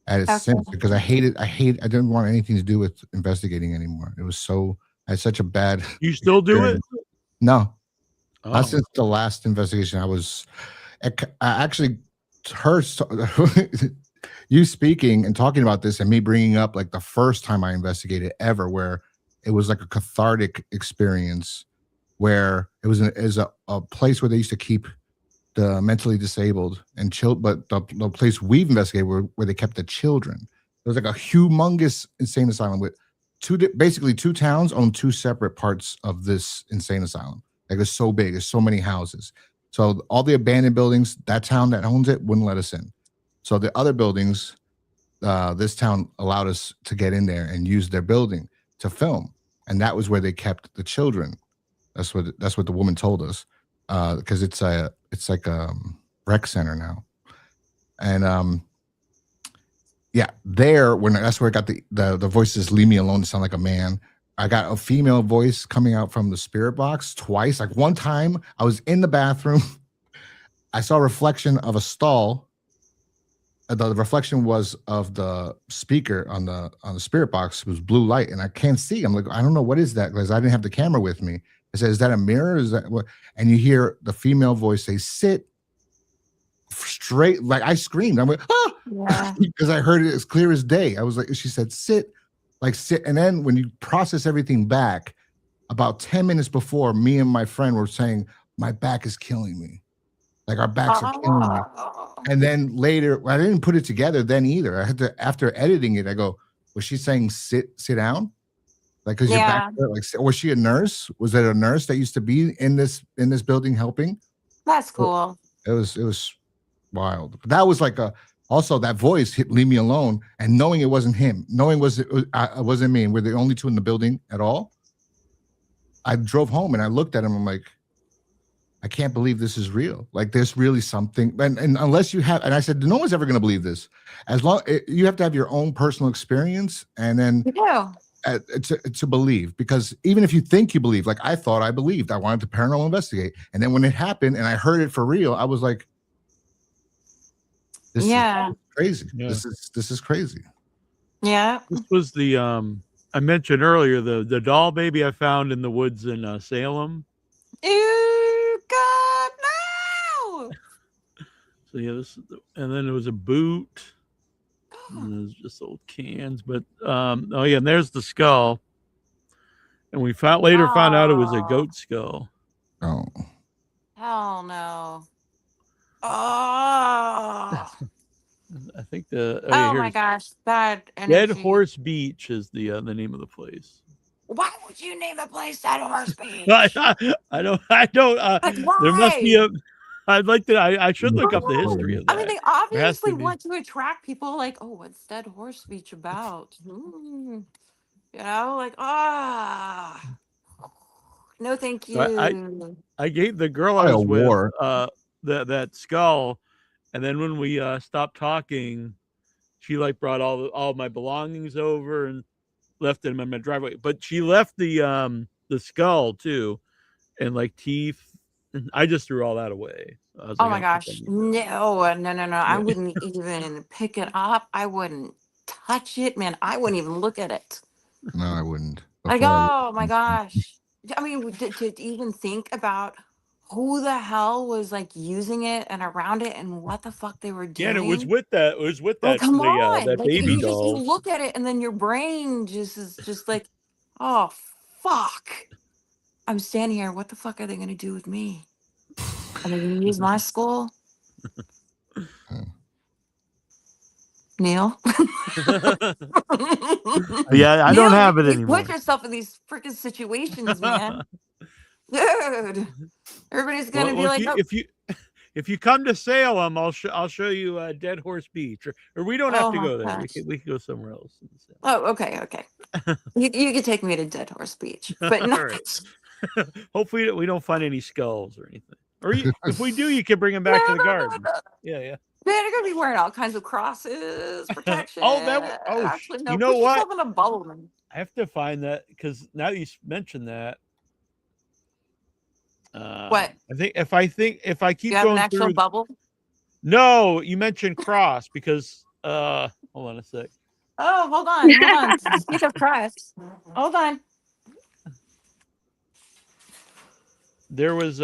at it since, because I didn't want anything to do with investigating anymore. It was I had such a bad. You still do it? No, Oh. not since the last investigation. I actually heard you speaking and talking about this, and me bringing up like the first time I investigated ever, where it was like a cathartic experience, where it was a place where they used to keep the mentally disabled and but the place we've investigated where they kept the children. It was like a humongous insane asylum with basically two towns own two separate parts of this insane asylum. Like, it's so big, there's so many houses. So all the abandoned buildings, that town that owns it wouldn't let us in. So the other buildings, this town allowed us to get in there and use their building to film, and that was where they kept the children. That's what the woman told us, because it's like a rec center now, and that's where I got the voices. Leave me alone to sound like a man. I got a female voice coming out from the spirit box twice. Like, one time I was in the bathroom, I saw a reflection of a stall. The reflection was of the speaker on the spirit box. It was blue light, and I can't see. I'm like, I don't know what is that, because I didn't have the camera with me. I said, is that a mirror? Is that what? And you hear the female voice say, sit straight. Like I screamed. I went, ah, Yeah. because I heard it as clear as day. I was like, she said, sit, like sit. And then when you process everything back, about 10 minutes before, me and my friend were saying, my back is killing me. Like our backs are killing me. Oh. And then later, I didn't put it together then either. I had to, after editing it, I go, was she saying sit down? Like, cause your back, like, was she a nurse? Was it a nurse that used to be in this building helping? That's cool. It was wild. But that was like also that voice hit leave me alone. And knowing it wasn't him, knowing it wasn't me, and we're the only two in the building at all. I drove home and I looked at him. I'm like, I can't believe this is real. Like there's really something. And unless you have, and I said, no one's ever going to believe this. As long you have to have your own personal experience, and then You do. to believe. Because even if you think you believe, like I thought I believed, I wanted to paranormal investigate, and then when it happened and I heard it for real, I was like, this is crazy. Yeah. This is crazy. Yeah. This was the I mentioned earlier the doll baby I found in the woods in Salem. Ew, God, no! So yeah, and then there was a boot. And there's just old cans, but oh yeah, and there's the skull. And we later found out it was a goat skull. Oh. Hell no. Oh. I think the Oh my gosh, bad energy. Dead Horse Beach is the name of the place. Why would you name a place Dead Horse Beach? I don't. Like, There must be why? I'd like to. I should look up the history of that. I mean, they There has to obviously be. want to attract people. Like, oh, what's Dead Horse Beach about? You know, like, no, thank you. I gave the girl I was with that skull, and then when we stopped talking, she like brought all my belongings over and left them in my driveway. But she left the skull too, and like teeth. And I just threw all that away. I was Oh like, my "I'm gosh, keeping it." no. I Yeah. wouldn't even pick it up. I wouldn't touch it, man. I wouldn't even look at it. No, I wouldn't. Like, Before I- oh my gosh. I mean, to even think about who the hell was like using it and around it and what the fuck they were Yeah, doing. and it was with that. It was with Oh, that. come on. That Like, baby you doll. look at it and then your brain just is just like, oh, fuck. I'm standing here. What the fuck are they going to do with me? Are they going to use my skull? Neil? Yeah, I don't have it you anymore. put yourself in these freaking situations, man. Dude. Everybody's going to be Well, like, oh, if you come to Salem, I'll show you Dead Horse Beach, or we don't have Oh to my go there. gosh. We can go somewhere else. oh, okay. you can take me to Dead Horse Beach, but All not. right. Hopefully we don't find any skulls or anything. Or if we do, you can bring them back to the garden. Yeah. Man, they're gonna be wearing all kinds of crosses, protection. Actually, no. You know Put what? yourself in a bubble, man. I have to find that because now you mentioned that. What? If I keep You have going an actual through. bubble? No, you mentioned cross because hold on a sec. Oh, hold on. Speak of cross. Hold on. There was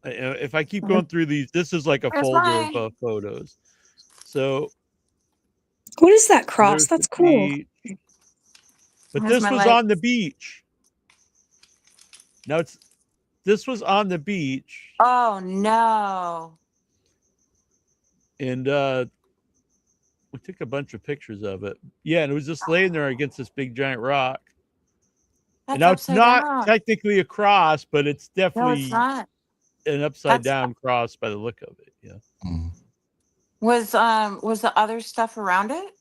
if I keep going through these, this is like a Where's folder mine? of photos. So What is that cross? there's That's the cool. beach. But Where's this my was light? on the beach. Now this was on the beach, Oh no. and we took a bunch of pictures of it. Yeah, and it was just laying there against this big giant rock. That's And now it's upside not down. technically a cross, but it's No, definitely it's not. an upside That's- down cross by the look of it. Yeah. Was the other stuff around it?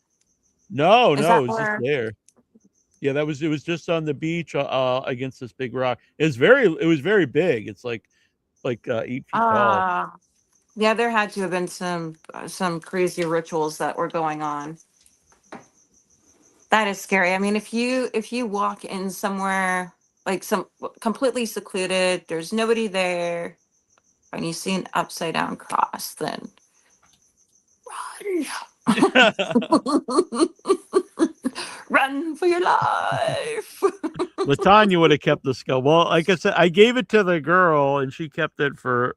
No, Is no, that it was where- just there. Yeah, it was just on the beach against this big rock. It was very big. It's like 8 feet tall. Yeah, there had to have been some crazy rituals that were going on. That is scary. I mean, if you walk in somewhere like some completely secluded, there's nobody there, and you see an upside down cross, then run. Run run for your life. Latanya would have kept the skull. Well, like I said, I gave it to the girl and she kept it for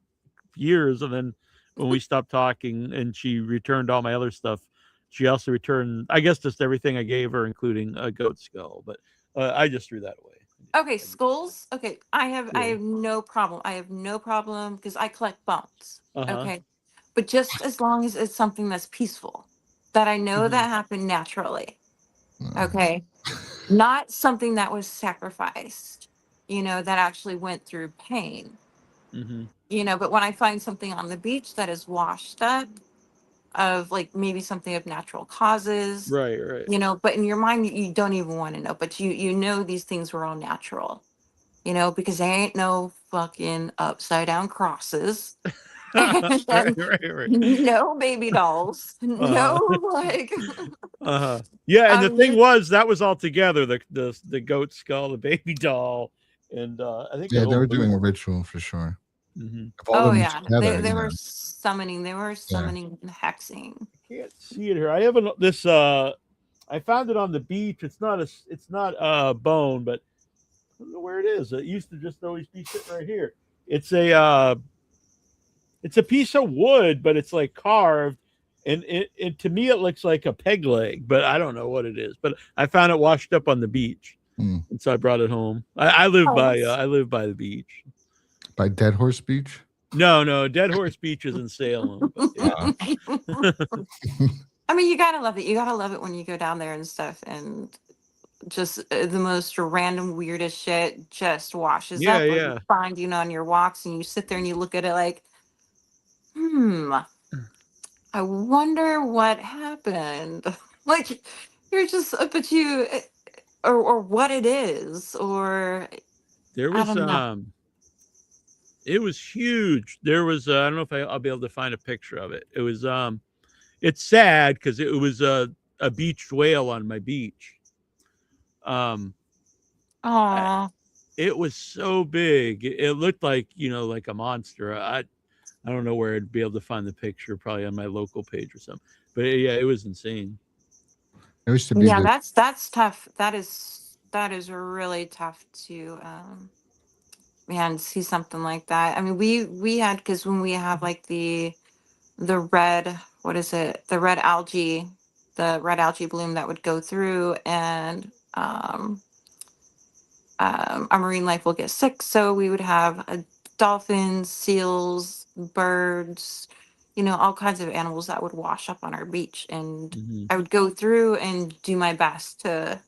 years. And then when we stopped talking and she returned all my other stuff, she also returned, I guess, just everything I gave her, including a goat skull. But I just threw that away. Okay, skulls. Okay, I Yeah. have no problem. I have no problem because I collect bones. Uh-huh. Okay, but just as long as it's something that's peaceful, that I know Mhm. that happened naturally. Mm. Okay, not something that was sacrificed. That actually went through pain. Mhm. But when I find something on the beach that is washed up, of like maybe something of natural causes, Right, right. but in your mind you don't even want to know, but you know these things were all natural. Because there ain't no fucking upside down crosses. right, And right. no baby dolls. Uh, No, like, yeah, and the thing you- was that was all together, the goat skull, the baby doll, and I think Yeah, an they were old doing a moon. ritual for sure. Mhm. If all of oh them yeah, together, they yeah. were summoning, and hexing. Can't see it here. I have this I found it on the beach. It's not a bone, but I don't know where it is. It used to just always be sitting right here. It's a piece of wood, but it's like carved, and it to me it looks like a peg leg, but I don't know what it is. But I found it washed up on the beach, Mm. and so I brought it home. I live Oh, by that's- I live by the beach. By Dead Horse Beach. No, Dead Horse Beach is in Salem. But yeah. I mean, you gotta love it. You gotta love it when you go down there and stuff, and just the most random weirdest shit just washes Yeah, up, or you yeah. find on your walks, and you sit there and you look at it like, I wonder what happened. Like, you're just but you or what it is, or There I was don't know. it was huge. There was I don't know if I'll be able to find a picture of it. It was it's sad because it was a beached whale on my beach. I- Oh, it was so big. It looked like like a monster. I don't know where I'd be able to find the picture. Probably on my local page or something. But yeah, it was insane. There used to be yeah, the that's tough. That is really tough to man, see something like that. I mean, we had, because when we have like the red, what is it, the red algae bloom that would go through, and our marine life will get sick, so we would have dolphins, seals, birds, all kinds of animals that would wash up on our beach, and Mhm. I would go through and do my best to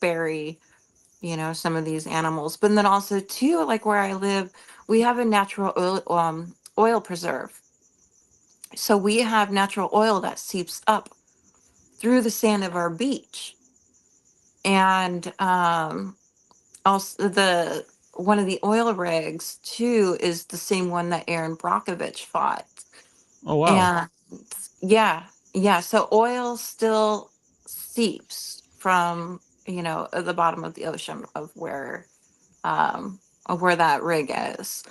bury some of these animals. But then also too, like where I live, we have a natural oil preserve. So we have natural oil that seeps up through the sand of our beach. And also the one of the oil rigs too is the same one that Aaron Brockovich fought. Oh wow. And yeah. So oil still seeps from, the bottom of the ocean of where that rig is.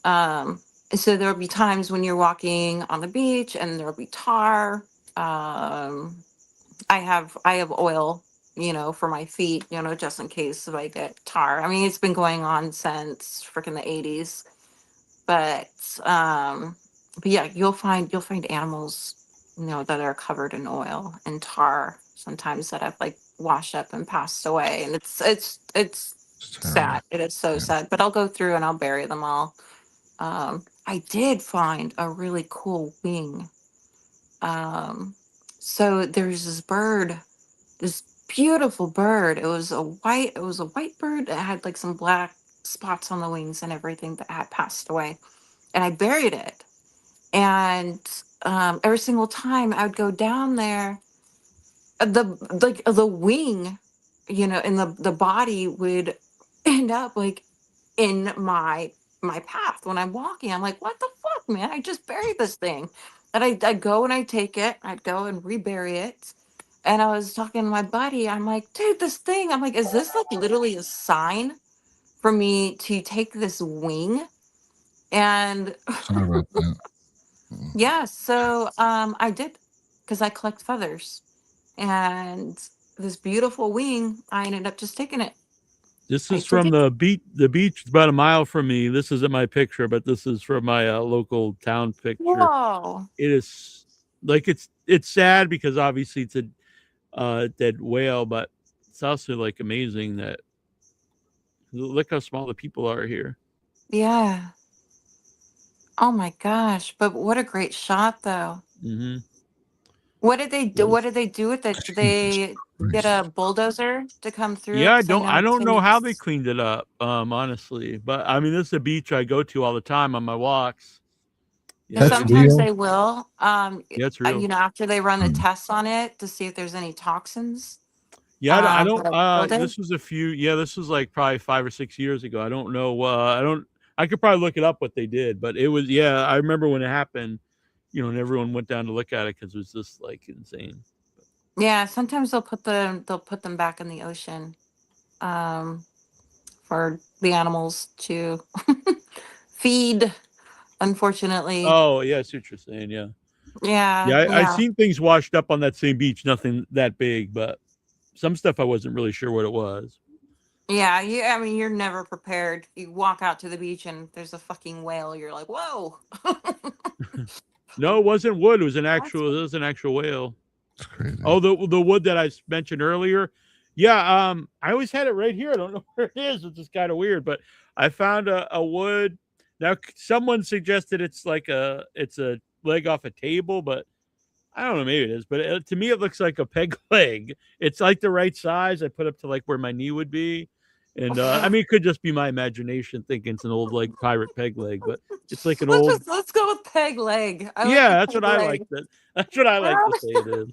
Um, so there'll be times when you're walking on the beach and there'll be tar. I have oil, for my feet, just in case if I get tar. I mean, it's been going on since freaking the 80s. But yeah, you'll find animals, that are covered in oil and tar sometimes, that have like washed up and passed away. And it's terrible. sad. It is so Yeah. sad. But I'll go through and I'll bury them all. I did find a really cool wing. So there's this bird, this beautiful bird. It was a white bird that had like some black spots on the wings and everything, that had passed away. And I buried it. And every single time I would go down there, the wing, and the body would end up like in my path when I'm walking. I'm like, what the fuck, man? I just buried this thing. And I'd go and I'd take it, I'd go and rebury it. And I was talking to my buddy, I'm like, dude, this thing, I'm like, is this like literally a sign for me to take this wing? And Sorry about that. Mm. yeah, so I did, because I collect feathers. And this beautiful wing. I ended up just taking it. This I is took from it. the beach. The beach is about a mile from me. This isn't my picture, but this is from my local town picture. Whoa. It is like it's sad because obviously it's a dead whale, but it's also like amazing that look how small the people are here. Yeah. Oh my gosh. But what a great shot though. Mm-hmm. What did they do? What did they do with it? Did Jesus they get Christ. a bulldozer to come through Yeah, it? I 'Cause don't I don't know how they takes- cleaned it up, honestly. But I mean, this is a beach I go to all the time on my walks. You Because know, That's sometimes real. they will, yeah, it's real. after they run the Hmm. tests on it to see if there's any toxins. Yeah, I don't. But I killed it. This was a few. Yeah, this was like probably 5 or 6 years ago. I don't know. I don't. I could probably look it up what they did, but it was. Yeah, I remember when it happened. You know, and everyone went down to look at it because it was just like insane. Yeah, sometimes they'll put them back in the ocean, um, for the animals to feed. Unfortunately, Oh yeah, I see what you're saying. Yeah, yeah, yeah. I yeah, seen things washed up on that same beach. Nothing that big, but some stuff I wasn't really sure what it was. yeah. I mean, you're never prepared. You walk out to the beach and there's a fucking whale. You're like, whoa. No, it wasn't wood. It was an That's actual. It was an actual whale. It's crazy. Oh, the wood that I mentioned earlier. Yeah, I always had it right here. I don't know where it is, which is kind of weird, but I found a wood. Now, someone suggested it's a leg off a table, but I don't know, maybe it is. But to me, it looks like a peg leg. It's like the right size. I put up to like where my knee would be, and I mean, it could just be my imagination thinking it's an old like pirate peg leg, but it's like an old. let's go with peg leg. I like Yeah, the that's peg what I leg. like. That's what I like to say it is.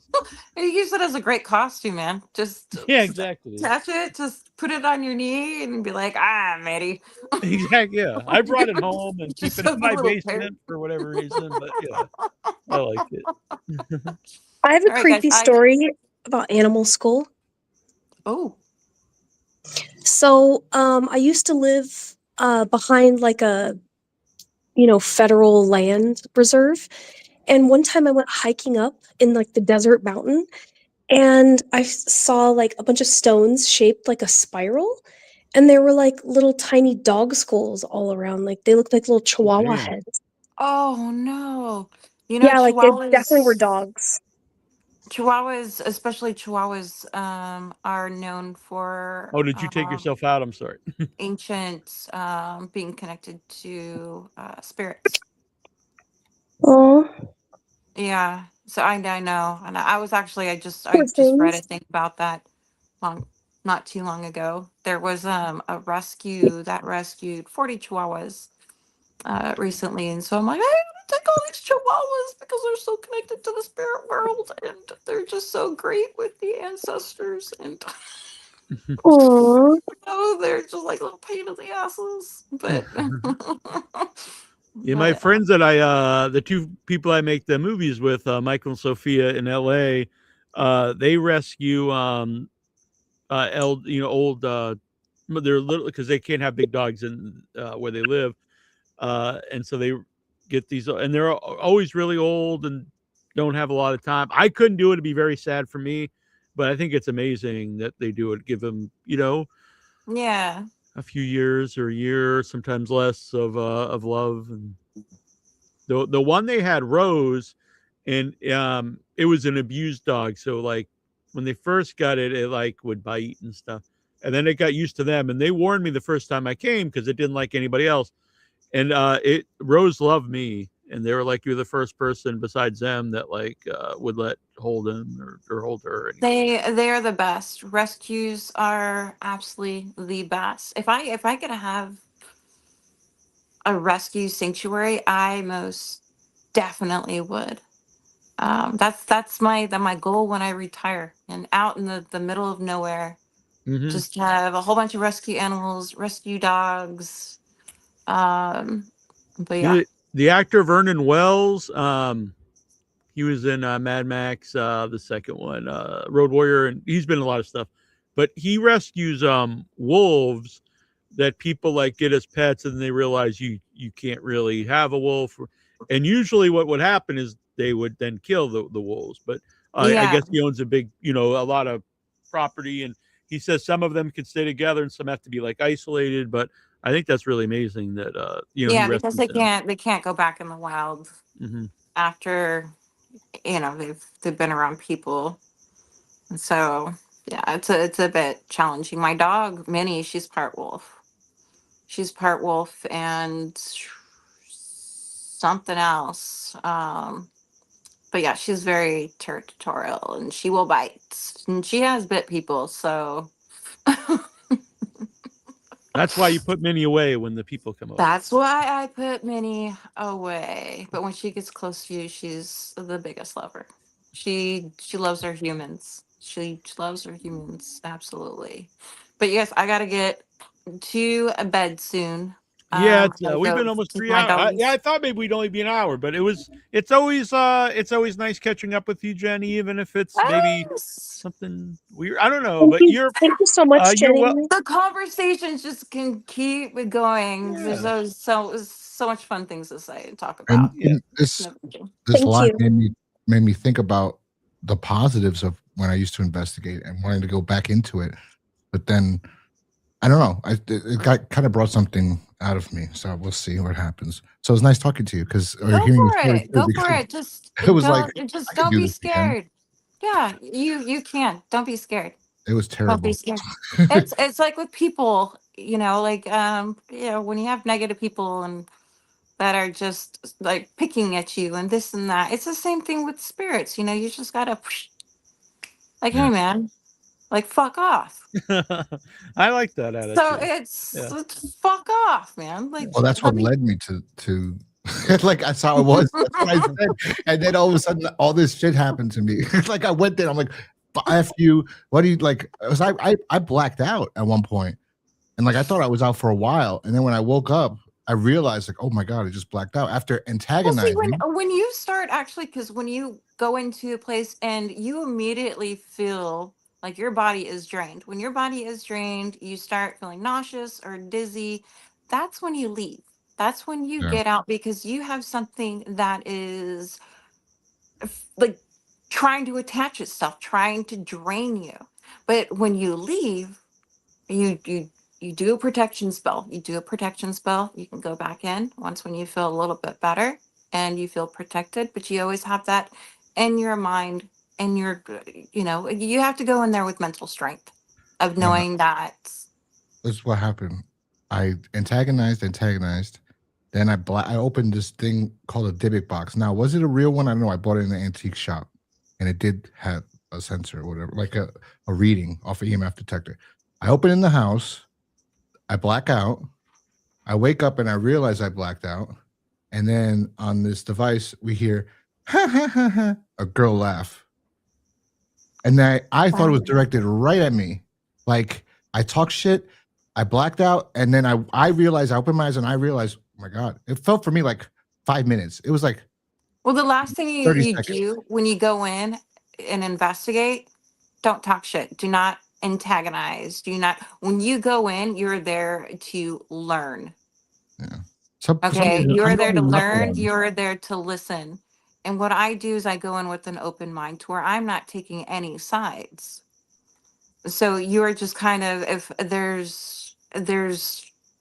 You use it as a great costume, man. Just Yeah, exactly. attach it, just put it on your knee and be like, matey. Exactly. Yeah, I brought it home and keep Just it in a my little pair. basement for whatever reason. But yeah, I like it. I have a All right, guys. creepy story about animal school. Oh, So, I used to live behind like a, federal land reserve. And one time I went hiking up in like the desert mountain and I saw like a bunch of stones shaped like a spiral. And there were like little tiny dog skulls all around. Like they looked like little chihuahua Damn. heads. oh no. Yeah, like they definitely were dogs. Chihuahuas, especially Chihuahuas, are known for Oh, did you take yourself out? I'm sorry. ancient, being connected to spirits. Oh, Yeah, so I know, and I was actually I poor just read a things. thing about that not too long ago. There was a rescue that rescued 40 Chihuahuas recently, and so I'm like, I gotta take all these Chihuahuas because they're so connected to the spirit world, and they're just so great with the ancestors, and Aw. oh, they're just like little pain in the asses, but. Yeah, my But, friends that the two people I make the movies with, Michael and Sophia in L.A., they rescue old they're little because they can't have big dogs in where they live, and so they get these, and they're always really old and don't have a lot of time. I couldn't do it; it'd be very sad for me, but I think it's amazing that they do it. Give them, yeah. a few years or a year, sometimes less of love. And the one they had, Rose, and it was an abused dog. So like when they first got it, it like would bite and stuff. And then it got used to them. And they warned me the first time I came because it didn't like anybody else. And Rose loved me. And they were like, you're the first person besides them that like would let hold him or hold her. They are the best. Rescues are absolutely the best. If I could have a rescue sanctuary, I most definitely would. That's my goal when I retire and out in the middle of nowhere, Mm-hmm. just have a whole bunch of rescue animals, rescue dogs. But yeah, The actor Vernon Wells, he was in Mad Max, the second one, Road Warrior, and he's been in a lot of stuff. But he rescues wolves that people like get as pets, and they realize you can't really have a wolf. And usually, what would happen is they would then kill the wolves. But I yeah, guess he owns a big, a lot of property, and he says some of them can stay together and some have to be like isolated. But I think that's really amazing that he Yeah, because rescues them. they can't go back in the wild Hmm. after they've been around people. And so yeah, it's a bit challenging. My dog Minnie, she's part wolf. She's part wolf and something else. But yeah, she's very territorial and she will bite. And she has bit people, so That's why you put Minnie away when the people come over. that's why I put Minnie away. But when she gets close to you, she's the biggest lover. She loves her humans. She loves her humans, absolutely. But yes, I gotta get to a bed soon. Yeah, Gotta we've been go almost take 3 my hours. Yeah, I doggies. thought maybe we'd only be an hour, but it's always nice catching up with you, Jenny, even if it's maybe Yes. something weird. I don't know, Thank but you. Thank you so much, you're Jenny. well. The conversations just can keep it going. There's Yeah, always so much fun things to say and talk And, about. yeah. and this No big deal. this Thank line you. made me think about the positives of when I used to investigate and wanting to go back into it. But then I don't know. It got kind of brought something out of me. So we'll see what happens. So it was nice talking to you because or Go hearing your for story it. too, Go for because it. Just it was like I could don't do be this again. scared. Yeah, you can. Don't be scared. It was Don't be terrible. scared. It's like with people, like when you have negative people and that are just like picking at you and this and that. It's the same thing with spirits. You just gotta like, Yeah. hey man, like fuck off. I like that So attitude. Yeah. it's fuck off, man. Like Well, that's let what me. led me to like that's how it was. That's what I said. And then all of a sudden all this shit happened to me. Like I went there, I'm like, F you. What do you like? I blacked out at one point. And like I thought I was out for a while. And then when I woke up, I realized like, oh my God, I just blacked out after Well, see, antagonizing. when you start actually, because when you go into a place and you immediately feel like your body is drained. When your body is drained, you start feeling nauseous or dizzy. That's when you leave. That's when you Yeah. get out because you have something that is like trying to attach itself, trying to drain you. But when you leave, you do a protection spell. You do a protection spell. You can go back in once when you feel a little bit better and you feel protected. But you always have that in your mind, and you have to go in there with mental strength of knowing that. This is what happened. I antagonized. Then I opened this thing called a Dybbuk box. Now, was it a real one? I don't know. I bought it in an antique shop, and it did have a sensor or whatever, like a reading off an EMF detector. I open in the house. I black out. I wake up and I realize I blacked out. And then on this device, we hear ha ha ha ha, a girl laugh. And I thought it was directed right at me. Like I talk shit, I blacked out, and then I realized, I opened my eyes and I realized, oh my God, it felt for me like 5 minutes. It was like Well, the last thing you, 30 you seconds. do when you go in and investigate, don't talk shit. Do not antagonize. Do not, when you go in, you're there to learn. Yeah. So for some Okay. reason, You're I'm there to normally not learn. one. You're there to listen. And what I do is I go in with an open mind to where I'm not taking any sides. So you're just kind of, if there's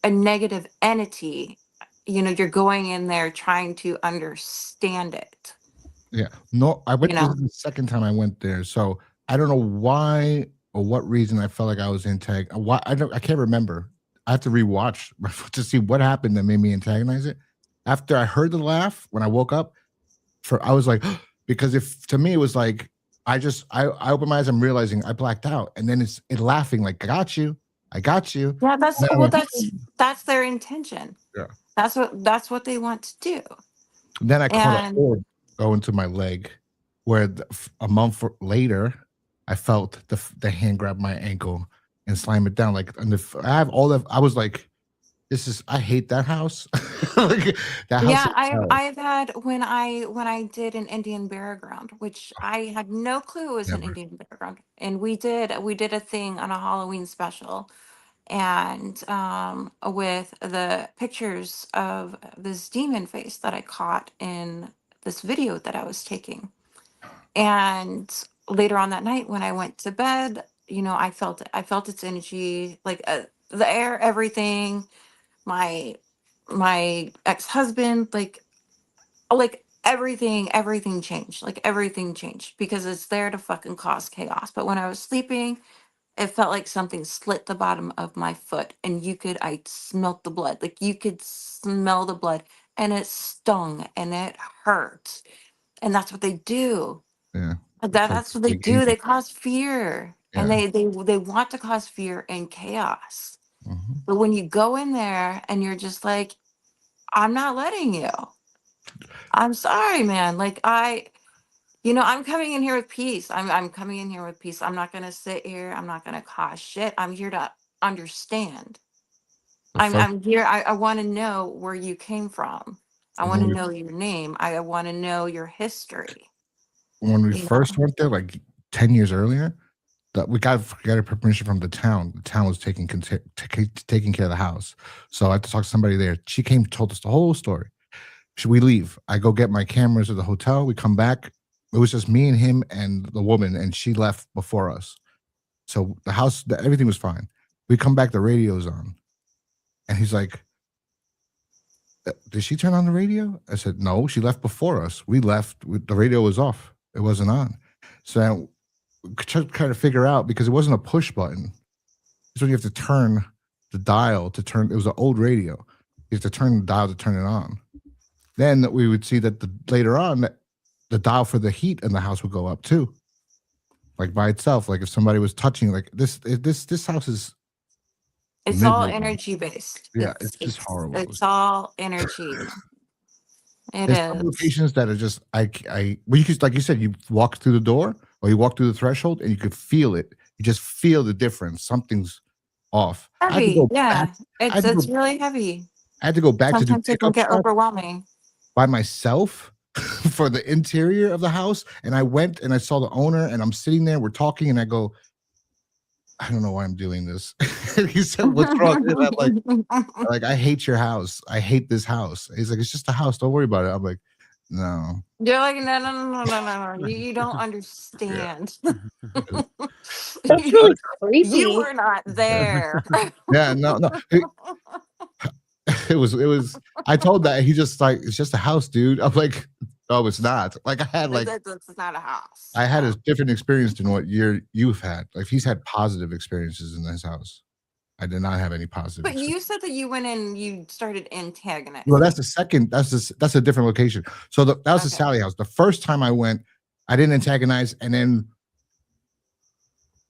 a negative entity, you're going in there trying to understand it. Yeah. No, I went. You This know, is the second time I went there, so I don't know why or what reason I felt like I was Why I can't remember. I have to rewatch to see what happened that made me antagonize it. After I heard the laugh, when I woke up, I was like, because if to me it was like I opened my eyes, I'm realizing I blacked out, and then it laughing like I got you. yeah, And I went, that's their intention. yeah. That's what they want to do. Then I caught a And cord go into my leg, where a month later, I felt the hand grab my ankle and slam it down. Like, I have all that. I was like, I hate that house. Like, that house. yeah, is I've hell. I've had when I did an Indian burial ground, which I had no clue was an Never. Indian burial ground, and we did a thing on a Halloween special, and with the pictures of this demon face that I caught in this video that I was taking. And later on that night when I went to bed, you know, I felt it. I felt its energy, like the air, everything. My ex-husband, like everything changed. Like everything changed because it's there to fucking cause chaos. But when I was sleeping, it felt like something slit the bottom of my foot, and I smelt the blood. Like you could smell the blood, and it stung and it hurt. And that's what they do. Yeah. That's what they Like do. They cause fear, and Yeah. they want to cause fear and chaos. Mhm. But when you go in there and you're just like, I'm not letting you. I'm sorry, man. Like I'm coming in here with peace. I'm coming in here with peace. I'm not gonna sit here. I'm not gonna cause shit. I'm here to understand. The first I'm here. I want to know where you came from. I want when to we know your name. I want to know your history. You first know? went there, like 10 years earlier, that we got a permission from the town. The town was taking care of the house. So I had to talk to somebody there. She came, told us the whole story. Should we leave? I go get my cameras at the hotel. We come back. It was just me and him and the woman, and she left before us. So the house, everything was fine. We come back, the radio's on. And he's like, did she turn on the radio? I said, no, she left before us. We left, the radio was off. It wasn't on. So we trying to figure out, because it wasn't a push button. So you have to turn the dial to turn, it was an old radio. You have to turn the dial to turn it on. Then we would see that later on, the dial for the heat in the house would go up too. Like by itself. Like if somebody was touching, like this house is, It's all miserable. energy based. Yeah, it's just horrible. It's all energy. There's some is. locations that are just well, you could, like you said, you walk through the door or you walk through the threshold and you could feel it. You just feel the difference. Something's off. Heavy. Yeah. It's really heavy. I had to go back to do Sometimes it can pickup get truck overwhelming. by myself for the interior of the house. And I went and I saw the owner and I'm sitting there, we're talking, and I go, I don't know why I'm doing this. And he said, what's wrong? And I'm like, I hate your house. I hate this house. He's like, it's just a house. Don't worry about it. I'm like, no. You're like, no. You don't understand. That's really creepy. You were not there. Yeah, no. It was, I told that, he just like, it's just a house, dude. I'm like, no, it's not. Like I had That's not a house. I had a different experience than what you've had. Like he's had positive experiences in his house. I did not have any positive. But you said that you went in, you started antagonizing. Well, that's the second. That's a different location. So that was the Sally house. The first time I went, I didn't antagonize, and then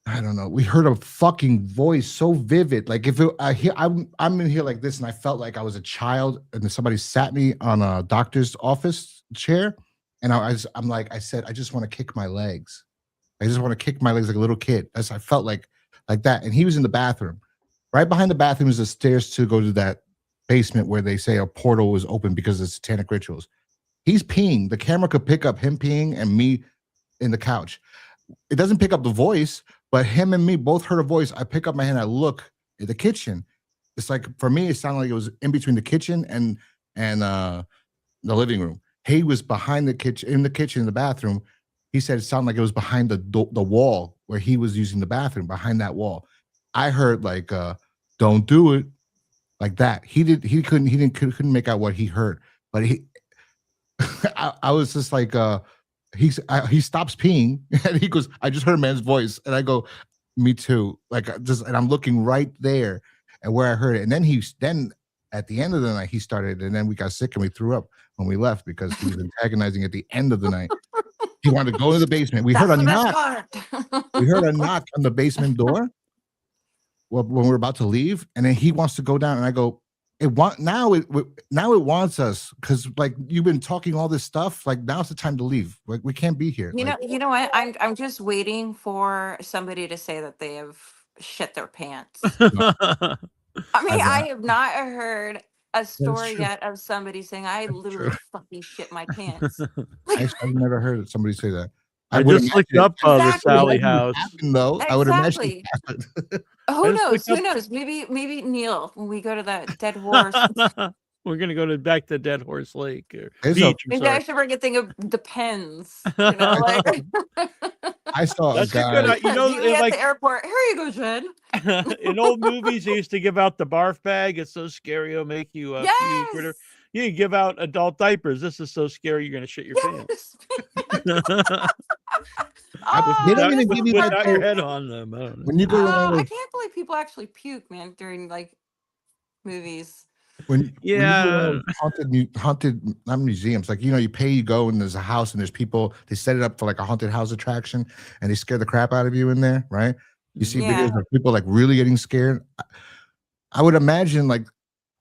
I don't know. We heard a fucking voice so vivid. Like if I'm in here like this, and I felt like I was a child, and then somebody sat me on a doctor's office chair, and I'm like, I said, I just want to kick my legs. I just want to kick my legs like a little kid. I felt like that. And he was in the bathroom. Right behind the bathroom is the stairs to go to that basement where they say a portal was open because of satanic rituals. He's peeing. The camera could pick up him peeing and me in the couch. It doesn't pick up the voice, but him and me both heard a voice. I pick up my hand, I look at the kitchen. It's like, for me, it sounded like it was in between the kitchen and the living room. He was behind the kitchen, in the bathroom. He said it sounded like it was behind the wall where he was using the bathroom, behind that wall. I heard like, don't do it, like that. He couldn't make out what he heard, but I was just like, he stops peeing and he goes, I just heard a man's voice, and I go, me too. Like and I'm looking right there at where I heard it, and then at the end of the night he started, and then we got sick and we threw up when we left because he was antagonizing at the end of the night. He wanted to go to the basement. We heard a knock. We heard a knock on the basement door when we were about to leave, and then he wants to go down, and I go, now it wants us, because like you've been talking all this stuff. Like now's the time to leave. Like we can't be here. You know what? I'm just waiting for somebody to say that they have shit their pants. I mean, I have not heard a story yet of somebody saying I literally fucking shit my pants. I've never heard somebody say that. I just looked up the Sally house. Though I would imagine. Who knows? Who knows? Maybe Neal, when we go to that dead horse. We're gonna go back to Dead Horse Lake or Maybe I should bring a thing of Depends. You know, like. I saw a That's a guy. good. You know, Meet me at like the airport. Here you go, Jen. in old movies, they used to give out the barf bag. It's so scary, it'll make you puke. Yes. Whatever. You can give out adult diapers. This is so scary, you're gonna shit your pants. Yes. They Oh, don't this even is give you that Without your perfect. head on them. I don't know. when you go to one of I those, can't believe people actually puke, man, during like movies. when you go to one of Yeah. those haunted not museums, like you pay, you go, and there's a house and there's people, they set it up for like a haunted house attraction, and they scare the crap out of you in there, right? You see Yeah. videos of people like really getting scared. I would imagine like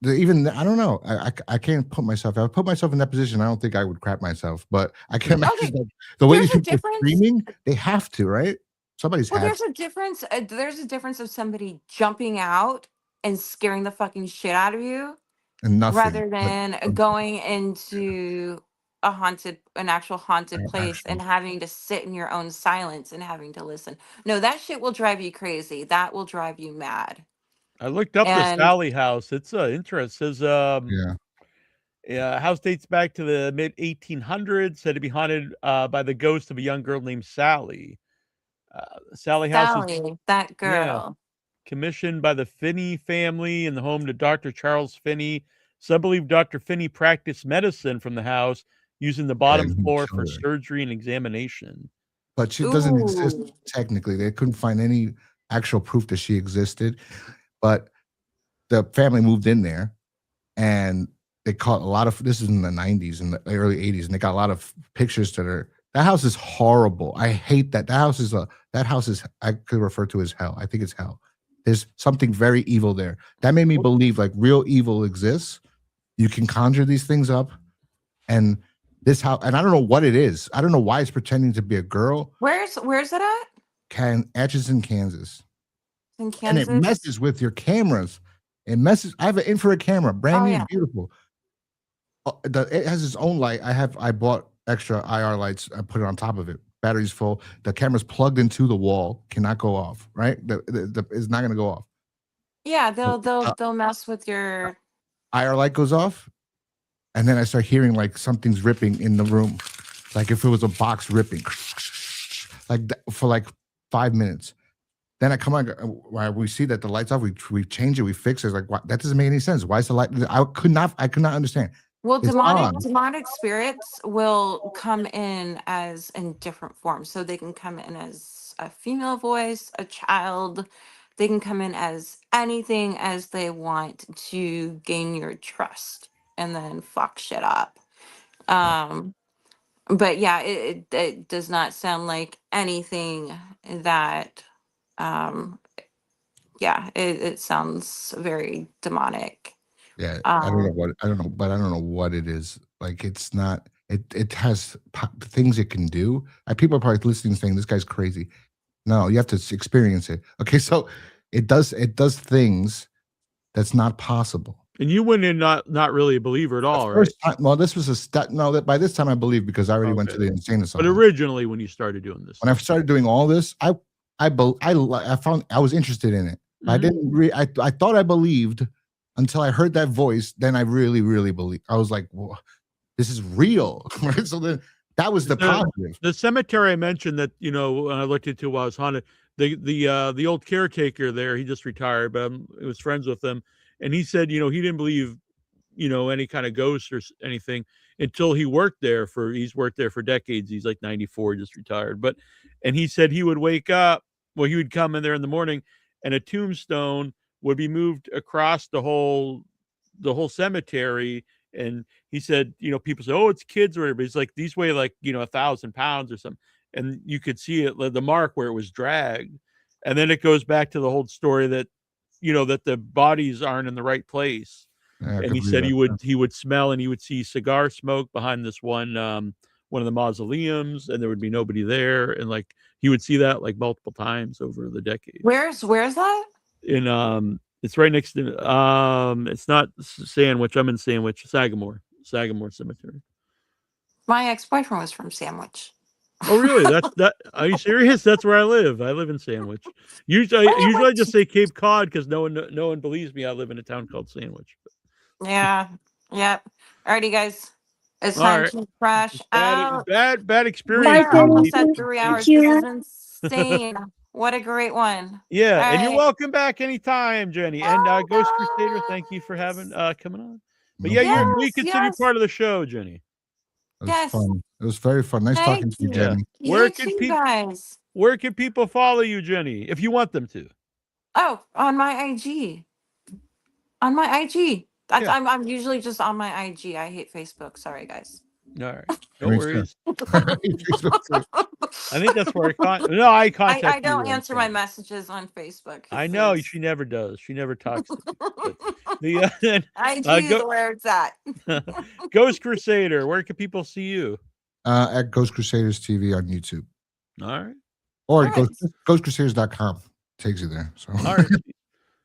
even I don't know. I can't put myself. If I put myself in that position, I don't think I would crap myself. But I can imagine Okay, like, the way there's these a people are difference. screaming, they have to, right? Somebody's Well, had there's a difference. There's a difference of somebody jumping out and scaring the fucking shit out of you, and nothing. rather But than going into an actual haunted place and having to sit in your own silence and having to listen. No, that shit will drive you crazy. That will drive you mad. I looked up the And Sally house. It's interesting. It says yeah, yeah, house dates back to the mid 1800s. Said to be haunted by the ghost of a young girl named Sally. Sally House is Sally, that yeah girl. commissioned by the Finney family and the home to Dr. Charles Finney. Some believe Dr. Finney practiced medicine from the house, using the bottom and he floor killed for her. surgery and examination. But she doesn't exist Ooh. technically. They couldn't find any actual proof that she existed. But the family moved in there, and they caught a lot of. This is in the 90s and the early 80s, and they got a lot of pictures that house is horrible. I hate that. That house is I could refer to as hell. I think it's hell. There's something very evil there. That made me believe like real evil exists. You can conjure these things up, and this house, and I don't know what it is. I don't know why it's pretending to be a girl. Where's it at? Atchison, Kansas. In And it Kansas? messes with your cameras. It messes. I have an infrared camera, brand Oh, new, yeah. beautiful. It has its own light. I bought extra IR lights. I put it on top of it. Battery's full. The camera's plugged into the wall. Cannot go off. Right? It's not going to go off. Yeah, they'll mess with your. IR light goes off, and then I start hearing like something's ripping in the room, like if it was a box ripping, like for like 5 minutes. Then I come on, we see that the light's off. We change it. We fix it. It's like what? That doesn't make any sense. Why is the light? I could not understand. Well, It's on. demonic spirits will come in different forms. So they can come in as a female voice, a child. They can come in as anything as they want to gain your trust and then fuck shit up. But yeah, it does not sound like anything that yeah, it sounds very demonic. Yeah, I don't know Um, what I don't know, but I don't know what it is. Like it's not. It has things it can do. People are probably listening, saying this guy's crazy. No, you have to experience it. Okay, so it does things that's not possible. And you went in not really a believer at all, right? Well, this was that by this time I believe because I already went to Okay. the insane But asylum. originally, when you started doing this, When I started doing all this, I found I was interested in it. I didn't. I thought I believed until I heard that voice. Then I really believed. I was like, whoa, this is real. Right? So then that was the positive. The cemetery I mentioned that when I looked into while I was haunted, the old caretaker there, he just retired, but I was friends with him, and he said he didn't believe any kind of ghosts or anything until he's worked there for decades. He's like 94, just retired, and he said he would wake up. Well, he would come in there in the morning, and a tombstone would be moved across the whole cemetery. And he said, people say, oh, it's kids or whatever. But he's like, these weigh like, 1,000 pounds or something. And you could see it, the mark where it was dragged. And then it goes back to the whole story that, that the bodies aren't in the right place. Yeah, and he said he would smell and he would see cigar smoke behind this one of the mausoleums, and there would be nobody there. And like, he would see that like multiple times over the decades. where's that? In it's right next to it's not Sandwich. I'm in Sandwich, Sagamore Cemetery. My ex-boyfriend was from Sandwich. Oh, really? That. Are you serious? That's where I live. I live in Sandwich. Usually I just say Cape Cod because no one believes me. I live in a town called Sandwich. Yeah. Yep. Alrighty, guys. It's All time right. to crash out. Bad We experience. are almost at Thank 3 hours. you. This has been insane. What a great one. Yeah, All and you're right. welcome back anytime, Jenny. And Oh, Ghost Crusader, thank you for having coming on. But No yeah, problem. we Yes, consider you yes. part of the show, Jenny. It was Yes. fun. It was very fun. Nice talking Thank to you, you. Jenny. Where You can too, people guys. Where can people follow you, Jenny, if you want them to? Oh, on my IG. On my IG. That's Yeah. I'm usually just on my IG. I hate Facebook. Sorry, guys. All right, no Me too. worries. Facebook too. I think that's where I I contact you. don't on answer my phone. messages on Facebook. I 'cause know there's- she never does. She never talks to me. But the IG go- is where it's at. Ghost Crusader, where can people see you? At Ghost Crusaders TV on YouTube. All right. Or All right. ghostcrusaders.com takes you there. So All right.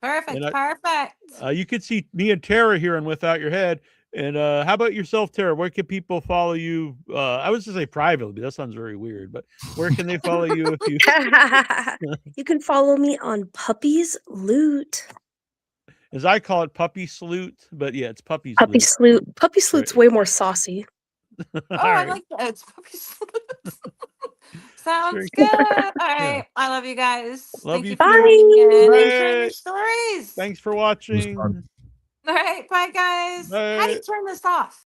Perfect. And Perfect. you can see me and Tara here on Without Your Head. And how about yourself, Tara? Where can people follow you? I was to say privately, but that sounds very weird. But where can they follow you if you? You can follow me on Puppies Loot. As I call it, Puppy Salute. But yeah, it's Puppies Puppy Loot. Sloot. Puppy Sloot's way more saucy. Oh, All I right. like that. It's puppies. Sounds Very good. All right. I love you guys. Love Thank you you for too. tuning in and Bye. sharing your stories. Thanks for it was watching. fun. All right. Bye, guys. How do you Bye. turn this off?